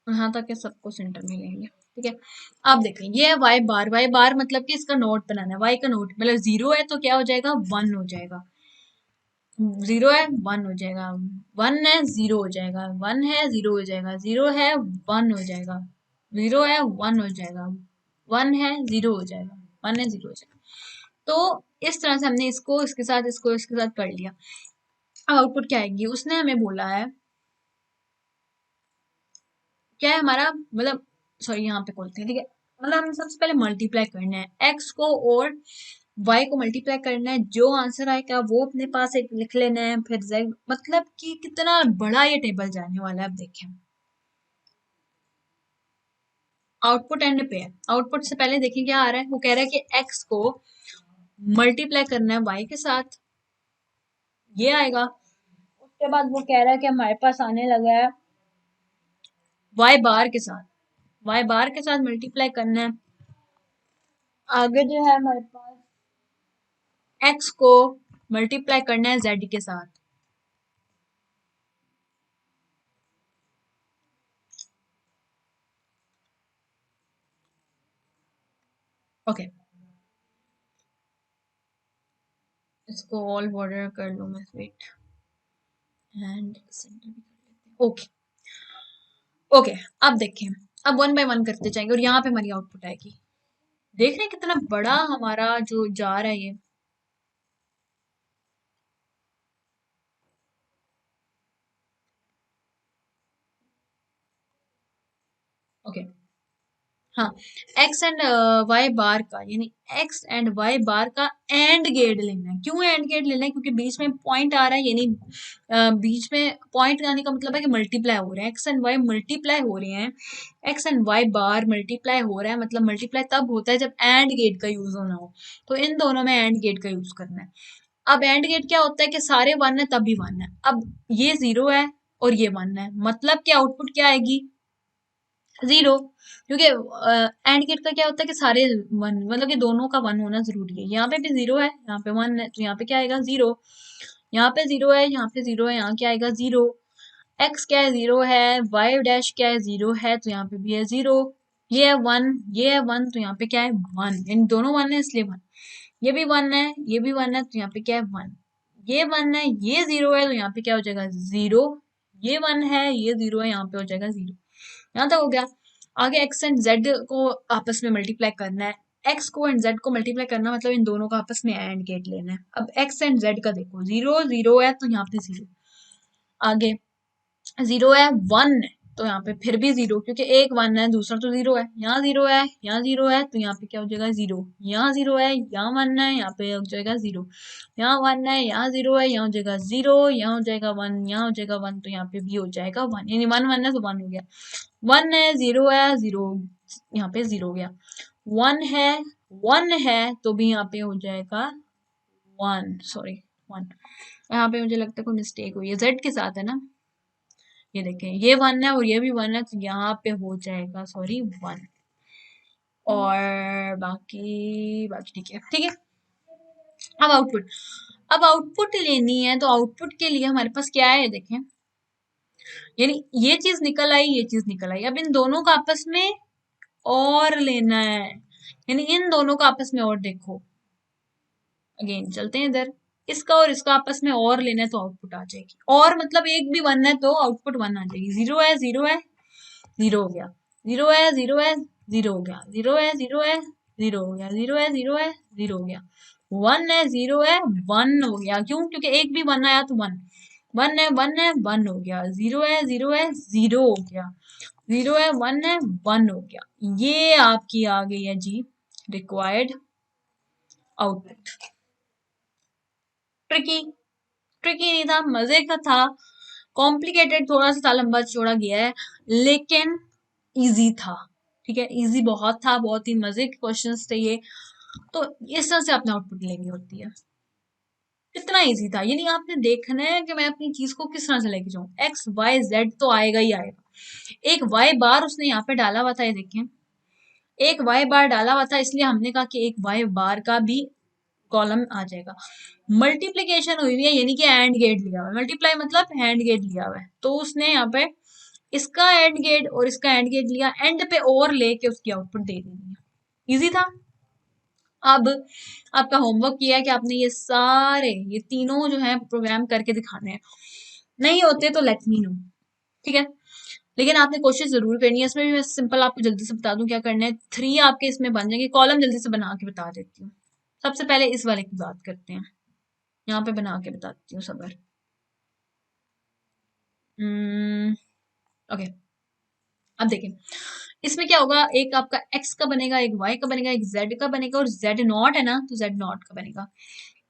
यहाँ तक के सबको सेंटर में लेंगे, ठीक है। अब देखें ये है y बार मतलब कि इसका नोट बनाना है, y का नोट मतलब 0 है तो क्या हो जाएगा, 1 हो जाएगा, 0 है 1 हो जाएगा, 1 है 0 हो जाएगा, 1 है 0 हो जाएगा, 0 है 1 हो जाएगा, 0 है 1 हो जाएगा, 1 है 0 हो जाएगा, 1 है 0 हो जाएगा। तो इस तरह से हमने इसको इसके साथ इसको इसके साथ कर लिया। अब आउटपुट क्या आएगी, उसने हमें बोला है क्या है हमारा, मतलब सॉरी यहाँ पे खोलते हैं, ठीक है। मतलब हमें सबसे पहले मल्टीप्लाई करना है x को और y को मल्टीप्लाई करना है, जो आंसर आएगा वो अपने पास एक लिख लेना है, फिर z, मतलब कि कितना बड़ा ये टेबल जाने वाला है। अब देखें आउटपुट एंड पे है, आउटपुट से पहले देखिए क्या आ रहा है, वो कह रहा है कि x को मल्टीप्लाई करना है y के साथ, ये आएगा। उसके बाद वो कह रहा है कि हमारे पास आने लगा है y बार के साथ, y बार के साथ मल्टीप्लाई करना है। आगे जो है हमारे पास x को मल्टीप्लाई करना है z के साथ, ओके। इसको ऑल बॉर्डर कर लूँ मैं, वेट, एंड सेंटर भी कर लेते हैं, ओके ओके। अब देखें, अब 1 बाय 1 करते जाएंगे और यहाँ पे हमारी आउटपुट आएगी। देख रहे हैं कितना बड़ा हमारा जो जा रहा है ये, ओके हाँ। x एंड y बार का यानी x एंड y बार का एंड गेट लेना है। क्यों एंड गेट लेना है, क्योंकि बीच में पॉइंट आ रहा है, यानी बीच में पॉइंट आने का मतलब है कि मल्टीप्लाई हो रहे हैं, x एंड y मल्टीप्लाई हो रहे हैं, x and y bar multiply हो रहा है, मतलब मल्टीप्लाई तब होता है जब एंड गेट का यूज होना हो, तो इन दोनों में एंड गेट का यूज करना है। अब एंड गेट क्या होता है कि सारे 1 है तभी 1 है, अब ये 0 है और ये 1 है, मतलब कि आउटपुट क्या आएगी, 0, क्योंकि एंड गेट का क्या होता है कि सारे 1, मतलब कि दोनों का 1 होना जरूरी है। यहाँ पे भी 0 है, यहाँ पे 1 है, तो यहाँ पे क्या आएगा 0, यहाँ पे 0 है, यहाँ पे 0 है, यहाँ क्या आएगा 0, x क्या है 0 है, y डैश क्या है 0 है, तो यहाँ पे भी है 0, ये है 1, ये है 1, तो यहाँ पे क्या है 1, इन दोनों 1 है इसलिए 1, ये भी 1 है, ये भी 1 है, तो यहाँ पे क्या है 1, ये 1 है, ये 0 है, तो यहाँ पे क्या हो जाएगा 0, ये 1 है, ये 0 है, यहाँ पे हो जाएगा 0। यहाँ तक हो गया। आगे x एंड z को आपस में मल्टीप्लाई करना है, एक्स को एंड जेड को मल्टीप्लाई करना मतलब इन दोनों का आपस में एंड गेट लेना है। अब एक्स एंड जेड का देखो, 0 0 है तो यहाँ पे 0, आगे 0 है 1 है तो यहाँ पे फिर भी 0, क्योंकि एक 1 है दूसरा तो 0 है, यहाँ 0 है यहाँ 0 है तो यहाँ पे क्या हो जाएगा 0, यहाँ 0 है यहाँ 1 है यहाँ पे हो जाएगा 0, यहाँ 1 है यहाँ 0 है यहाँ हो जाएगा 0, यहाँ हो जाएगा 1 यहाँ हो जाएगा 1 तो यहाँ पे भी हो जाएगा 1, यानी 1 1 है तो 1 हो गया, 1 है 0 है 0, यहाँ पे 0 हो गया, 1 है तो भी यहाँ पे हो जाएगा 1, सॉरी 1, यहाँ पे मुझे लगता है कोई मिस्टेक हुई है, जेड के साथ है ना, ये देखें ये 1 है और ये भी 1 है तो यहाँ पे हो जाएगा सॉरी 1, और बाकी बाकी ठीक है ठीक है। अब आउटपुट लेनी है तो आउटपुट के लिए हमारे पास क्या है देखें, यानी ये चीज निकल आई ये चीज निकल आई, अब इन दोनों का आपस में और लेना है, यानी इन दोनों का आपस में और देखो, अगेन चलते हैं इधर, इसका और इसका आपस में और लेना है तो आउटपुट आ जाएगी, और मतलब एक भी 1 है तो आउटपुट 1 आ जाएगी, 0 है 0 है 0 हो गया, 0 है 0 है 0 हो गया, 0 है 0 है 0 हो गया, 0 है 0 है 0 हो गया, 1 है 0 है 1 हो गया, क्यों, क्योंकि एक भी 1 आया तो 1, 1 है 1 है 1 हो गया, 0 है 0 है 0 हो गया, 0 है 1 है 1 हो गया, ये आपकी आ गई है जी रिक्वायर्ड आउटपुट। ट्रिकी ट्रिकी नहीं था, मजे का था, कॉम्प्लिकेटेड थोड़ा सा था, लंबा चौड़ा गया है, लेकिन इजी था, ठीक है, इजी बहुत था, बहुत ही मजे के क्वेश्चंस थे ये, तो इस तरह से आपने आउटपुट लेनी होती है, कितना इजी था, यानी आपने देखना है कि मैं अपनी चीज को किस तरह से लेके जाऊं, एक्स वाई जेड तो आएगा ही आएगा, एक वाई बार उसने यहाँ पे डाला हुआ था, ये देखें एक वाई बार डाला हुआ था, इसलिए हमने कहा कि एक वाई बार का भी कॉलम आ जाएगा, मल्टीप्लीकेशन हुई हुई है यानी कि एंड गेट लिया हुआ है, मल्टीप्लाई मतलब एंड गेट लिया हुआ है, तो उसने यहाँ पे इसका एंड गेट और इसका एंड गेट लिया, एंड पे और लेके उसकी आउटपुट दे देनी है, इजी था। अब आपका होमवर्क किया है कि आपने ये तीनों जो है प्रोग्राम करके दिखाने हैं, नहीं होते तो लेट मी नो, ठीक है, लेकिन आपने कोशिश जरूर करनी है, इसमें भी मैं सिंपल आपको जल्दी से बता दूं क्या करना है, 3 आपके इसमें बन जाएंगे, कॉलम जल्दी से बना के बता देती हूँ, सबसे पहले इस वाले की बात करते हैं, यहाँ पे बना के बताती हूँ सबर, ओके, अब देखें इसमें क्या होगा, एक आपका x का बनेगा, एक y का बनेगा, एक z का बनेगा, और z नॉट है ना तो z नॉट का बनेगा,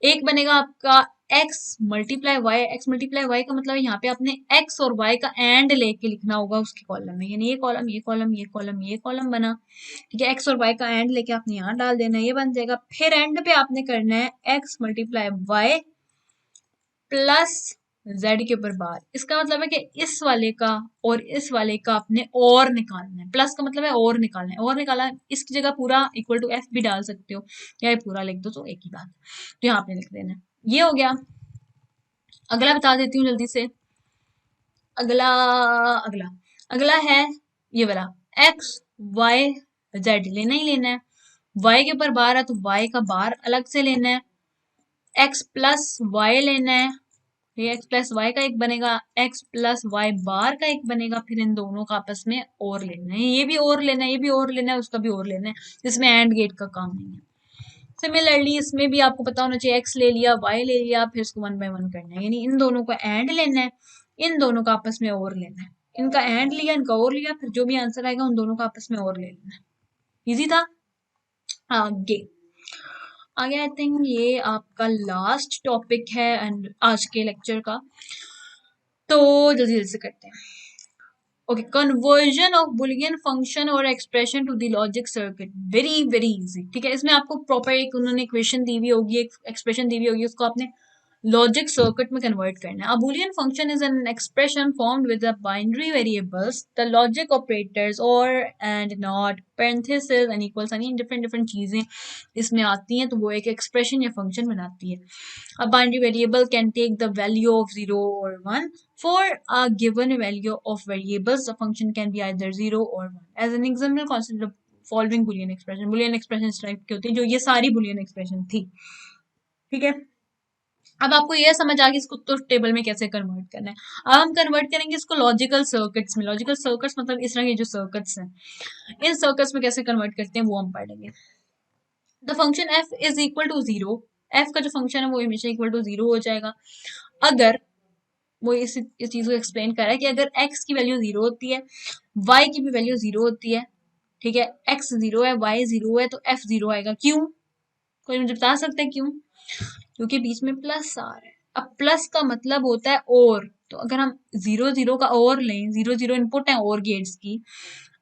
एक बनेगा आपका x मल्टीप्लाई y का मतलब यहाँ पे आपने x और y का एंड लेके लिखना होगा उसके कॉलम में, यानी ये कॉलम ये कॉलम ये कॉलम ये कॉलम बना, ठीक है, x और y का एंड लेके आपने यहाँ डाल देना है, ये बन जाएगा, फिर एंड पे आपने करना है x multiply y plus z के ऊपर बार, इसका मतलब है कि इस वाले का और इस वाले का आपने और निकालना है, प्लस का मतलब है और निकालना है, और निकाला इसकी जगह पूरा इक्वल टू f भी डाल सकते हो या ये पूरा लिख दो तो एक ही बात, तो यहाँ आपने लिख देना है, ये हो गया। अगला बता देती हूँ जल्दी से, अगला अगला अगला है ये वाला, x y z लेना ही लेना है, y के ऊपर बार है तो y का बार अलग से लेना है, x प्लस y लेना है, ये x प्लस वाई का एक बनेगा, x प्लस वाई बार का एक बनेगा, फिर इन दोनों का आपस में और लेना है, ये भी और लेना है, ये भी और लेना है, उसका भी और लेना है, इसमें एंड गेट का काम नहीं है। सिमिलरली इसमें भी आपको पता होना चाहिए, x ले लिया y ले लिया, फिर इसको 1 बाय 1 करना है, यानी इन दोनों का एंड लेना है, इन दोनों का आपस में और लेना है, इनका एंड लिया इनका और लिया, फिर जो भी आंसर आएगा उन दोनों का आपस में और ले लेना है, इजी था। आगे आगे आई थिंक ये आपका लास्ट टॉपिक है एंड आज के लेक्चर का, तो जल्दी जल्दी से करते हैं। Okay, conversion of Boolean function और expression to the logic circuit, very very easy, ठीक है, इसमें आपको प्रॉपर एक उन्होंने इक्वेशन दी हुई होगी, एक एक्सप्रेशन दी हुई होगी, उसको आपने लॉजिक सर्किट में कन्वर्ट करना है। A Boolean function is an expression formed with the binary variables, the logic operators OR and NOT parenthesis and equal sign, different different चीजें इसमें आती हैं, तो वो एक एक्सप्रेशन या फंक्शन बनाती है। A binary variable can take the value of 0 or 1. For a given value of variables, the function can be either 0 or 1. As an example, consider the following Boolean expression. Boolean expression इस type की होती है, जो ये सारी Boolean expression थी, ठीक है। अब आपको ये समझ आ गई इसको तो टेबल में कैसे कन्वर्ट करना है। अब हम कन्वर्ट करेंगे इसको लॉजिकल सर्किट्स में। लॉजिकल सर्किट्स मतलब इस तरह के जो सर्किट्स हैं, इन सर्किट्स में कैसे कन्वर्ट करते हैं वो हम पढ़ेंगे। The function F is equal to 0, F का जो फंक्शन है वो हमेशा इक्वल टू 0 हो जाएगा अगर वो इस चीज को एक्सप्लेन कर रहा है कि अगर x की वैल्यू 0 होती है, y की भी वैल्यू 0 होती है, ठीक है, x 0 है, y 0 है, तो f 0 आएगा। क्यों? कोई मुझे बता सकता है क्यों? क्योंकि बीच में प्लस आ रहा है। अब प्लस का मतलब होता है और, तो अगर हम 0 0 का और लें, 0 0 इनपुट है और गेट्स की,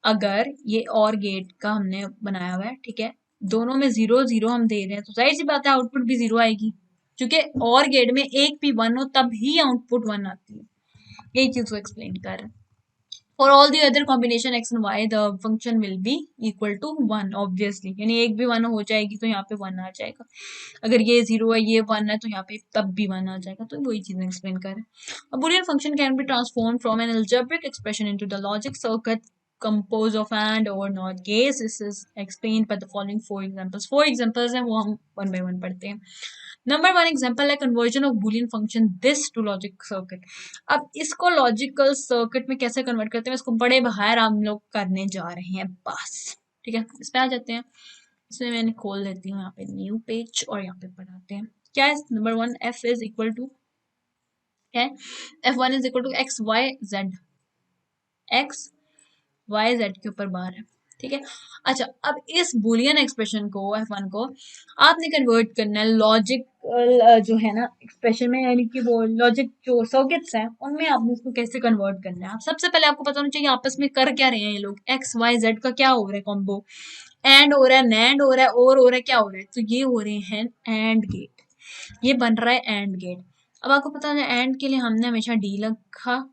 अगर ये और गेट का हमने बनाया हुआ है, ठीक है, दोनों में 0 0 हम दे रहे हैं, तो जाहिर सी बात है आउटपुट भी 0 आएगी, क्योंकि और गेट में एक भी 1 हो तब ही आउटपुट 1 आती है। यही चीज को एक्सप्लेन कर रहे हैं। For all the other combination x and y, the function will be equal to 1 obviously, यानी एक भी 1 हो जाएगी तो यहाँ पे 1 आ जाएगा, अगर ये 0 है ये 1 है तो यहाँ पे तब भी 1 आ जाएगा। तो वही चीजें एक्सप्लेन कर रहे हैं। A Boolean function can be transformed from an algebraic expression into the logic circuit composed of and or not gates. This is explained by the following 4 examples. 4 examples हैं, वो हम one by one पढ़ते हैं। Number 1 example है conversion of Boolean function this to logic circuit. अब इसको logical circuit में कैसे कन्वर्ट करते हैं, इसको बड़े बाहर हम लोग करने जा रहे हैं बस, ठीक है। इस पे आ जाते हैं, इसमें मैंने खोल देती हूँ यहाँ पे न्यू पेज और यहाँ पे पढ़ाते हैं क्या है। Number 1 F is equal to क्या है, F1 is equal to X Y Z, X Y Z के ऊपर बार है, ठीक है। अच्छा, अब इस बुलियन एक्सप्रेशन को F1 को आपने कन्वर्ट करना है लॉजिक जो है ना एक्सप्रेशन में, यानी कि वो लॉजिक जो सर्किट्स हैं उनमें आपने इसको कैसे कन्वर्ट करना है। आप सबसे पहले आपको पता होना चाहिए आपस में कर क्या रहे हैं ये लोग, एक्स वाई जेड का क्या हो रहा है कॉम्बो, एंड हो रहा है, नैंड हो रहा है, और हो रहा है, क्या हो रहा है, तो ये हो रहे हैं एंड गेट, ये बन रहा है एंड गेट। अब आपको पता है एंड के लिए हमने हमेशा डी रखा,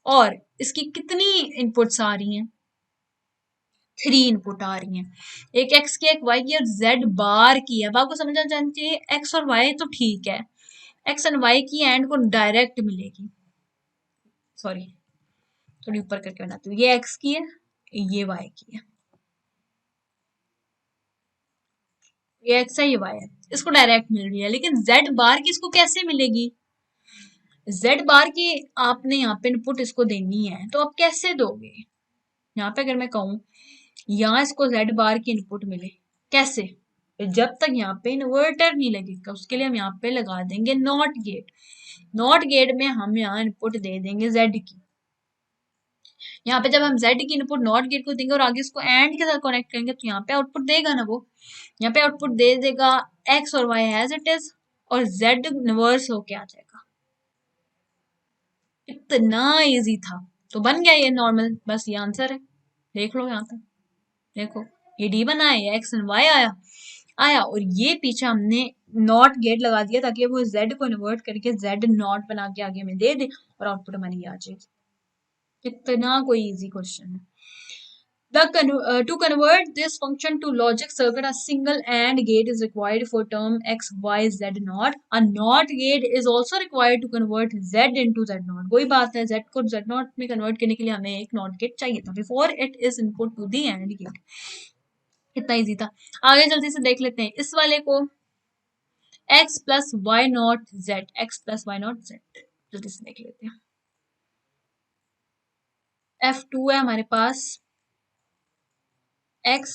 और इसकी कितनी इनपुट्स आ रही हैं, 3 इनपुट आ रही हैं, एक एक्स की, एक वाई की, और जेड बार की है। अब आपको समझना चाहिए एक्स और वाई तो ठीक है, एक्स एंड वाई की एंड को डायरेक्ट मिलेगी, सॉरी थोड़ी ऊपर करके बनाती हूँ, ये एक्स की है, ये वाई की है, ये एक्स है, ये वाई है, इसको डायरेक्ट मिल रही है, लेकिन जेड बार की इसको कैसे मिलेगी, जेड बार की आपने यहाँ पे इनपुट इसको देनी है, तो आप कैसे दोगे। यहाँ पे अगर मैं कहूँ यहाँ इसको जेड बार की इनपुट मिले, कैसे, जब तक यहाँ पे इन्वर्टर नहीं लगेगा उसके लिए हम यहाँ पे लगा देंगे नॉट गेट, नॉट गेट में हम यहाँ इनपुट दे देंगे जेड की, यहाँ पे जब हम जेड की इनपुट नॉट गेट को देंगे और आगे इसको एंड के साथ कनेक्ट करेंगे तो यहाँ पे आउटपुट देगा ना, वो यहाँ पे आउटपुट दे देगा एक्स और वाई एज इट इज, और जेड रिवर्स होके आ जाएगा। इतना इजी था, तो बन गया ये नॉर्मल, बस ये आंसर है, देख लो यहाँ पे, देखो ये डी बना है, एक्स एंड वाई आया आया, और ये पीछे हमने नॉट गेट लगा दिया ताकि वो जेड को इन्वर्ट करके जेड नॉट बना के आगे में दे दे और आउटपुट हमारी आ जाएगी। कितना कोई इजी क्वेश्चन है। To convert this function to logic circuit, a single AND gate is required for term x, y, z naught. A NOT gate is also required to convert z into z naught. वही बात है, z को z naught में convert करने के लिए हमें एक NOT gate चाहिए था before it is input to the AND gate. इतना इजी था। आगे जल्दी से देख लेते हैं इस वाले को, x plus y naught z, x plus y naught z, जल्दी से देख लेते हैं। F2 है हमारे पास x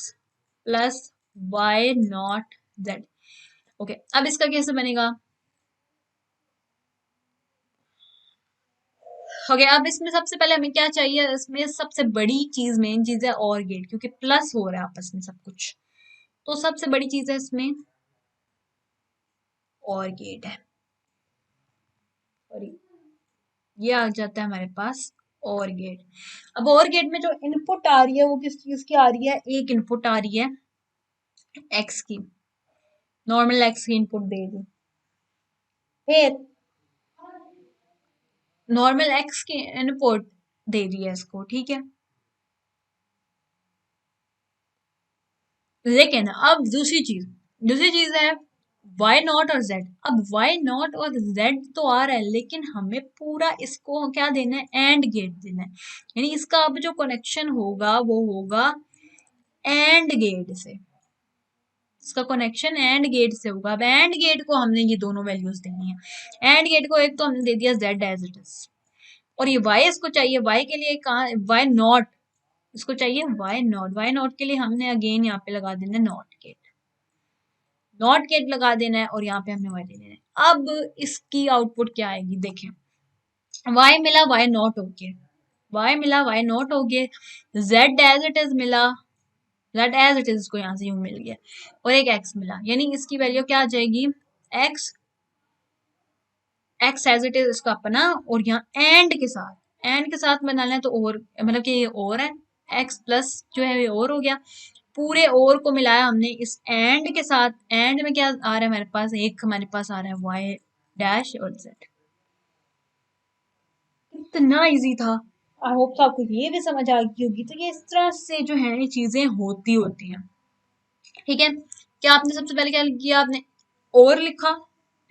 plus Y not Z, okay. अब इसका कैसे बनेगा, ओके अब इसमें सबसे पहले हमें क्या चाहिए, इसमें सबसे बड़ी चीज मेन चीज है और गेट, क्योंकि प्लस हो रहा है आपस में सब कुछ, तो सबसे बड़ी चीज है इसमें और गेट है, सॉरी ये आ जाता है हमारे पास और गेट। अब और गेट में जो इनपुट आ रही है वो किस चीज की आ रही है, एक इनपुट आ रही है एक्स की, नॉर्मल एक्स की इनपुट दे दी, फिर नॉर्मल एक्स की इनपुट दे दी है इसको, ठीक है। लेकिन अब दूसरी चीज है y नॉट और z। अब y नॉट और z तो आ रहा है, लेकिन हमें पूरा इसको क्या देना है, एंड गेट देना है, यानी इसका अब जो कनेक्शन होगा वो होगा एंड गेट से, इसका कनेक्शन एंड गेट से होगा। अब एंड गेट को हमने ये दोनों वैल्यूज देनी है, एंड गेट को एक तो हमने दे दिया z एज इट इज, और ये y इसको चाहिए, y के लिए कहाँ, y नॉट इसको चाहिए, y नॉट के लिए हमने अगेन यहाँ पे लगा देना नॉट गेट, नॉट गेट लगा देना है और यहाँ पे हमने y दे देना है। अब इसकी आउटपुट क्या आएगी देखें, y मिला y नॉट हो गया, y मिला y नॉट हो गया, z एज इट इज मिला, z एज इट इज इसको यहाँ से यूं मिल गया और एक x मिला, यानी इसकी वैल्यू क्या आ जाएगी x एज इट इज इसका अपना, और यहाँ एंड के साथ बनाना है तो और मतलब कि ये और है x प्लस जो है ये और हो गया, पूरे और को मिलाया हमने इस एंड के साथ। एंड में क्या आ रहा है हमारे पास, एक हमारे पास आ रहा है y डैश और z। इतना इजी था, आई होप तो आपको ये भी समझ आ गई होगी। तो ये इस तरह से जो है ये चीजें होती हैं, ठीक है। क्या आपने सबसे पहले क्या किया, आपने और लिखा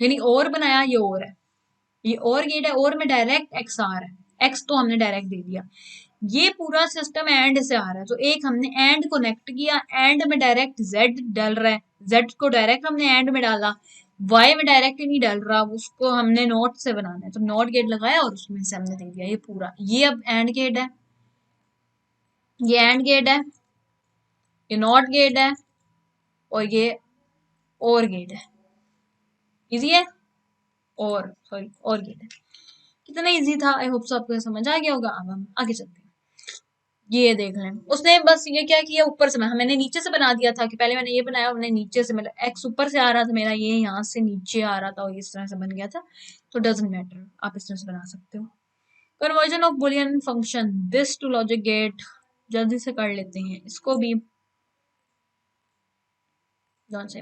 यानी और बनाया, ये और है, ये और गेट है, और में डायरेक्ट एक्स आ रहा है, एक्स तो हमने डायरेक्ट दे दिया। ये पूरा सिस्टम एंड से आ रहा है, तो एक हमने एंड कनेक्ट किया, एंड में डायरेक्ट जेड डल रहा है, जेड को डायरेक्ट हमने एंड में डाला, वाई में डायरेक्ट नहीं डल रहा, उसको हमने नॉट से बनाना है, तो नॉट गेट लगाया और उसमें से हमने दे दिया ये पूरा। ये अब एंड गेट है, ये एंड गेट है, ये नॉट गेट है और ये और गेट है। इजी है, और सॉरी और गेट है। कितना इजी था, आई होप सो आपको समझ आ गया होगा। अब हम आगे चलते हैं, ये देख लें उसने बस ये क्या किया, ऊपर से मैंने नीचे से बना दिया था कि पहले मैंने ये बनाया, मैंने नीचे से, मतलब एक्स ऊपर से आ रहा था मेरा, ये यहाँ से नीचे आ रहा था और इस तरह से बन गया था। तो डजंट मैटर, आप इस तरह से बना सकते हो। Conversion of Boolean function this to logic gate, जल्दी से कर लेते हैं इसको भी।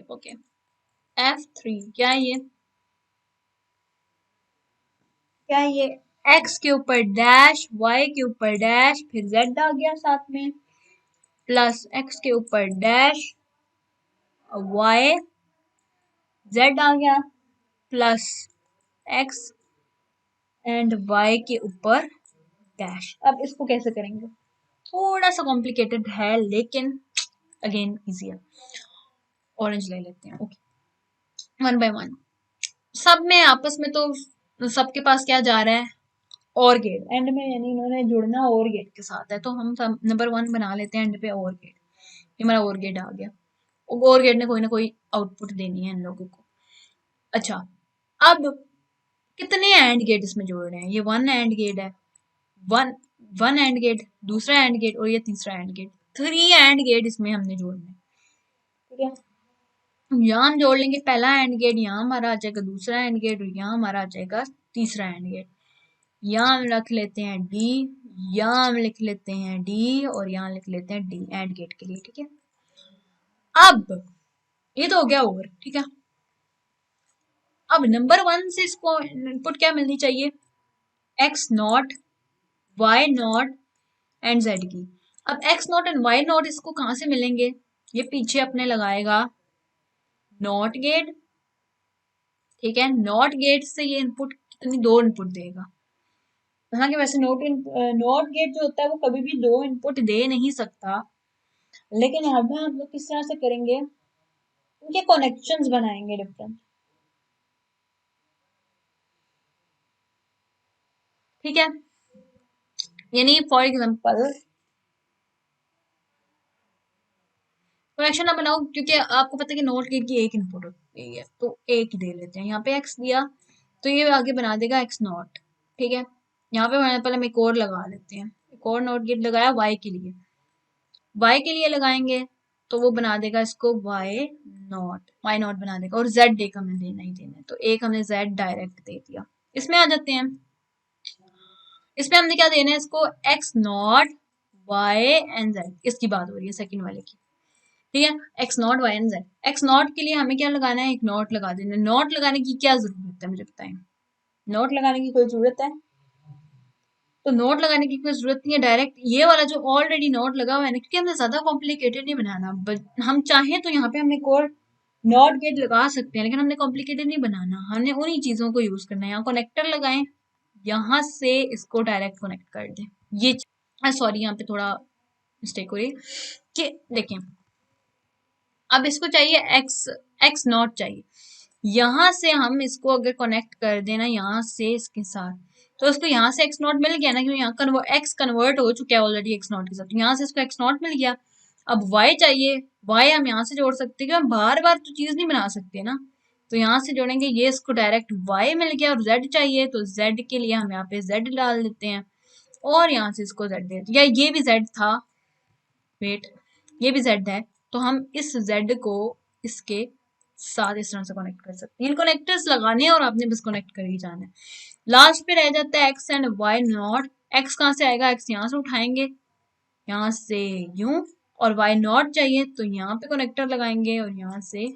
ओके F3 क्या है ये, क्या ये x के ऊपर डैश, y के ऊपर डैश, फिर z आ गया साथ में, प्लस x के ऊपर डैश, y z आ गया, प्लस x एंड y के ऊपर डैश। अब इसको कैसे करेंगे, थोड़ा सा कॉम्प्लिकेटेड है लेकिन अगेन इजी है। ऑरेंज ले लेते हैं, ओके वन बाय वन। सब में आपस में तो सबके पास क्या जा रहा है, और गेट एंड में, यानी इन्होंने जुड़ना और गेट के साथ है, तो हम नंबर 1 बना लेते हैं एंड पे और गेट। ये हमारा और गेट आ गया, और गेट ने कोई ना कोई आउटपुट देनी है इन लोगों को। अच्छा, अब कितने एंड गेट इसमें जोड़ रहे हैं, ये 1 एंड गेट है, वन एंड गेट, दूसरा एंड गेट और ये तीसरा एंड गेट, 3 एंड गेट इसमें हमने जोड़ना है, ठीक है। यहाँ हम जोड़ लेंगे पहला एंड गेट, यहाँ हमारा आ जाएगा दूसरा एंड गेट, और यहाँ हमारा आ जाएगा तीसरा एंड गेट। यहाँ हम रख लेते हैं डी, यहाँ हम लिख लेते हैं डी, और यहाँ लिख लेते हैं डी एंड गेट के लिए, ठीक है। अब ये तो हो गया ओवर, ठीक है। अब नंबर 1 से इसको इनपुट क्या मिलनी चाहिए, X not, Y not and Z की। अब X not and Y not इसको कहां से मिलेंगे, ये पीछे अपने लगाएगा नॉट गेट, ठीक है। नॉट गेट से ये इनपुट कितनी, 2 इनपुट देगा। हालांकि वैसे नॉट गेट जो होता है वो कभी भी 2 इनपुट दे नहीं सकता, लेकिन यहाँ पे हम लोग किस तरह से करेंगे, उनके कनेक्शंस बनाएंगे डिफरेंट, ठीक है। यानी फॉर एग्जांपल कनेक्शन ना बनाओ, क्योंकि आपको पता है कि नॉट गेट की एक इनपुट होती है, तो एक ही दे लेते हैं। यहाँ पे एक्स दिया तो ये आगे बना देगा एक्स नॉट, ठीक है। यहाँ पे पहले हम एक और लगा लेते हैं, एक और नॉट गेट लगाया वाई के लिए, वाई के लिए लगाएंगे तो वो बना देगा इसको वाई नॉट बना देगा, और जेड एक हमें देना ही देना है, तो एक हमने जेड डायरेक्ट दे दिया। इसमें आ जाते हैं, इसमें हमने क्या देना है इसको, X not Y and Z, इसकी बात हो रही है सेकंड वाले की, ठीक है। X not Y and Z, X not के लिए हमें क्या लगाना है, एक नॉट लगा देना है। नॉट लगाने की क्या जरूरत है मुझे बताएं, नॉट लगाने की कोई जरूरत है, तो नोट लगाने की कोई जरूरत नहीं है, डायरेक्ट ये वाला जो ऑलरेडी नोट लगा हुआ है ना, क्योंकि हमने ज्यादा कॉम्प्लिकेटेड नहीं बनाना, हम चाहें तो यहाँ पे हम एक और नॉट गेट लगा सकते हैं, लेकिन हमने कॉम्प्लिकेटेड नहीं बनाना, हमने उन्हीं चीजों को यूज करना है। यहाँ कनेक्टर लगाएं, यहाँ से इसको डायरेक्ट कनेक्ट कर दें, ये सॉरी यहाँ पे थोड़ा मिस्टेक हो रही है कि देखें, अब इसको चाहिए एक्स नॉट चाहिए, यहाँ से हम इसको अगर कनेक्ट कर देना यहाँ से इसके साथ, तो इसको यहाँ से एक्स नॉट मिल गया ना, क्योंकि यहाँ एक्स कन्वर्ट हो चुका है ऑलरेडी एक्स नॉट के साथ, तो यहाँ से इसको एक्स नॉट मिल गया। अब y चाहिए, y हम यहाँ से जोड़ सकते हैं, हम बार बार तो चीज नहीं बना सकते ना, तो यहाँ से जोड़ेंगे, ये इसको डायरेक्ट y मिल गया, और z चाहिए तो z के लिए हम यहाँ पे z डाल देते हैं, और यहाँ से इसको z दे, या ये भी z था, वेट, ये भी z है, तो हम इस z को इसके साथ इस तरह से कनेक्ट कर सकते हैं। इन कनेक्टर्स लगाने हैं और आपने बस कनेक्ट कर ही जाना है। लास्ट पे रह जाता है x and y not. x कहाँ से आएगा, x यहाँ से उठाएंगे, यहाँ से यूं, और y नॉट चाहिए तो यहाँ पे कनेक्टर लगाएंगे, और यहाँ से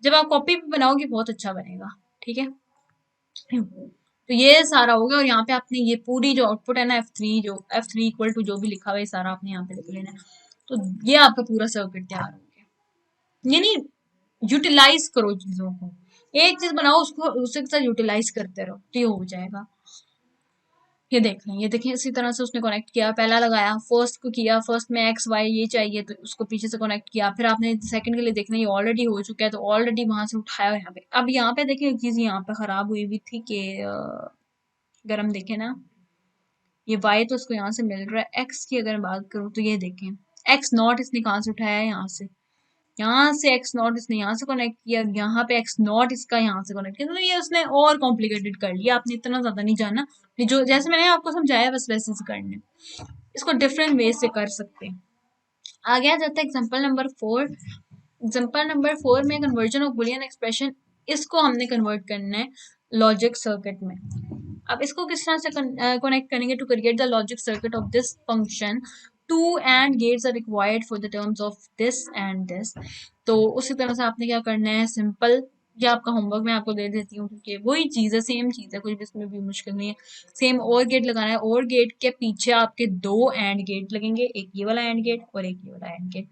जब आप कॉपी पे बनाओगे बहुत अच्छा बनेगा, ठीक है। तो ये सारा हो गया, और यहाँ पे आपने ये पूरी जो आउटपुट है ना F3, जो F3 इक्वल टू जो भी लिखा हुआ है सारा आपने यहाँ पे लिख लेना है, तो ये आपका पूरा सर्किट तैयार हो गया। यानी यूटिलाइज करो चीजों को, एक चीज बनाओ उसको उसके साथ यूटिलाइज करते रहो तो ये हो जाएगा। ये देख लें, ये देखें, इसी तरह से उसने कनेक्ट किया, पहला लगाया, फर्स्ट को किया, फर्स्ट में एक्स वाई ये चाहिए तो उसको पीछे से कनेक्ट किया, फिर आपने सेकंड के लिए देखना ये ऑलरेडी हो चुका है तो ऑलरेडी वहां से उठाया यहाँ पे। अब यहाँ पे देखिए एक चीज यहाँ पे खराब हुई हुई थी कि अगर हम देखें ना, ये y तो इसको यहाँ से मिल रहा है, x की अगर बात करूँ तो ये देखें, x नॉट इसने कहाँ से उठाया है, यहाँ से x नॉट इसने यहाँ से कनेक्ट किया, यहाँ पे x नॉट इसका यहाँ से कनेक्ट किया, तो ये उसने और कॉम्प्लिकेटेड कर लिया, आपने इतना ज्यादा नहीं जाना, जो जैसे मैंने आपको समझाया बस वैसे से करना है, इसको डिफरेंट वे से कर सकते हैं। आगे आ जाता है एग्जाम्पल नंबर 4। एग्जाम्पल नंबर 4 में कन्वर्जन ऑफ बुलियन एक्सप्रेशन, इसको हमने कन्वर्ट करना है लॉजिक सर्किट में। अब इसको किस तरह से कनेक्ट करेंगे, to create the logic circuit of this function 2 AND gates are required for the terms of this and this. तो उसी तरह से आपने क्या करना है, सिंपल, ये आपका होमवर्क मैं आपको दे देती हूँ क्योंकि वही चीज़ है, सेम चीज़ है, कोई भी इसमें भी मुश्किल नहीं है। सेम और गेट लगाना है, और गेट के पीछे आपके 2 एंड गेट लगेंगे, एक ये वाला एंड गेट और एक ये वाला एंड गेट।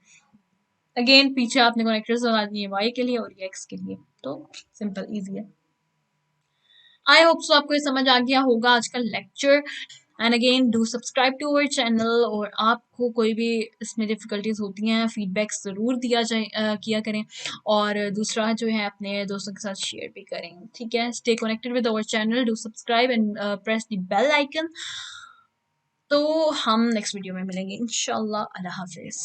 अगेन पीछे आपने कनेक्टर्स लगा दिए y के लिए और ये x के लिए, तो सिंपल इजी है। आई होप सो आपको ये समझ आ गया होगा आज का lecture. And again do subscribe to our channel, और आपको कोई भी इसमें डिफिकल्टीज होती हैं फीडबैक ज़रूर दिया जाए किया करें, और दूसरा जो है अपने दोस्तों के साथ शेयर भी करें, ठीक है। Stay connected with our channel, do subscribe and press the bell icon. तो हम नेक्स्ट वीडियो में मिलेंगे इंशाल्लाह। अल्लाह हाफिज़।